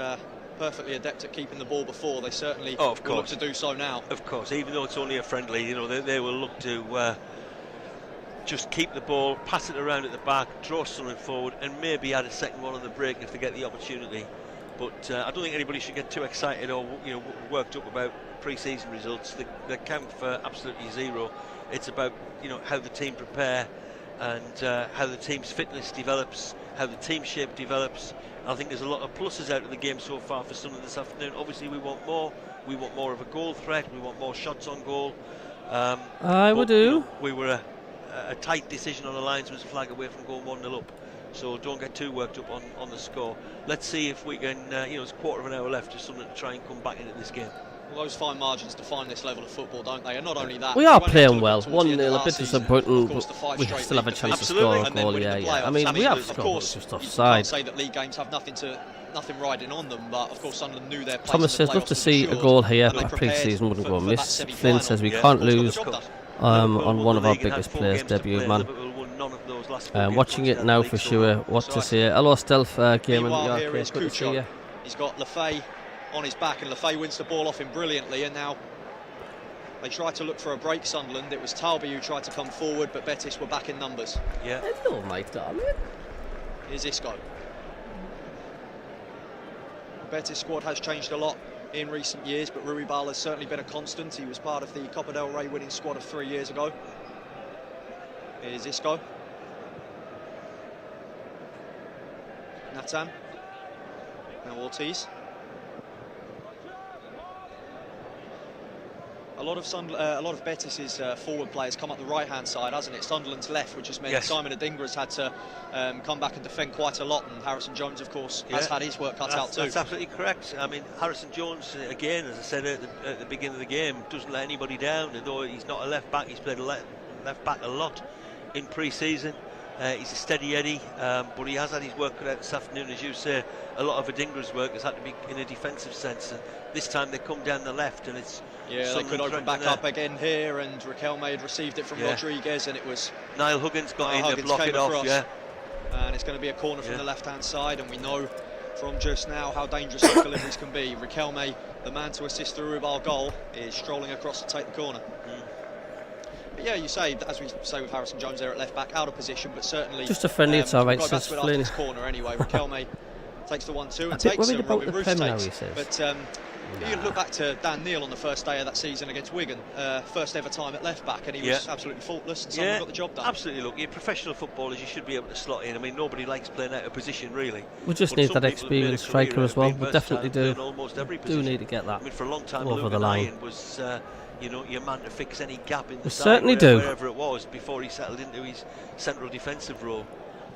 perfectly adept at keeping the ball before, they certainly will look to do so now. Of course, even though it's only a friendly, you know, they will look to just keep the ball, pass it around at the back, draw Sunderland forward, and maybe add a second one on the break if they get the opportunity. But I don't think anybody should get too excited or worked up about pre-season results. They count for absolutely zero. It's about how the team prepare and how the team's fitness develops, how the team shape develops. I think there's a lot of pluses out of the game so far for Sunderland this afternoon. Obviously, we want more. We want more of a goal threat. We want more shots on goal. I would do. We were a tight decision on the linesman's flag away from going 1-0 up. So don't get too worked up on the score. Let's see if we can, it's a quarter of an hour left for Sunderland to try and come back into this game. Well, those fine margins define this level of football, don't they? And not only that, we are playing well. 1-0, a bit disappointing, but we still have a chance to score a goal. Yeah. I mean, we have scored, just offside. You can't say that league games have nothing riding on them, but of course Sunderland knew their place. Thomas says, love to see a goal here, but pre-season wouldn't go amiss. Flynn says we can't lose on one of our biggest players' debut, man. Watching it now for sure. What to say? Hello, Stealth Gaming. Good to see you. He's got Lefay on his back, and Lefay wins the ball off him brilliantly. And now they tried to look for a break, Sunderland. It was Talby who tried to come forward, but Betis were back in numbers. Yeah. Hello, my darling. Here's Isco. The Betis squad has changed a lot in recent years, but Rui Bal has certainly been a constant. He was part of the Copa del Rey winning squad of 3 years ago. Here's Isco. Nathan. Now Ortiz. A lot of Betis's forward players come up the right-hand side, hasn't it? Sunderland's left, which has meant Simon Adingra's had to come back and defend quite a lot, and Harrison Jones, of course, has had his work cut out too. That's absolutely correct. I mean, Harrison Jones, again, as I said at the beginning of the game, doesn't let anybody down. And though he's not a left-back, he's played left back a lot in pre-season. He's a steady Eddie, but he has had his work cut out this afternoon. As you say, a lot of Adingra's work has had to be in a defensive sense. And this time they come down the left, and it's they could open back up again here, and Riquelme had received it from Rodriguez, and it was Niall Huggins got in to block it off. And it's going to be a corner from the left-hand side, and we know from just now how dangerous those deliveries can be. Riquelme, the man to assist the Rubal goal, is strolling across to take the corner. But yeah, you say, as we say with Harrison Jones there at left back, out of position, but certainly just a friendly. It's all right. Says Flynn. This corner anyway. Riquelme takes the 1-2 and takes some Robin Roos takes. But you look back to Dan Neil on the first day of that season against Wigan, first ever time at left back, and he was absolutely faultless, and someone got the job done. Absolutely. Look, you're professional footballers, you should be able to slot in. I mean, nobody likes playing out of position, really. We just need that experienced striker as well. We definitely do. Almost every position. Do need to get that. I mean, for a long time, over the line was your man to fix any gap in the side, certainly do. Wherever it was, before he settled into his central defensive role.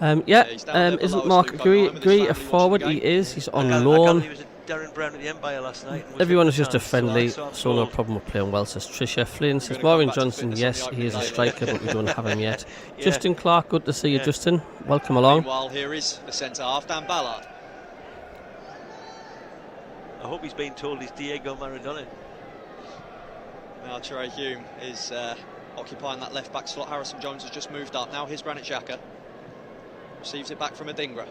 Isn't Mark Gree a forward? He is. He's on loan. He was at Darren Brown at the Empire last night. Everyone is just a friendly, so no problem with playing well, says Tricia. Flynn says Maureen Johnson, yes, he is a striker, but we don't have him yet. Justin Clark, good to see you, Justin. Welcome along. Meanwhile, here is the centre half, Dan Ballard. I hope he's being told he's Diego Maradona. Now Trey Hume is occupying that left back slot. Harrison Jones has just moved up. Now here's Granit Xhaka. Receives it back from Adingra.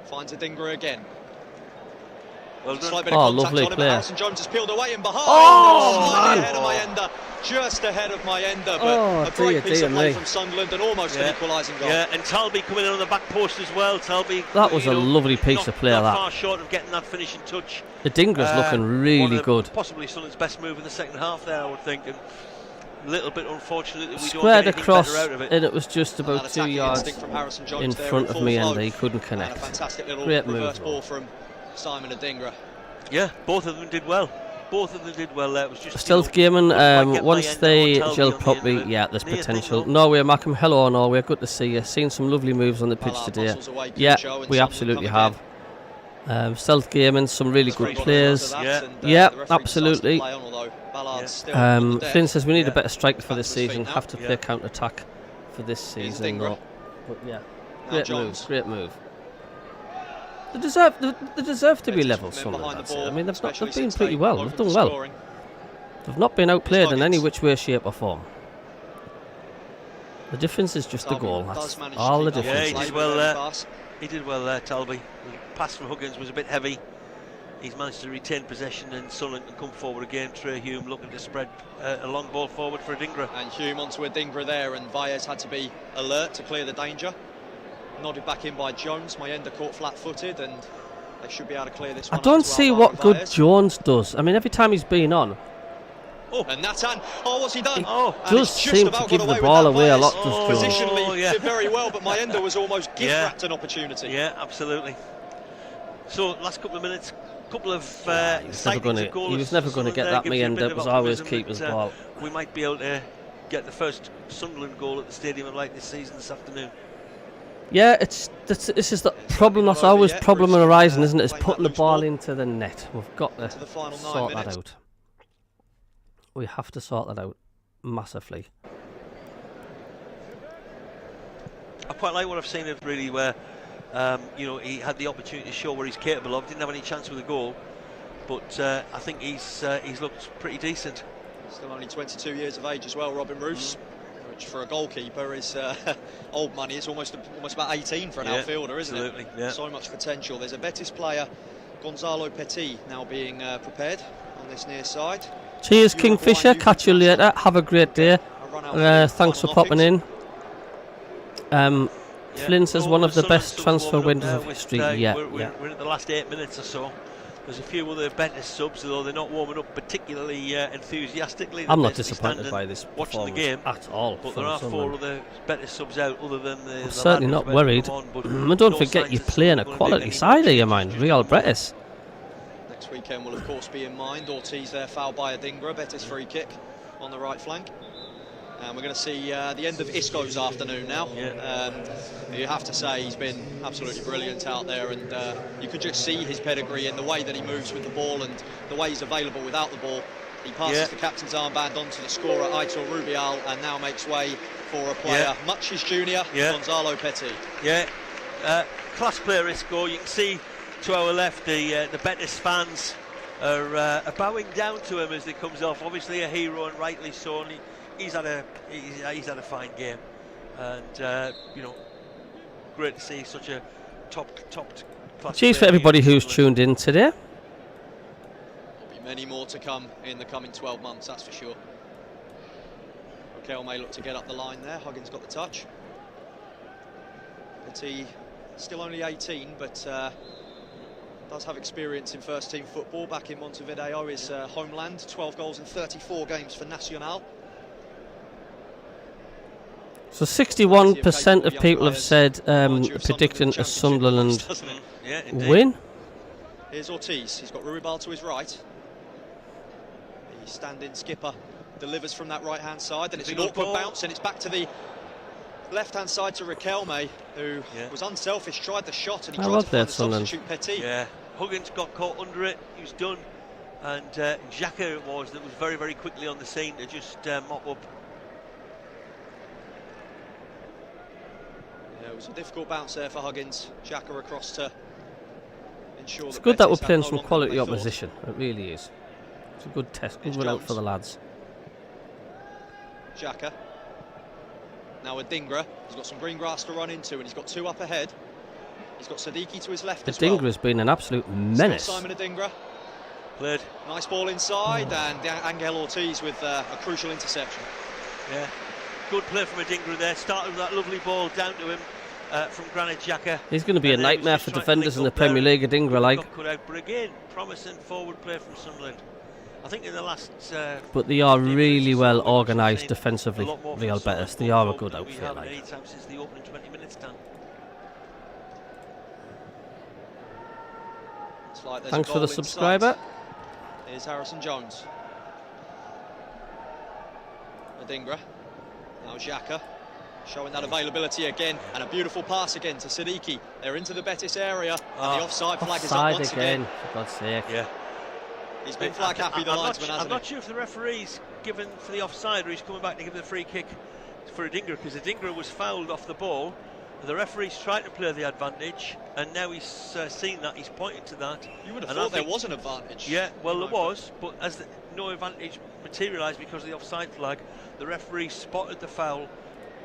Finds Adingra again. Well done. Lovely player. Harrison Jones has peeled away and behind. Ahead of Mayenda, just ahead of Mayenda, but a great piece of play from Sunderland and almost an equalising goal. Yeah, and Talby coming in on the back post as well. Talby. That was a lovely piece of play. Not far short of getting that finishing touch. Adingra's looking really good. Possibly Sunderland's best move in the second half there, I would think. And a little bit unfortunate that we squared don't get across better out of it. And it was just about 2 yards in front of me, and he couldn't connect. And a fantastic little great reverse move ball from Simon Adingra. Yeah, both of them did well. Both of them did well. It was just Stealth Gaming. Once they gel properly, there's potential. Norway, Mackham. Hello, Norway. Good to see you. Seen some lovely moves on the pitch today. Yeah, we absolutely have. Stealth Gaming, some really good players. Yeah, absolutely. Flynn says we need a better striker for this season. Have to play counter attack for this season, though. But yeah, great move. They deserve to be level, Sunderland, I'd say. I mean, they've been pretty well. They've done well. They've not been outplayed in any which way, shape or form. The difference is just the goal. That's all the difference. Yeah, he did well there. He did well there, Talby. The pass from Huggins was a bit heavy. He's managed to retain possession, and Sunderland can come forward again. Trey Hume looking to spread a long ball forward for Adingra. And Hume onto Adingra there, and Valles had to be alert to clear the danger. Nodded back in by Jones. Mayenda caught flat-footed, and They should be able to clear this I one. don't see what good Jones does. I mean, every time he's been on, And Nathan, what's he done? does seem to give the ball away a lot. Positionally did very well, but Mayenda was almost gift-wrapped an opportunity. Yeah, absolutely. So last couple of minutes, couple of he was never going to get that Mayenda. It was always keeper's ball. We might be able to get the first Sunderland goal at the Stadium of Light this season this afternoon. Yeah, this is the problem. That's always problem arising, isn't it? Is putting the ball into the net. We've got to sort that out. We have to sort that out massively. I quite like what I've seen of really where, you know, he had the opportunity to show what he's capable of. Didn't have any chance with a goal, but I think he's looked pretty decent. Still only 22 years of age as well, Robin Roos, which for a goalkeeper is old money. It's almost about 18 for an outfielder, isn't it? Yeah. So much potential. There's a Betis player, Gonzalo Petit, now being prepared on this near side. Cheers, Kingfisher. Catch you later. Have a great day. Thanks for popping in. Flynn says one of the best transfer windows of history. We're in the last 8 minutes or so. There's a few other Betis subs, although they're not warming up particularly enthusiastically. I'm not disappointed by this watching the game at all. But there are 4 other Betis subs out other than the. I'm certainly not worried. And don't forget, you're playing a quality side here, mind. Real Betis. Next weekend will of course be in mind. Ortiz there fouled by Adingra. Betis free kick on the right flank. And we're going to see the end of Isco's afternoon now. You have to say he's been absolutely brilliant out there, and you can just see his pedigree in the way that he moves with the ball and the way he's available without the ball. He passes the captain's armband onto the scorer, Aitor Rubial, and now makes way for a player, much his junior, Gonzalo Petit. Class player Isco. You can see to our left the Betis fans are bowing down to him as he comes off. Obviously a hero, and rightly so. And he's had a fine game, and you know, great to see such a top class. Cheers for everybody who's tuned in today. There'll be many more to come in the coming 12 months, that's for sure. Raquel may look to get up the line there. Huggins got the touch. Petit still only 18, but does have experience in first team football. Back in Montevideo, his homeland. 12 goals in 34 games for Nacional. So 61% of people have said predicting a Sunderland win. Here's Ortiz. He's got Ruibal to his right. The stand-in skipper delivers from that right-hand side. Then it's an awkward bounce, and it's back to the left-hand side to Riquelme, who was unselfish, tried the shot, and he tried to find the substitute Petit. Huggins got caught under it. He was done, and Xhaka it was that was very, very quickly on the scene to just mop up. It was a difficult bounce there for Huggins. Xhaka across to ensure it's that good that we're Betis playing have some no quality longer than they opposition. It really is. It's a good test. Good one out for the lads. Xhaka. Now Adingra. He's got some green grass to run into, and he's got 2 up ahead. He's got Sadiki to his left as well. Adingra's been an absolute menace. Still Simon Adingra. Played. Nice ball inside, and Angel Ortiz with a crucial interception. Yeah. Good play from Adingra there. Started with that lovely ball down to him from Granit Xhaka. He's going to be a nightmare for defenders in the Premier League, Adingra, like. Cut out, but again, promising forward play from Sunderland. I think in the last. But they are really well organised defensively, Real Betis. They are a good outfit, like. Anytime since the opening 20 minutes done. Like thanks for the subscriber. Here's Harrison Jones. Adingra. Now Xhaka. Showing that availability again, and a beautiful pass again to Sadiki. They're into the Betis area, and the offside flag is up once again. For God's sake. Yeah. He's been flag happy, the linesman, hasn't he? I'm not sure if the referee's given for the offside, or he's coming back to give the free kick for Adingra, because Adingra was fouled off the ball. The referee's trying to play the advantage, and now he's seen that, he's pointing to that. You would have thought there was an advantage. Yeah, well there was, but as no advantage materialised because of the offside flag, the referee spotted the foul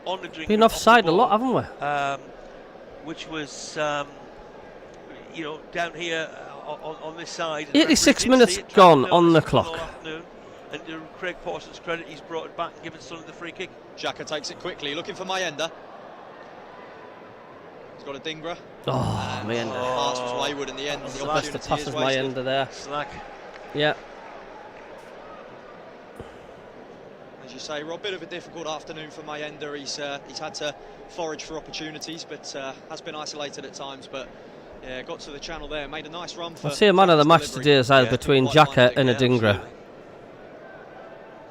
on the drink. Been offside a lot, haven't we? Which was, you know, down here on this side. 86 minutes gone on the clock. And to Craig Parsons' credit, he's brought it back and given Sunderland the free kick. Xhaka takes it quickly, looking for Mayenda. He's got a Dingra. Oh, man. The pass was wayward in the end. That's The the best of opportunity passes is my wasted. end of there. Slack. Yeah. As you say, Rob, bit of a difficult afternoon for Mayenda. He's had to forage for opportunities, but has been isolated at times. But yeah, got to the channel there, made a nice run for. I'd say a man of the match delivery. today is either between quite Xhaka finding and a it, Dingra. absolutely.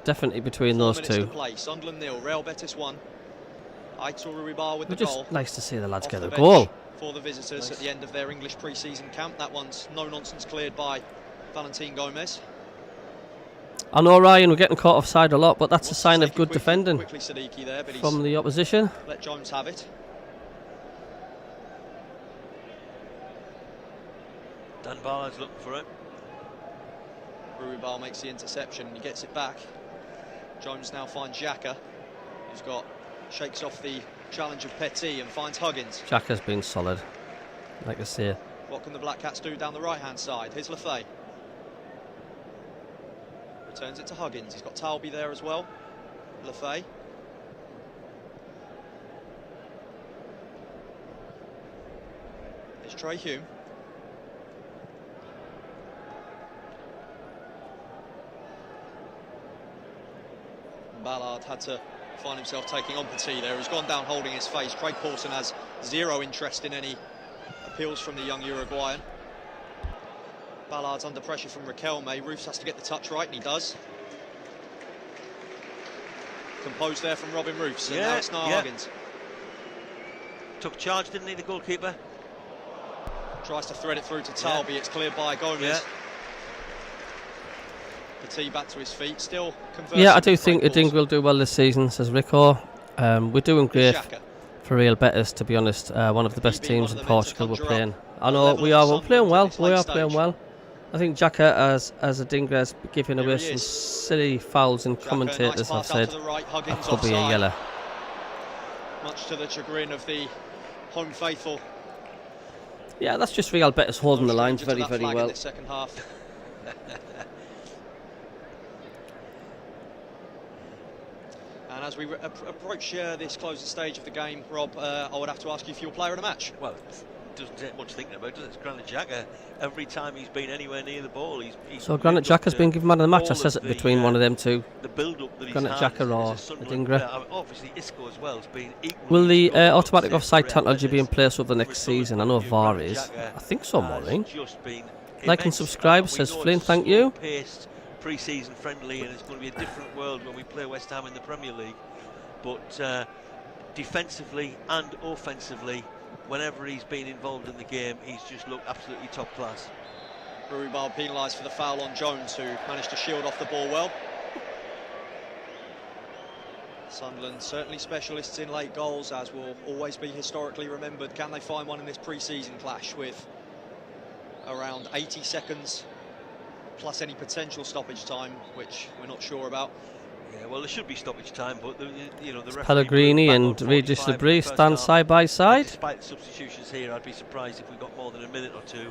Definitely between 4 those minutes to two. play. Sunderland 0, Real Betis 1. Aitor Ruibar with It's the just goal. nice to see the lads Off get the a bench goal. for the visitors at the end of their English pre-season camp. That one's no nonsense cleared by Valentin Gomez. I know, Ryan, we're getting caught offside a lot, but that's a Wants to sign take of it good quickly, defending quickly Siddiqui there, but from he's the opposition. let Jones have it. Dan Ballard's looking for it. Ruibar makes the interception, he gets it back. Jones now finds Xhaka, who's shakes off the challenge of Petit and finds Huggins. Xhaka's been solid, like I say. What can the Black Cats do down the right-hand side? Here's Lefay. Returns it to Huggins. He's got Talby there as well. Lefay. Here's Trey Hume. Ballard had to find himself taking on Petit there. He's gone down holding his face. Craig Paulson has zero interest in any appeals from the young Uruguayan. Ballard's under pressure from Riquelme. Roofs has to get the touch right, and he does. Composed there from Robin Roofs, and now it's Niall Huggins. Took charge, didn't he, the goalkeeper? Tries to thread it through to Talby. It's cleared by Gomez. Yeah. Petit back to his feet, still conversing. Yeah, I do with think Craig Ading Paulson. will do well this season, says Rico. We're doing great Xhaka. for Real Betis, to be honest. One of the best He being teams one in of the men to Portugal we're conjure playing. up I a know level we of are. We're playing Sunderland well. at this We late are playing stage. well. I think Xhaka as a Dingra is giving Here away he some is. silly fouls, and Xhaka, commentators nice have pass out said to the right. Huggins that could be a offside, yellow. much to the chagrin of the home faithful. Yeah, that's just Real Betis holding the lines very, very In well. this second half. And as we approach this closing stage of the game, Rob, I would have to ask you if you're player of the match. Well, it doesn't take much thinking about, does it? It's Granit Xhaka. Every time he's been anywhere near the ball, he's So Granit lived up Xhaka's to been given man of the match. I all says of it the, between one of them two. The build-up that he's Granit had Xhaka or as a Sunderland Adingra. player. I mean, obviously, Isco as well has been equally Will the strong automatic up offside since technology be in Betis. place over the From a next Sunderland season? I point know of view, VAR Granit is. Xhaka I think so, has Maureen. just been Like and immense. subscribe, We says know Flynn, it's thank you. slow-paced, pre-season friendly, and it's going to be a different world when we play West Ham in the Premier League. But defensively and offensively, whenever he's been involved in the game, he's just looked absolutely top class. Ruibar penalised for the foul on Jones, who managed to shield off the ball well. Sunderland certainly specialists in late goals, as will always be historically remembered. Can they find one in this pre-season clash with around 80 seconds plus any potential stoppage time, which we're not sure about? Yeah, well, there should be stoppage time, but the referee Pellegrini blew and back on Regis 45 Labrie in the first stand half. side by And side. despite the substitutions here, I'd be surprised if we got more than a minute or two.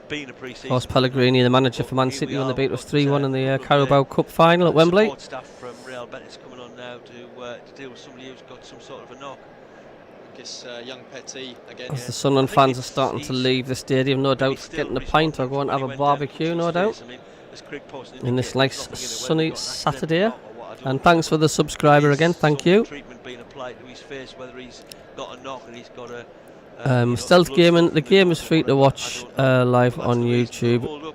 Being a pre-season, Of course, Pellegrini, the manager for Man City, when the beat was 3-1 in the Carabao Cup final at Wembley. Support staff from Real Betis coming on now to deal with somebody who's got some sort of a knock. I guess young Petit again. As Yeah. the Sunderland I think fans are starting to leave the stadium, no doubt, He's getting a still pint or responding go and to have when a he went down barbecue, to no his doubt. face. I mean, as Craig Poston In this indicated, nice there's nothing in it, whether sunny he got an accidental Saturday. knock or what, I don't And know. thanks for the subscriber There's again, thank some you. treatment being applied to his face, whether he's got a knock and he's got a Stealth blood Gaming, stuff the in game his is free blood, to I watch don't know. live That's on the reason for the YouTube. hold-up.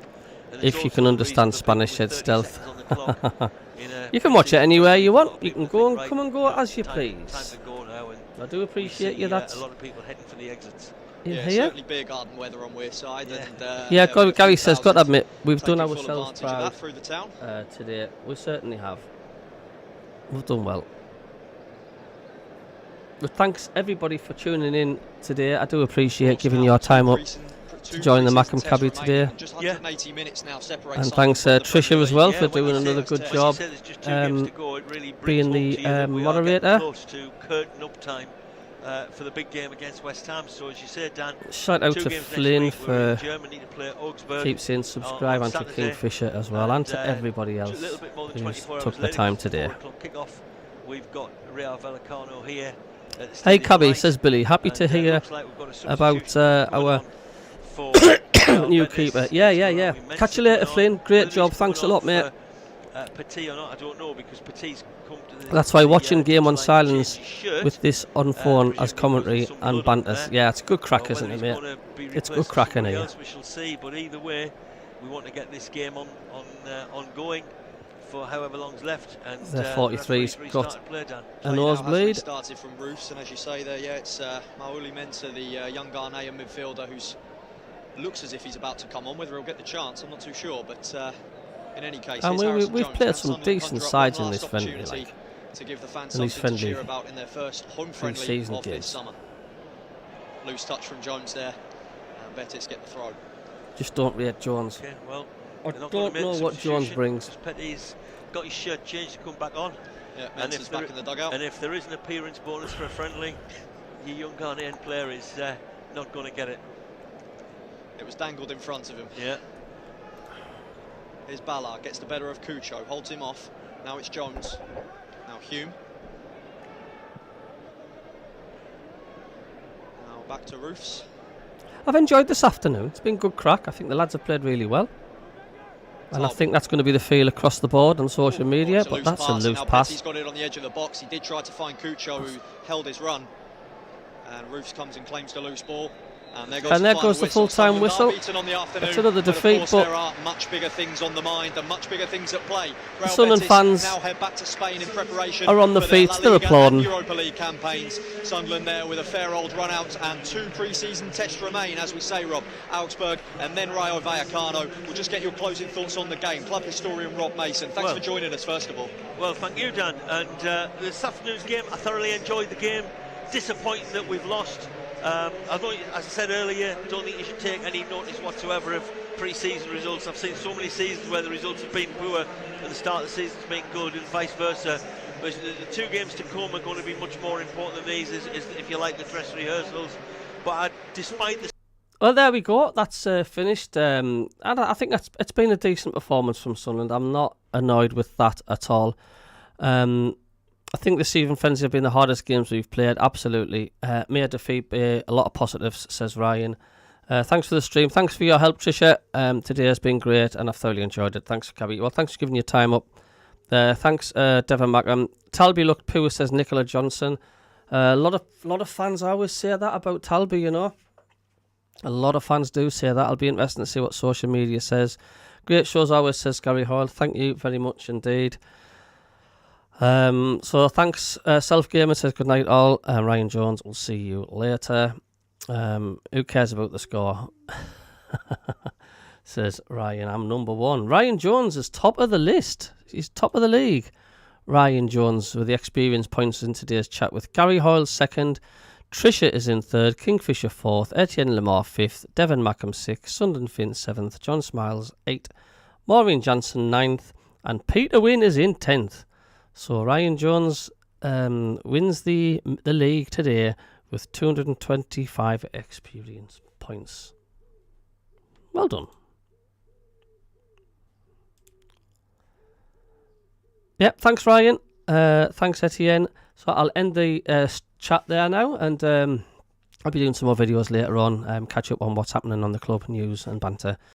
And If it's you can also the understand reason that people Spanish, with said 30 Stealth. seconds on the clock in a You can watch it pre-season anywhere tournament, you a lot want. of You people can go think, and come and go right, as you time please. to go now, and I do we appreciate see, you. That's a lot of people heading for the exits. in Yeah, here. certainly beer garden weather on Weir side. Yeah. And, Yeah, with a Gary few says, got to thousands admit, we've done taking full ourselves advantage of proud that through the town. today. We certainly have. We've done well. But thanks everybody for tuning in today. I do appreciate giving your time up to join the MACKEM CABBIE today. Just Yeah. 180 minutes now separate And Sunderland thanks from the Tricia Premier as well League. for doing another good job When you say there's just 2 games to go, it really brings being home the to you that we are moderator. getting close to curtain up time for the big game against West Ham. So as you said, Dan, Shout out 2 to games next Flynn week. We're in for Germany to play Augsburg. keep saying subscribe, on and to Saturday. Kingfisher as well, and to everybody A else little bit more than who's 24 took hours the later, time it's today. 4 o'clock kickoff. We've got Real Vallecano here. at the Hey, stadium Cabby, lights. says Billy. Happy to And, hear looks like we've got a about substitution coming our on for new Betis. keeper. Yeah, It's yeah, gonna yeah. be immensely Catch you later, coming on. Flynn. Great Whether job. he's Thanks a coming lot, on mate. for Petit or not, I don't know, because Petit's come to the... That's why the, watching game on touchline to silence change his shirt, with this on phone as presumably commentary causing some and blood on banters. there. Yeah, it's a good crack, Or isn't whether it, he's mate? gonna be It's replaced good with crack, somebody innit? else, we shall see. But either way, we want to get this game ongoing for however long's left. And The 43's got play, Dan. a nosebleed. Started from Roofs, and as you say there, yeah, it's Mauli Mensah, the young Ghanaian midfielder, who's looks as if he's about to come on. Whether he'll get the chance, I'm not too sure. But in any case, And here's we've Harrison played Jones. some Sunderland decent conjure up sides one in this last friendly, opportunity like to give the fans in these something to cheer friendly about in their first home friendly pre-season of games. this summer. Loose touch from Jones there, and Betis get the throw. just don't rate Jones. Okay, well, I they're not gonna don't make know the what Jones substitution brings. because Petty's got his shirt changed to come back on. Yeah, And Mensah's back in the dugout. And if there is an appearance bonus for a friendly, your young Ghanaian player is not going to get it. It was dangled in front of him. Yeah. Here's Ballard, gets the better of Cucho, holds him off. Now it's Jones. Now Hume. Now back to Roofs. I've enjoyed this afternoon. It's been good crack. I think the lads have played really well. And I think that's going to be the feel across the board on social media, but that's a loose Now pass. Petty's got it on the edge of the box. He did try to find Cucho, who held his run. And Roofs comes and claims the loose ball. And there goes, the full-time whistle. That's another defeat, of course, but there are much bigger things on the mind and much bigger things at play. Real Sunderland Betis fans now head back to Spain in preparation are on the for their feet. La They're Liga applauding. and Europa League campaigns. Sunderland there with a fair old run out, and 2 pre-season tests remain, as we say, Rob. Augsburg and then Rayo Vallecano. We'll just get your closing thoughts on the game. Club historian Rob Mason, thanks for joining us first of all. Well, thank you, Dan. And this afternoon's game, I thoroughly enjoyed the game. Disappointing that we've lost. I thought, as I said earlier, I don't think you should take any notice whatsoever of pre-season results. I've seen so many seasons where the results have been poor and the start of the season's been good, and vice versa. But the 2 games to come are going to be much more important than these, is if you like, the dress rehearsals. But despite the... Well, there we go. That's finished. And I think it's been a decent performance from Sunderland. I'm not annoyed with that at all. I think the season friendly have been the hardest games we've played. Absolutely. May a defeat be a lot of positives, says Ryan. Thanks for the stream. Thanks for your help, Trisha. Today has been great and I've thoroughly enjoyed it. Thanks, Cabby. Well, thanks for giving your time up. Thanks, Devon Mackham. Talby looked poor, says Nicola Johnson. A lot of fans always say that about Talby, you know. A lot of fans do say that. I'll be interested to see what social media says. Great shows always, says Gary Hoyle. Thank you very much indeed. So thanks, Self Gamer says good night all. Ryan Jones, we'll see you later. Who cares about the score? Says Ryan, I'm number 1. Ryan Jones is top of the list. He's top of the league. Ryan Jones with the experience points in today's chat with Gary Hoyle 2nd. Trisha is in 3rd. Kingfisher 4th. Etienne Lamar 5th. Devon Mackham 6th. Sunderland Finn 7th. John Smiles 8th. Maureen Jansen 9th. And Peter Wynn is in 10th. So Ryan Jones wins the league today with 225 experience points. Well done. Yep, thanks Ryan. Thanks Etienne. So I'll end the chat there now, and I'll be doing some more videos later on. Catch up on what's happening on the club, news and banter.